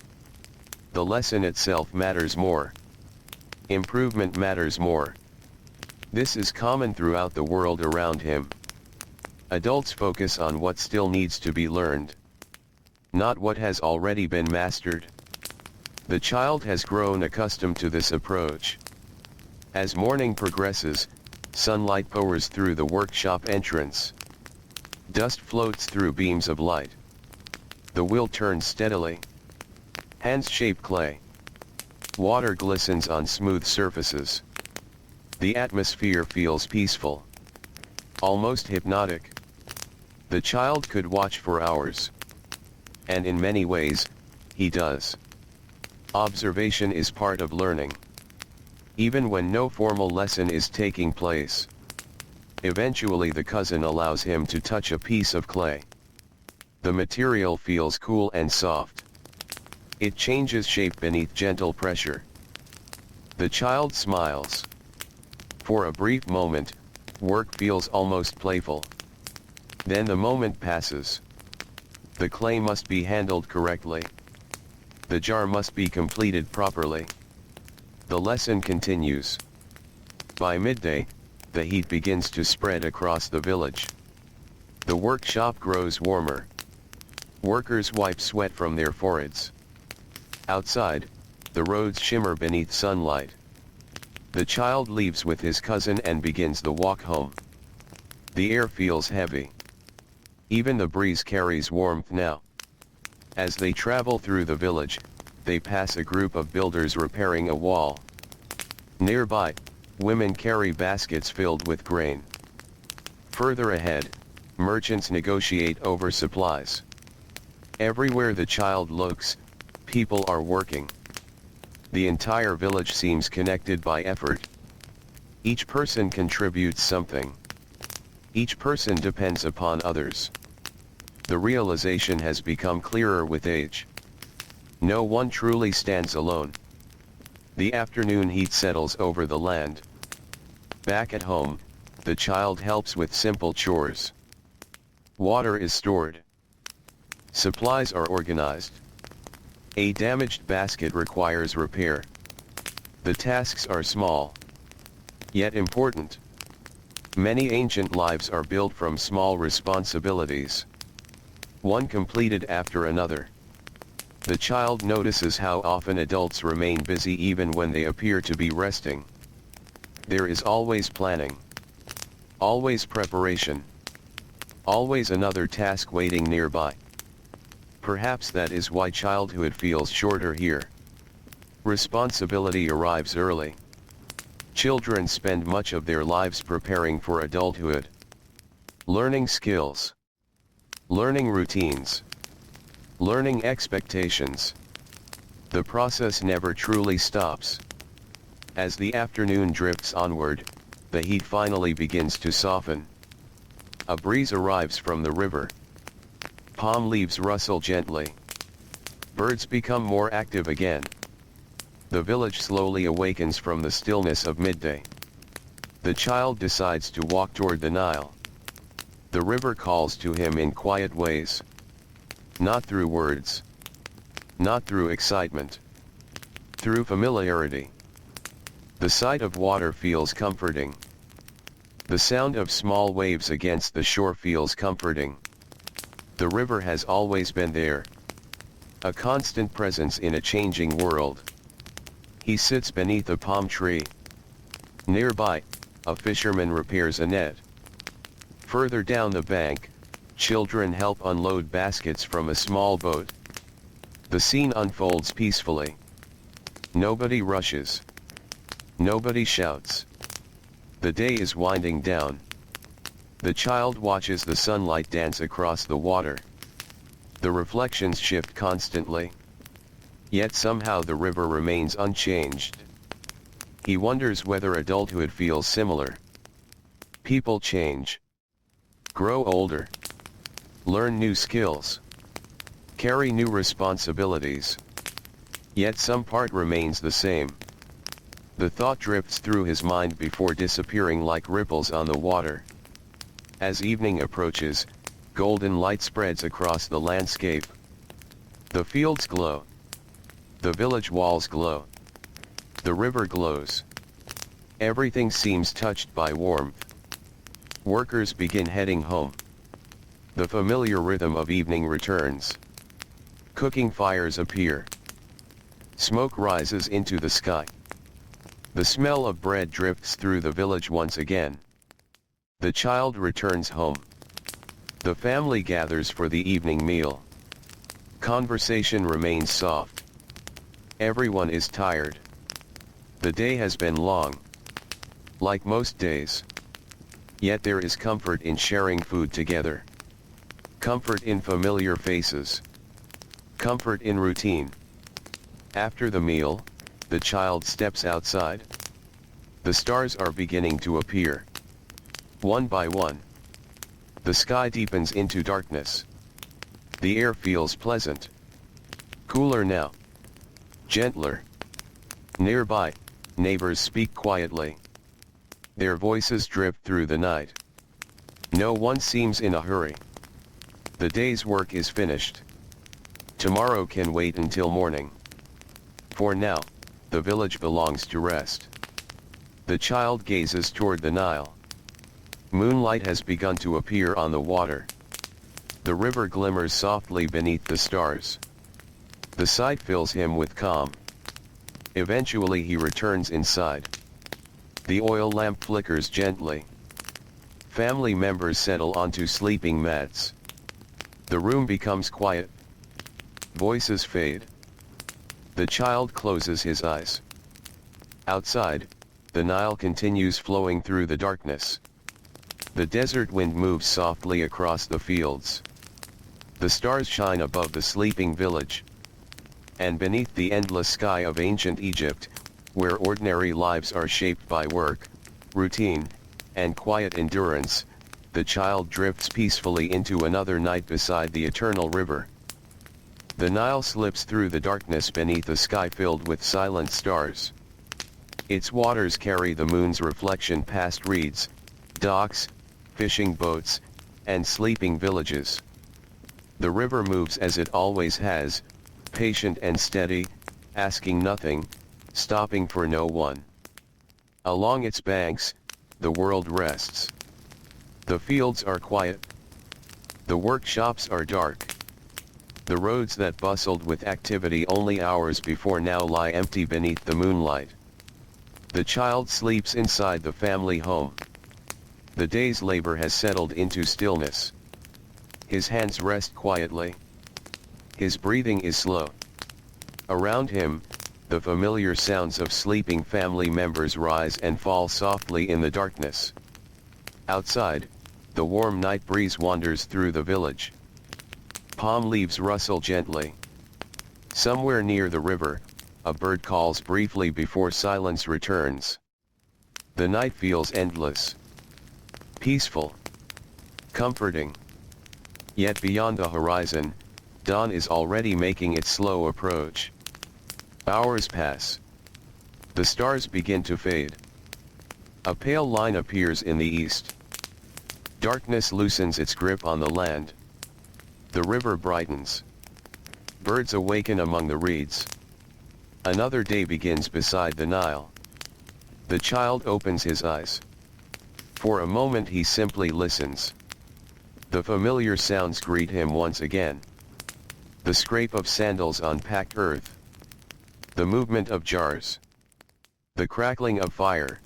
The lesson itself matters more. Improvement matters more. This is common throughout the world around him. Adults focus on what still needs to be learned, not what has already been mastered. The child has grown accustomed to this approach. As morning progresses, sunlight pours through the workshop entrance. Dust floats through beams of light. The wheel turns steadily. Hands shape clay. Water glistens on smooth surfaces. The atmosphere feels peaceful, almost hypnotic. The child could watch for hours. And in many ways, he does. Observation is part of learning. Even when no formal lesson is taking place. Eventually the cousin allows him to touch a piece of clay. The material feels cool and soft. It changes shape beneath gentle pressure. The child smiles. For a brief moment, work feels almost playful. Then the moment passes. The clay must be handled correctly. The jar must be completed properly. The lesson continues. By midday, the heat begins to spread across the village. The workshop grows warmer. Workers wipe sweat from their foreheads. Outside, the roads shimmer beneath sunlight. The child leaves with his cousin and begins the walk home. The air feels heavy. Even the breeze carries warmth now. As they travel through the village, they pass a group of builders repairing a wall. Nearby, women carry baskets filled with grain. Further ahead, merchants negotiate over supplies. Everywhere the child looks, people are working. The entire village seems connected by effort. Each person contributes something. Each person depends upon others. The realization has become clearer with age. No one truly stands alone. The afternoon heat settles over the land. Back at home, the child helps with simple chores. Water is stored. Supplies are organized. A damaged basket requires repair. The tasks are small, yet important. Many ancient lives are built from small responsibilities, one completed after another. The child notices how often adults remain busy even when they appear to be resting. There is always planning, always preparation, always another task waiting nearby. Perhaps that is why childhood feels shorter here. Responsibility arrives early. Children spend much of their lives preparing for adulthood. Learning skills. Learning routines. Learning expectations. The process never truly stops. As the afternoon drifts onward, the heat finally begins to soften. A breeze arrives from the river. Palm leaves rustle gently. Birds become more active again. The village slowly awakens from the stillness of midday. The child decides to walk toward the Nile. The river calls to him in quiet ways. Not through words. Not through excitement. Through familiarity. The sight of water feels comforting. The sound of small waves against the shore feels comforting. The river has always been there. A constant presence in a changing world. He sits beneath a palm tree. Nearby, a fisherman repairs a net. Further down the bank, children help unload baskets from a small boat. The scene unfolds peacefully. Nobody rushes. Nobody shouts. The day is winding down. The child watches the sunlight dance across the water. The reflections shift constantly. Yet somehow the river remains unchanged. He wonders whether adulthood feels similar. People change. Grow older. Learn new skills. Carry new responsibilities. Yet some part remains the same. The thought drifts through his mind before disappearing like ripples on the water. As evening approaches, golden light spreads across the landscape. The fields glow. The village walls glow. The river glows. Everything seems touched by warmth. Workers begin heading home. The familiar rhythm of evening returns. Cooking fires appear. Smoke rises into the sky. The smell of bread drifts through the village once again. The child returns home. The family gathers for the evening meal. Conversation remains soft. Everyone is tired. The day has been long. Like most days. Yet there is comfort in sharing food together. Comfort in familiar faces. Comfort in routine. After the meal, the child steps outside. The stars are beginning to appear. One by one. The sky deepens into darkness. The air feels pleasant. Cooler now. Gentler. Nearby, neighbors speak quietly. Their voices drift through the night. No one seems in a hurry. The day's work is finished. Tomorrow can wait until morning. For now, the village belongs to rest. The child gazes toward the Nile. Moonlight has begun to appear on the water. The river glimmers softly beneath the stars. The sight fills him with calm. Eventually he returns inside. The oil lamp flickers gently. Family members settle onto sleeping mats. The room becomes quiet. Voices fade. The child closes his eyes. Outside, the Nile continues flowing through the darkness. The desert wind moves softly across the fields. The stars shine above the sleeping village. And beneath the endless sky of ancient Egypt, where ordinary lives are shaped by work, routine, and quiet endurance, the child drifts peacefully into another night beside the eternal river. The Nile slips through the darkness beneath a sky filled with silent stars. Its waters carry the moon's reflection past reeds, docks, fishing boats, and sleeping villages. The river moves as it always has, patient and steady, asking nothing, stopping for no one. Along its banks, the world rests. The fields are quiet. The workshops are dark. The roads that bustled with activity only hours before now lie empty beneath the moonlight. The child sleeps inside the family home. The day's labor has settled into stillness. His hands rest quietly. His breathing is slow. Around him, the familiar sounds of sleeping family members rise and fall softly in the darkness. Outside, the warm night breeze wanders through the village. Palm leaves rustle gently. Somewhere near the river, a bird calls briefly before silence returns. The night feels endless. Peaceful. Comforting. Yet beyond the horizon, dawn is already making its slow approach. Hours pass. The stars begin to fade. A pale line appears in the east. Darkness loosens its grip on the land. The river brightens. Birds awaken among the reeds. Another day begins beside the Nile. The child opens his eyes. For a moment he simply listens. The familiar sounds greet him once again. The scrape of sandals on packed earth. The movement of jars. The crackling of fire.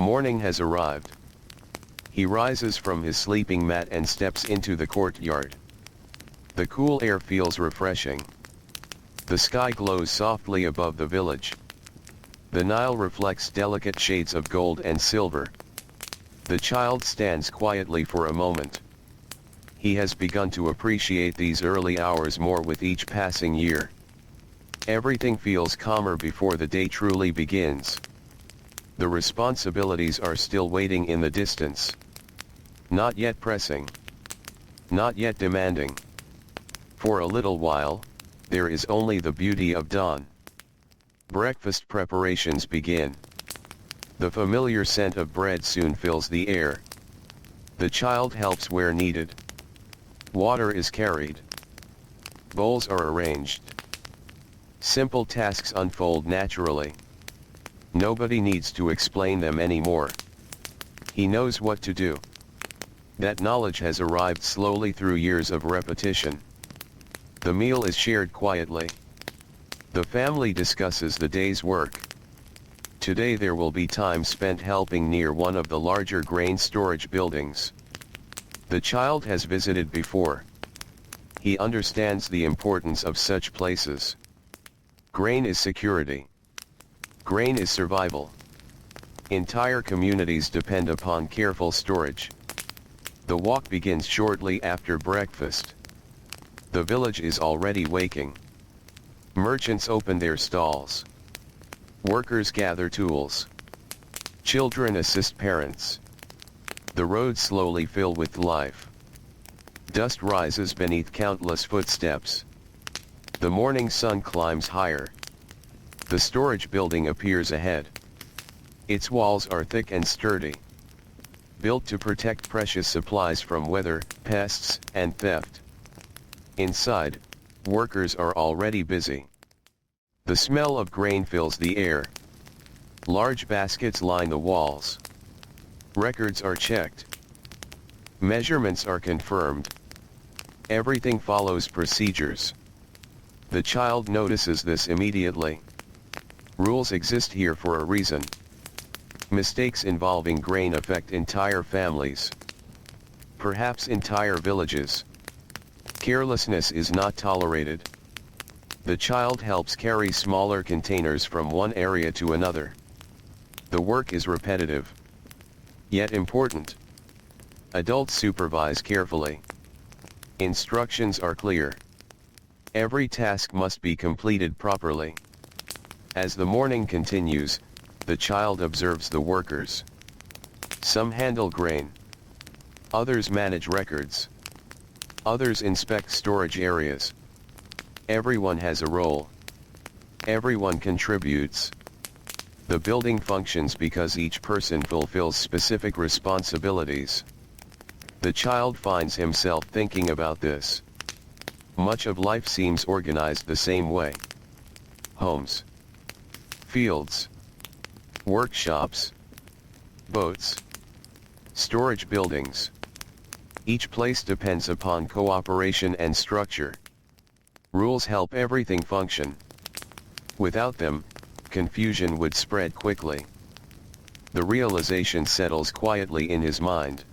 Morning has arrived. He rises from his sleeping mat and steps into the courtyard. The cool air feels refreshing. The sky glows softly above the village. The Nile reflects delicate shades of gold and silver. The child stands quietly for a moment. He has begun to appreciate these early hours more with each passing year. Everything feels calmer before the day truly begins. The responsibilities are still waiting in the distance. Not yet pressing. Not yet demanding. For a little while, there is only the beauty of dawn. Breakfast preparations begin. The familiar scent of bread soon fills the air. The child helps where needed. Water is carried. Bowls are arranged. Simple tasks unfold naturally. Nobody needs to explain them anymore. He knows what to do. That knowledge has arrived slowly through years of repetition. The meal is shared quietly. The family discusses the day's work. Today there will be time spent helping near one of the larger grain storage buildings. The child has visited before. He understands the importance of such places. Grain is security. Grain is survival. Entire communities depend upon careful storage. The walk begins shortly after breakfast. The village is already waking. Merchants open their stalls. Workers gather tools. Children assist parents. The roads slowly fill with life. Dust rises beneath countless footsteps. The morning sun climbs higher. The storage building appears ahead. Its walls are thick and sturdy. Built to protect precious supplies from weather, pests, and theft. Inside, workers are already busy. The smell of grain fills the air. Large baskets line the walls. Records are checked. Measurements are confirmed. Everything follows procedures. The child notices this immediately. Rules exist here for a reason. Mistakes involving grain affect entire families. Perhaps entire villages. Carelessness is not tolerated. The child helps carry smaller containers from one area to another. The work is repetitive, yet important. Adults supervise carefully. Instructions are clear. Every task must be completed properly. As the morning continues, the child observes the workers. Some handle grain. Others manage records. Others inspect storage areas. Everyone has a role. Everyone contributes. The building functions because each person fulfills specific responsibilities. The child finds himself thinking about this. Much of life seems organized the same way. Homes. Fields. Workshops. Boats. Storage buildings. Each place depends upon cooperation and structure. Rules help everything function. Without them, confusion would spread quickly. The realization settles quietly in his mind.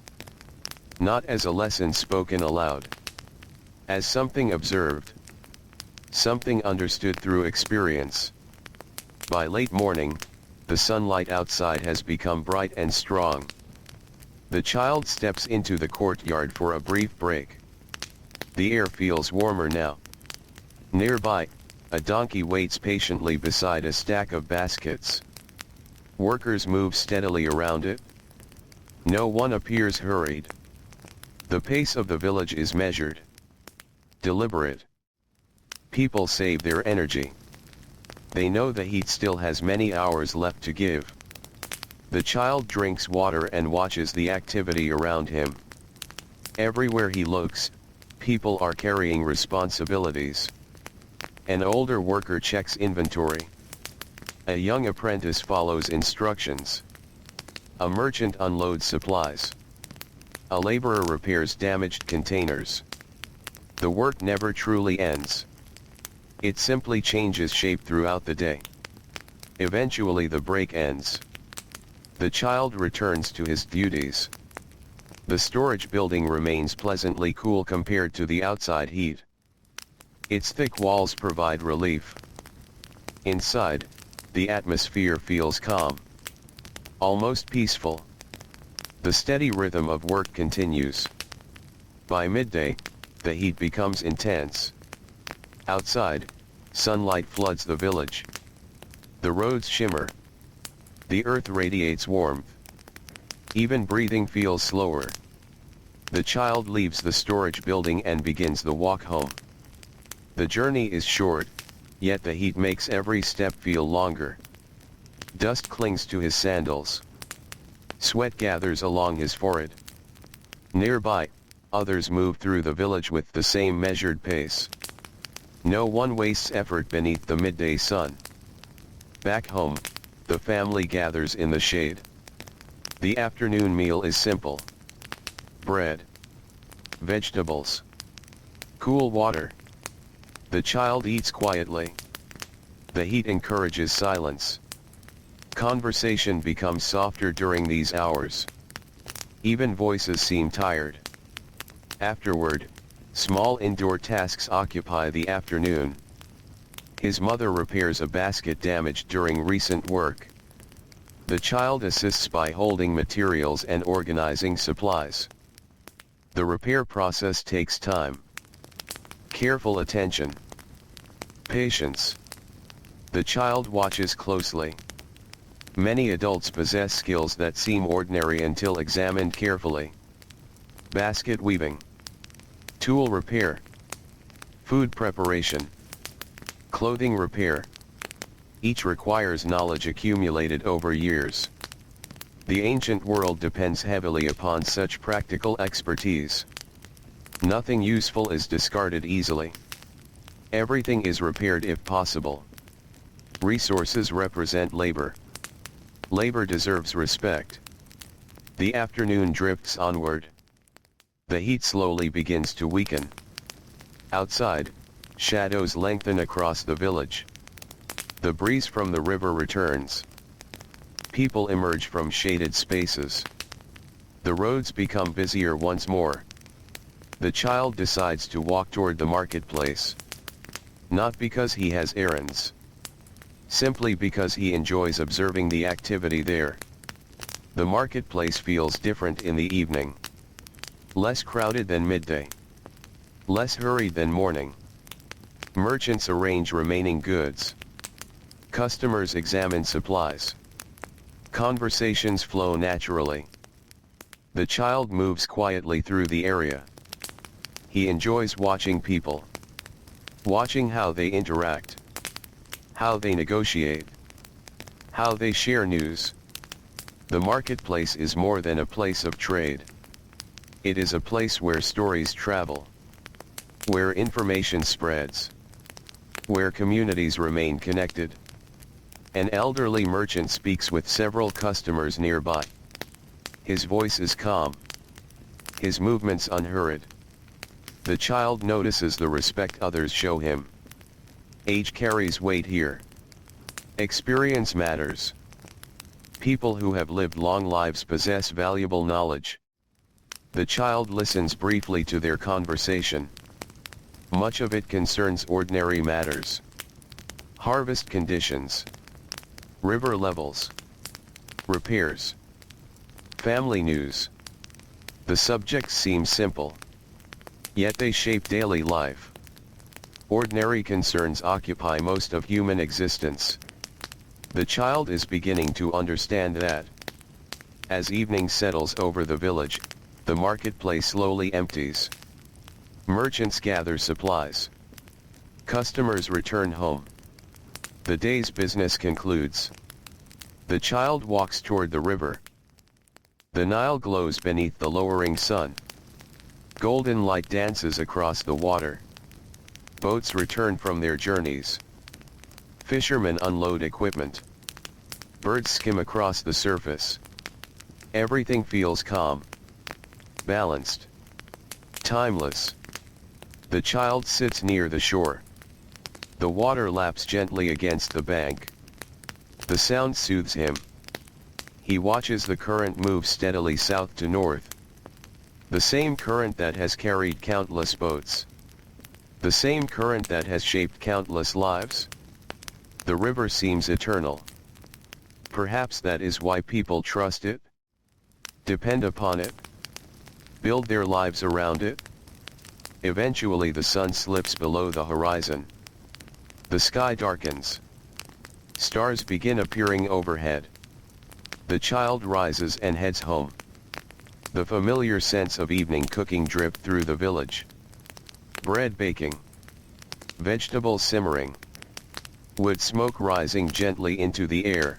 Not as a lesson spoken aloud. As something observed. Something understood through experience. By late morning, the sunlight outside has become bright and strong. The child steps into the courtyard for a brief break. The air feels warmer now. Nearby, a donkey waits patiently beside a stack of baskets. Workers move steadily around it. No one appears hurried. The pace of the village is measured. Deliberate. People save their energy. They know the heat still has many hours left to give. The child drinks water and watches the activity around him. Everywhere he looks, people are carrying responsibilities. An older worker checks inventory. A young apprentice follows instructions. A merchant unloads supplies. A laborer repairs damaged containers. The work never truly ends. It simply changes shape throughout the day. Eventually the break ends. The child returns to his duties. The storage building remains pleasantly cool compared to the outside heat. Its thick walls provide relief. Inside, the atmosphere feels calm, almost peaceful. The steady rhythm of work continues. By midday, the heat becomes intense. Outside, sunlight floods the village. The roads shimmer. The earth radiates warmth. Even breathing feels slower. The child leaves the storage building and begins the walk home. The journey is short, yet the heat makes every step feel longer. Dust clings to his sandals. Sweat gathers along his forehead. Nearby, others move through the village with the same measured pace. No one wastes effort beneath the midday sun. Back home, the family gathers in the shade. The afternoon meal is simple. Bread, vegetables, cool water. The child eats quietly. The heat encourages silence. Conversation becomes softer during these hours. Even voices seem tired. Afterward, small indoor tasks occupy the afternoon. His mother repairs a basket damaged during recent work. The child assists by holding materials and organizing supplies. The repair process takes time. Careful attention. Patience. The child watches closely. Many adults possess skills that seem ordinary until examined carefully. Basket weaving. Tool repair. Food preparation. Clothing repair. Each requires knowledge accumulated over years. The ancient world depends heavily upon such practical expertise. Nothing useful is discarded easily. Everything is repaired if possible. Resources represent labor. Labor deserves respect. The afternoon drifts onward. The heat slowly begins to weaken. Outside, shadows lengthen across the village. The breeze from the river returns. People emerge from shaded spaces. The roads become busier once more. The child decides to walk toward the marketplace. Not because he has errands. Simply because he enjoys observing the activity there. The marketplace feels different in the evening. Less crowded than midday. Less hurried than morning. Merchants arrange remaining goods. Customers examine supplies. Conversations flow naturally. The child moves quietly through the area. He enjoys watching people. Watching how they interact. How they negotiate. How they share news. The marketplace is more than a place of trade. It is a place where stories travel. Where information spreads. Where communities remain connected. An elderly merchant speaks with several customers nearby. His voice is calm. His movements unhurried. The child notices the respect others show him. Age carries weight here. Experience matters. People who have lived long lives possess valuable knowledge. The child listens briefly to their conversation. Much of it concerns ordinary matters. Harvest conditions. River levels. Repairs. Family news. The subjects seem simple. Yet they shape daily life. Ordinary concerns occupy most of human existence. The child is beginning to understand that. As evening settles over the village, the marketplace slowly empties. Merchants gather supplies. Customers return home. The day's business concludes. The child walks toward the river. The Nile glows beneath the lowering sun. Golden light dances across the water. Boats return from their journeys. Fishermen unload equipment. Birds skim across the surface. Everything feels calm. Balanced. Timeless. The child sits near the shore. The water laps gently against the bank. The sound soothes him. He watches the current move steadily south to north. The same current that has carried countless boats. The same current that has shaped countless lives. The river seems eternal. Perhaps that is why people trust it, depend upon it, build their lives around it. Eventually the sun slips below the horizon. The sky darkens. Stars begin appearing overhead. The child rises and heads home. The familiar sense of evening cooking drips through the village. Bread baking. Vegetables simmering. Wood smoke rising gently into the air.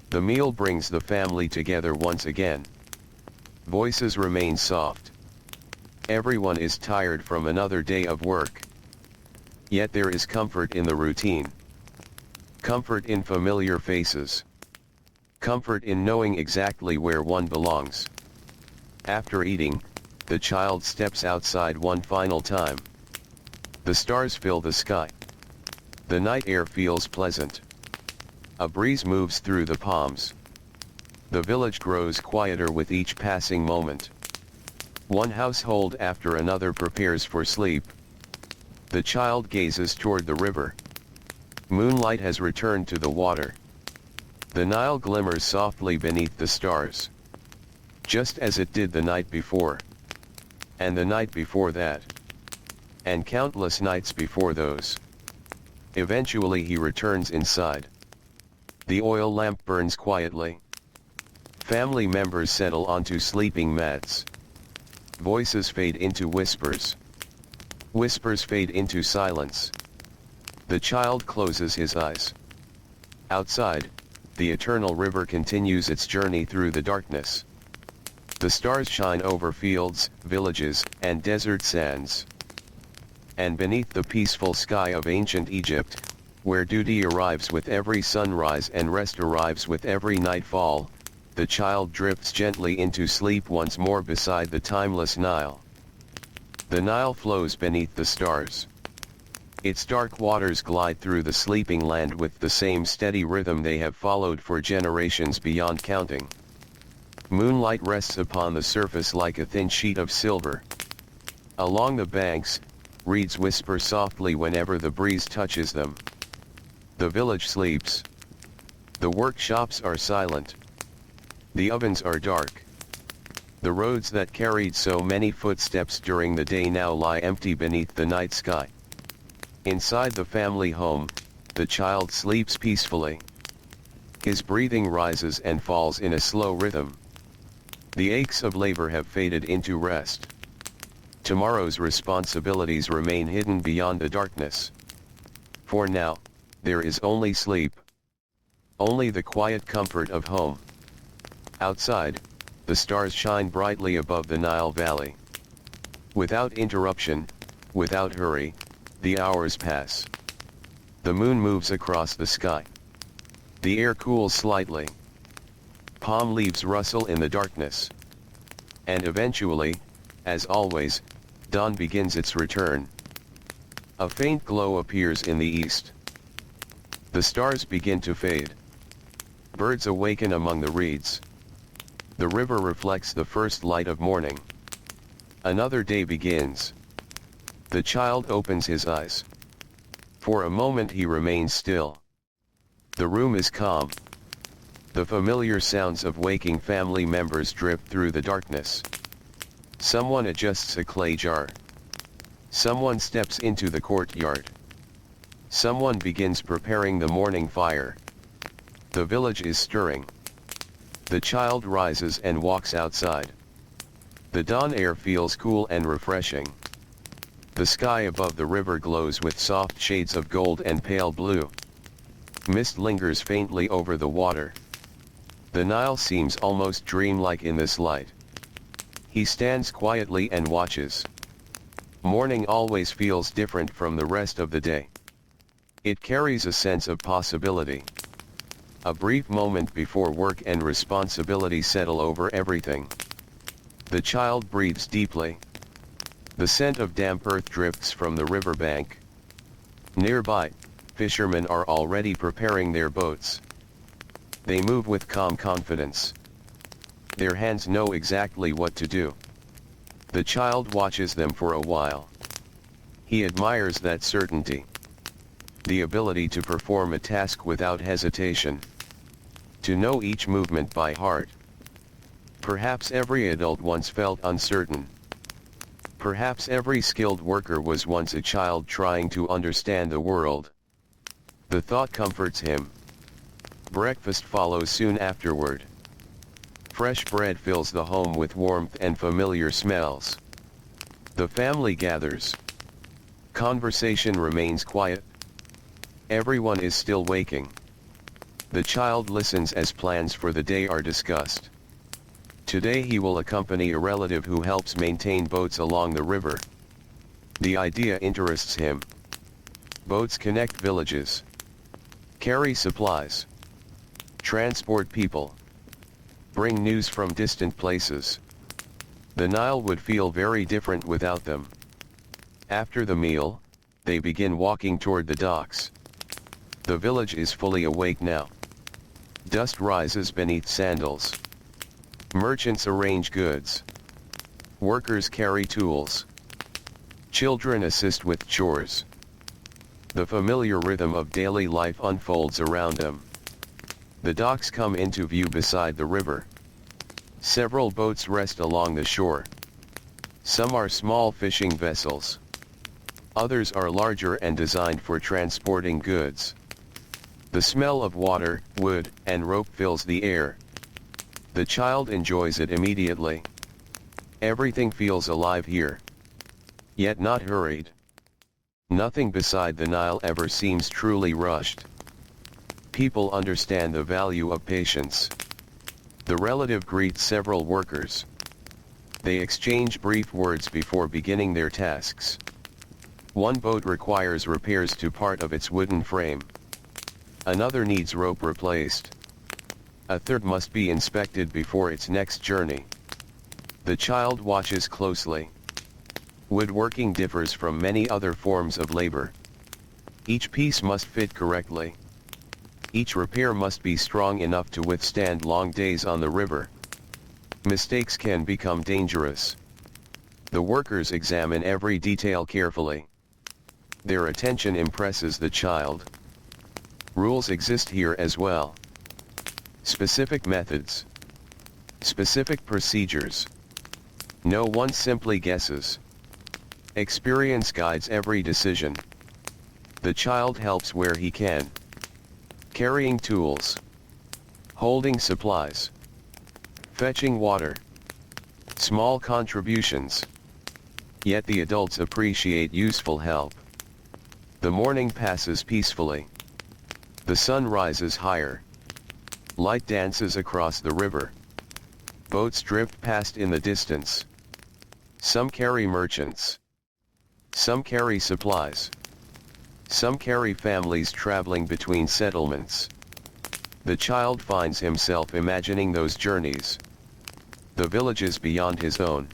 The meal brings the family together once again. Voices remain soft. Everyone is tired from another day of work. Yet there is comfort in the routine. Comfort in familiar faces. Comfort in knowing exactly where one belongs. After eating, the child steps outside one final time. The stars fill the sky. The night air feels pleasant. A breeze moves through the palms. The village grows quieter with each passing moment. One household after another prepares for sleep. The child gazes toward the river. Moonlight has returned to the water. The Nile glimmers softly beneath the stars. Just as it did the night before. And the night before that. And countless nights before those. Eventually he returns inside. The oil lamp burns quietly. Family members settle onto sleeping mats. Voices fade into whispers. Whispers fade into silence. The child closes his eyes. Outside, the eternal river continues its journey through the darkness. The stars shine over fields, villages, and desert sands. And beneath the peaceful sky of ancient Egypt, where duty arrives with every sunrise and rest arrives with every nightfall, the child drifts gently into sleep once more beside the timeless Nile. The Nile flows beneath the stars. Its dark waters glide through the sleeping land with the same steady rhythm they have followed for generations beyond counting. Moonlight rests upon the surface like a thin sheet of silver. Along the banks, reeds whisper softly whenever the breeze touches them. The village sleeps. The workshops are silent. The ovens are dark. The roads that carried so many footsteps during the day now lie empty beneath the night sky. Inside the family home, the child sleeps peacefully. His breathing rises and falls in a slow rhythm. The aches of labor have faded into rest. Tomorrow's responsibilities remain hidden beyond the darkness. For now, there is only sleep. Only the quiet comfort of home. Outside, the stars shine brightly above the Nile Valley. Without interruption, without hurry, the hours pass. The moon moves across the sky. The air cools slightly. Palm leaves rustle in the darkness. And eventually, as always, dawn begins its return. A faint glow appears in the east. The stars begin to fade. Birds awaken among the reeds. The river reflects the first light of morning. Another day begins. The child opens his eyes. For a moment he remains still. The room is calm. The familiar sounds of waking family members drift through the darkness. Someone adjusts a clay jar. Someone steps into the courtyard. Someone begins preparing the morning fire. The village is stirring. The child rises and walks outside. The dawn air feels cool and refreshing. The sky above the river glows with soft shades of gold and pale blue. Mist lingers faintly over the water. The Nile seems almost dreamlike in this light. He stands quietly and watches. Morning always feels different from the rest of the day. It carries a sense of possibility. A brief moment before work and responsibility settle over everything. The child breathes deeply. The scent of damp earth drifts from the riverbank. Nearby, fishermen are already preparing their boats. They move with calm confidence. Their hands know exactly what to do. The child watches them for a while. He admires that certainty. The ability to perform a task without hesitation. To know each movement by heart. Perhaps every adult once felt uncertain. Perhaps every skilled worker was once a child trying to understand the world. The thought comforts him. Breakfast follows soon afterward. Fresh bread fills the home with warmth and familiar smells. The family gathers. Conversation remains quiet. Everyone is still waking. The child listens as plans for the day are discussed. Today he will accompany a relative who helps maintain boats along the river. The idea interests him. Boats connect villages. Carry supplies. Transport people. Bring news from distant places. The Nile would feel very different without them. After the meal, they begin walking toward the docks. The village is fully awake now. Dust rises beneath sandals. Merchants arrange goods. Workers carry tools. Children assist with chores. The familiar rhythm of daily life unfolds around them. The docks come into view beside the river. Several boats rest along the shore. Some are small fishing vessels. Others are larger and designed for transporting goods. The smell of water, wood, and rope fills the air. The child enjoys it immediately. Everything feels alive here. Yet not hurried. Nothing beside the Nile ever seems truly rushed. People understand the value of patience. The relative greets several workers. They exchange brief words before beginning their tasks. One boat requires repairs to part of its wooden frame. Another needs rope replaced. A third must be inspected before its next journey. The child watches closely. Woodworking differs from many other forms of labor. Each piece must fit correctly. Each repair must be strong enough to withstand long days on the river. Mistakes can become dangerous. The workers examine every detail carefully. Their attention impresses the child. Rules exist here as well. Specific methods. Specific procedures. No one simply guesses. Experience guides every decision. The child helps where he can. Carrying tools. Holding supplies. Fetching water. Small contributions. Yet the adults appreciate useful help. The morning passes peacefully. The sun rises higher. Light dances across the river. Boats drift past in the distance. Some carry merchants. Some carry supplies. Some carry families traveling between settlements. The child finds himself imagining those journeys. The villages beyond his own.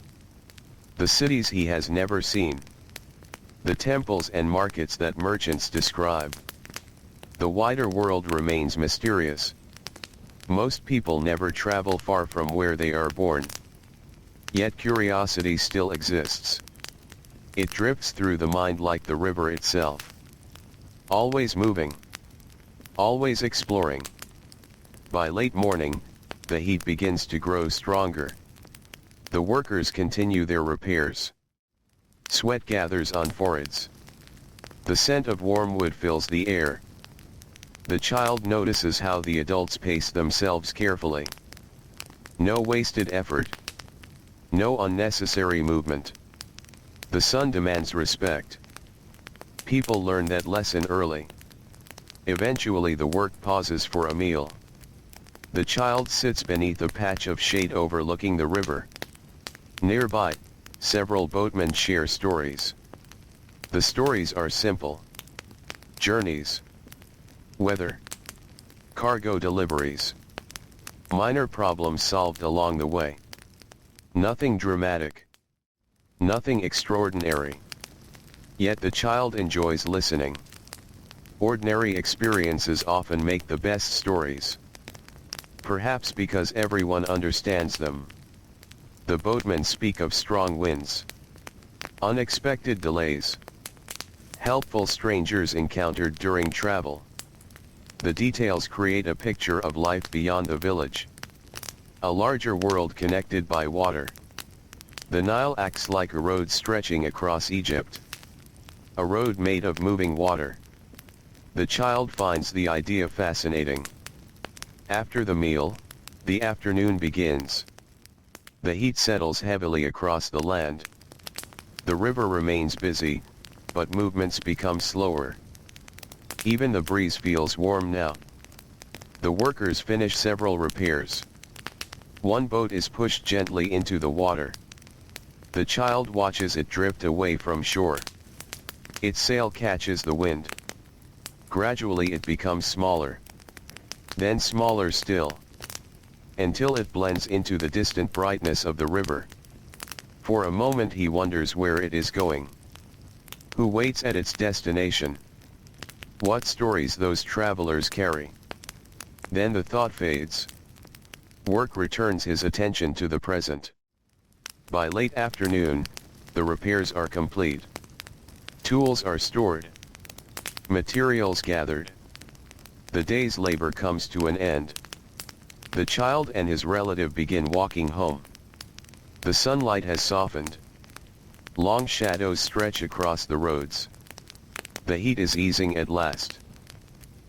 The cities he has never seen. The temples and markets that merchants describe. The wider world remains mysterious. Most people never travel far from where they are born. Yet curiosity still exists. It drifts through the mind like the river itself. Always moving. Always exploring. By late morning, the heat begins to grow stronger. The workers continue their repairs. Sweat gathers on foreheads. The scent of warm wood fills the air. The child notices how the adults pace themselves carefully. No wasted effort. No unnecessary movement. The sun demands respect. People learn that lesson early. Eventually the work pauses for a meal. The child sits beneath a patch of shade overlooking the river. Nearby, several boatmen share stories. The stories are simple. Journeys. Weather. Cargo deliveries. Minor problems solved along the way. Nothing dramatic. Nothing extraordinary. Yet the child enjoys listening. Ordinary experiences often make the best stories. Perhaps because everyone understands them. The boatmen speak of strong winds, unexpected delays, helpful strangers encountered during travel. The details create a picture of life beyond the village. A larger world connected by water. The Nile acts like a road stretching across Egypt. A road made of moving water. The child finds the idea fascinating. After the meal, the afternoon begins. The heat settles heavily across the land. The river remains busy, but movements become slower. Even the breeze feels warm now. The workers finish several repairs. One boat is pushed gently into the water. The child watches it drift away from shore. Its sail catches the wind. Gradually it becomes smaller. Then smaller still. Until it blends into the distant brightness of the river. For a moment he wonders where it is going. Who waits at its destination? What stories those travelers carry? Then the thought fades. Work returns his attention to the present. By late afternoon, the repairs are complete. Tools are stored. Materials gathered. The day's labor comes to an end. The child and his relative begin walking home. The sunlight has softened. Long shadows stretch across the roads. The heat is easing at last.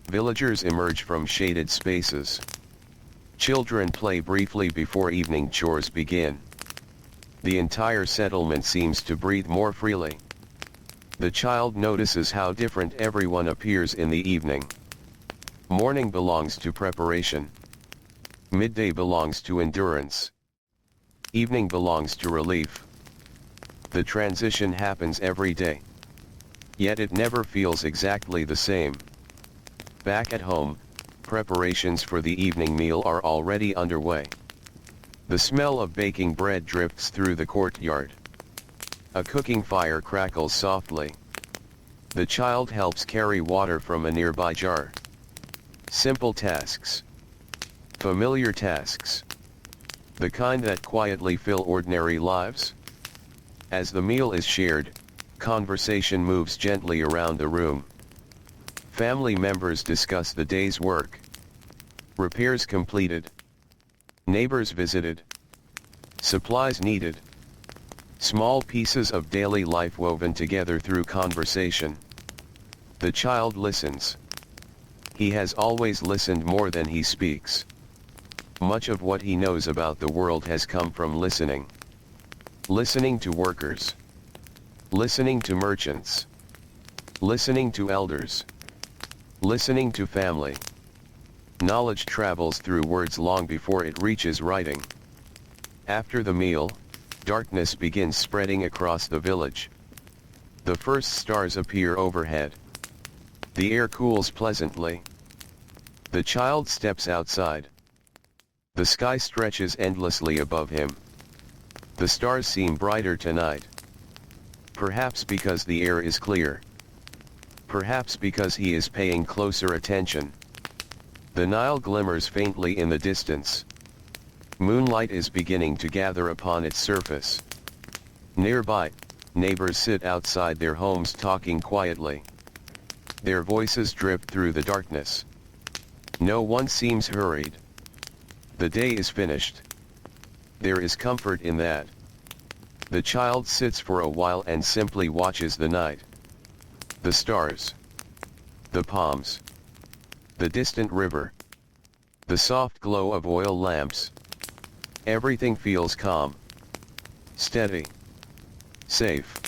Villagers emerge from shaded spaces. Children play briefly before evening chores begin. The entire settlement seems to breathe more freely. The child notices how different everyone appears in the evening. Morning belongs to preparation. Midday belongs to endurance. Evening belongs to relief. The transition happens every day. Yet it never feels exactly the same. Back at home, preparations for the evening meal are already underway. The smell of baking bread drifts through the courtyard. A cooking fire crackles softly. The child helps carry water from a nearby jar. Simple tasks. Familiar tasks. The kind that quietly fill ordinary lives. As the meal is shared, conversation moves gently around the room. Family members discuss the day's work. Repairs completed. Neighbors visited. Supplies needed. Small pieces of daily life woven together through conversation. The child listens. He has always listened more than he speaks. Much of what he knows about the world has come from listening. Listening to workers. Listening to merchants. Listening to elders. Listening to family. Knowledge travels through words long before it reaches writing. After the meal, darkness begins spreading across the village. The first stars appear overhead. The air cools pleasantly. The child steps outside. The sky stretches endlessly above him. The stars seem brighter tonight. Perhaps because the air is clear. Perhaps because he is paying closer attention. The Nile glimmers faintly in the distance. Moonlight is beginning to gather upon its surface. Nearby, neighbors sit outside their homes talking quietly. Their voices drift through the darkness. No one seems hurried. The day is finished. There is comfort in that. The child sits for a while and simply watches the night. The stars. The palms. The distant river. The soft glow of oil lamps. Everything feels calm. Steady. Safe.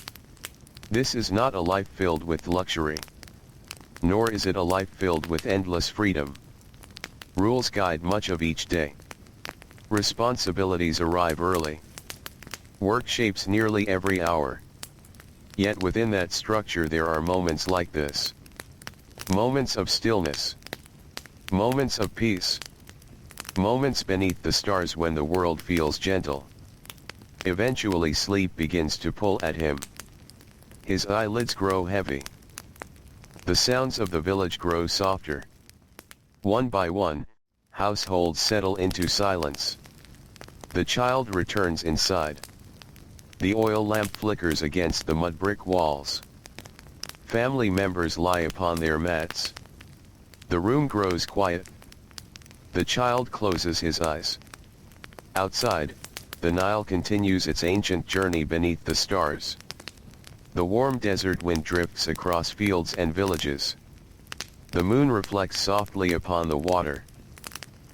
This is not a life filled with luxury. Nor is it a life filled with endless freedom. Rules guide much of each day. Responsibilities arrive early. Work shapes nearly every hour. Yet within that structure there are moments like this. Moments of stillness. Moments of peace. Moments beneath the stars when the world feels gentle. Eventually sleep begins to pull at him. His eyelids grow heavy. The sounds of the village grow softer. One by one, Households settle into silence. The child returns inside. The oil lamp flickers against the mudbrick walls. Family members lie upon their mats. The room grows quiet. The child closes his eyes. Outside, the Nile continues its ancient journey beneath the stars. The warm desert wind drifts across fields and villages. The moon reflects softly upon the water.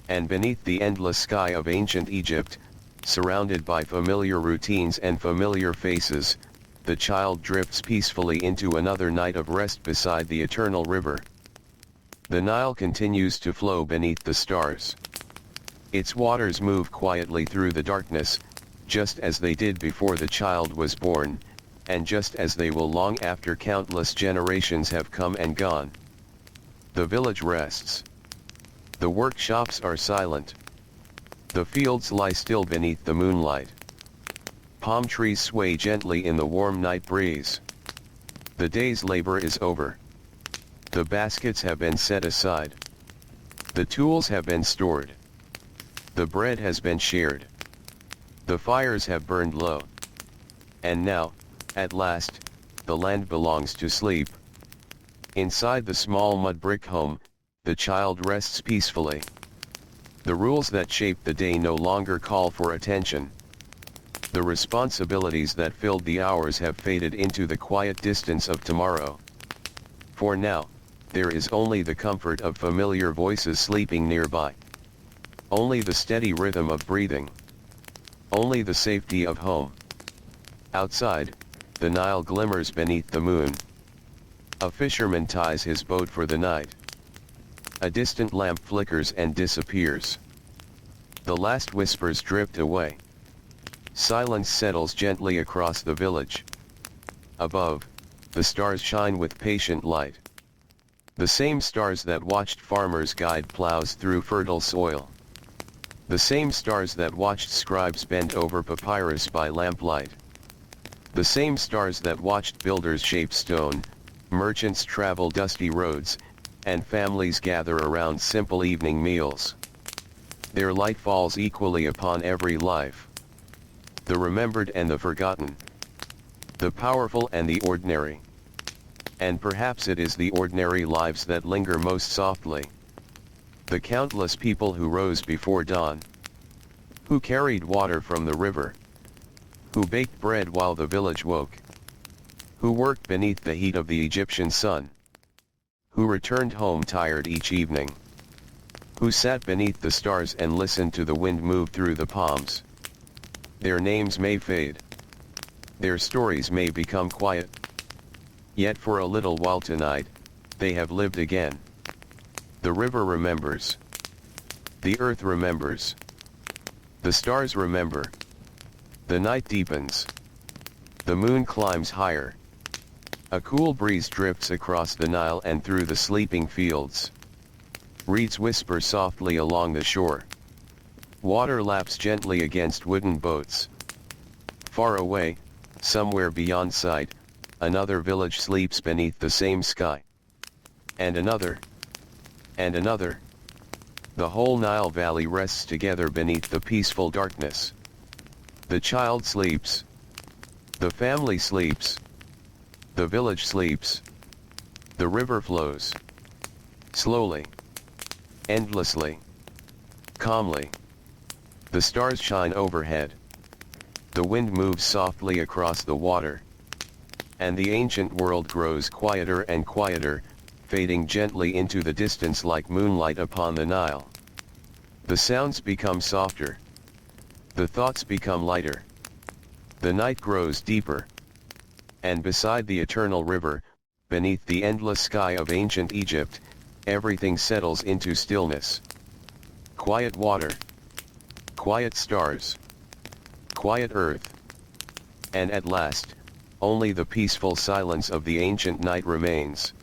And beneath the endless sky of ancient Egypt, surrounded by familiar routines and familiar faces, the child drifts peacefully into another night of rest beside the eternal river. The Nile continues to flow beneath the stars. Its waters move quietly through the darkness, just as they did before the child was born, and just as they will long after countless generations have come and gone. The village rests. The workshops are silent. The fields lie still beneath the moonlight. Palm trees sway gently in the warm night breeze. The day's labor is over. The baskets have been set aside. The tools have been stored. The bread has been shared. The fires have burned low. And now, at last, the land belongs to sleep. Inside the small mud-brick home, the child rests peacefully. The rules that shape the day no longer call for attention. The responsibilities that filled the hours have faded into the quiet distance of tomorrow. For now, there is only the comfort of familiar voices sleeping nearby. Only the steady rhythm of breathing. Only the safety of home. Outside, the Nile glimmers beneath the moon. A fisherman ties his boat for the night. A distant lamp flickers and disappears. The last whispers drift away. Silence settles gently across the village. Above, the stars shine with patient light. The same stars that watched farmers guide plows through fertile soil. The same stars that watched scribes bend over papyrus by lamplight. The same stars that watched builders shape stone, merchants travel dusty roads, and families gather around simple evening meals. Their light falls equally upon every life. The remembered and the forgotten. The powerful and the ordinary. And perhaps it is the ordinary lives that linger most softly. The countless people who rose before dawn. Who carried water from the river. Who baked bread while the village woke. Who worked beneath the heat of the Egyptian sun. Who returned home tired each evening. Who sat beneath the stars and listened to the wind move through the palms. Their names may fade. Their stories may become quiet. Yet for a little while tonight, they have lived again. The river remembers. The earth remembers. The stars remember. The night deepens. The moon climbs higher. A cool breeze drifts across the Nile and through the sleeping fields. Reeds whisper softly along the shore. Water laps gently against wooden boats. Far away, somewhere beyond sight, another village sleeps beneath the same sky. And another. And another. The whole Nile Valley rests together beneath the peaceful darkness. The child sleeps. The family sleeps. The village sleeps. The river flows. Slowly. Endlessly. Calmly. The stars shine overhead. The wind moves softly across the water. And the ancient world grows quieter and quieter, fading gently into the distance like moonlight upon the Nile. The sounds become softer. The thoughts become lighter. The night grows deeper. And beside the eternal river, beneath the endless sky of ancient Egypt, everything settles into stillness. Quiet water. Quiet stars. Quiet earth. And at last, only the peaceful silence of the ancient night remains.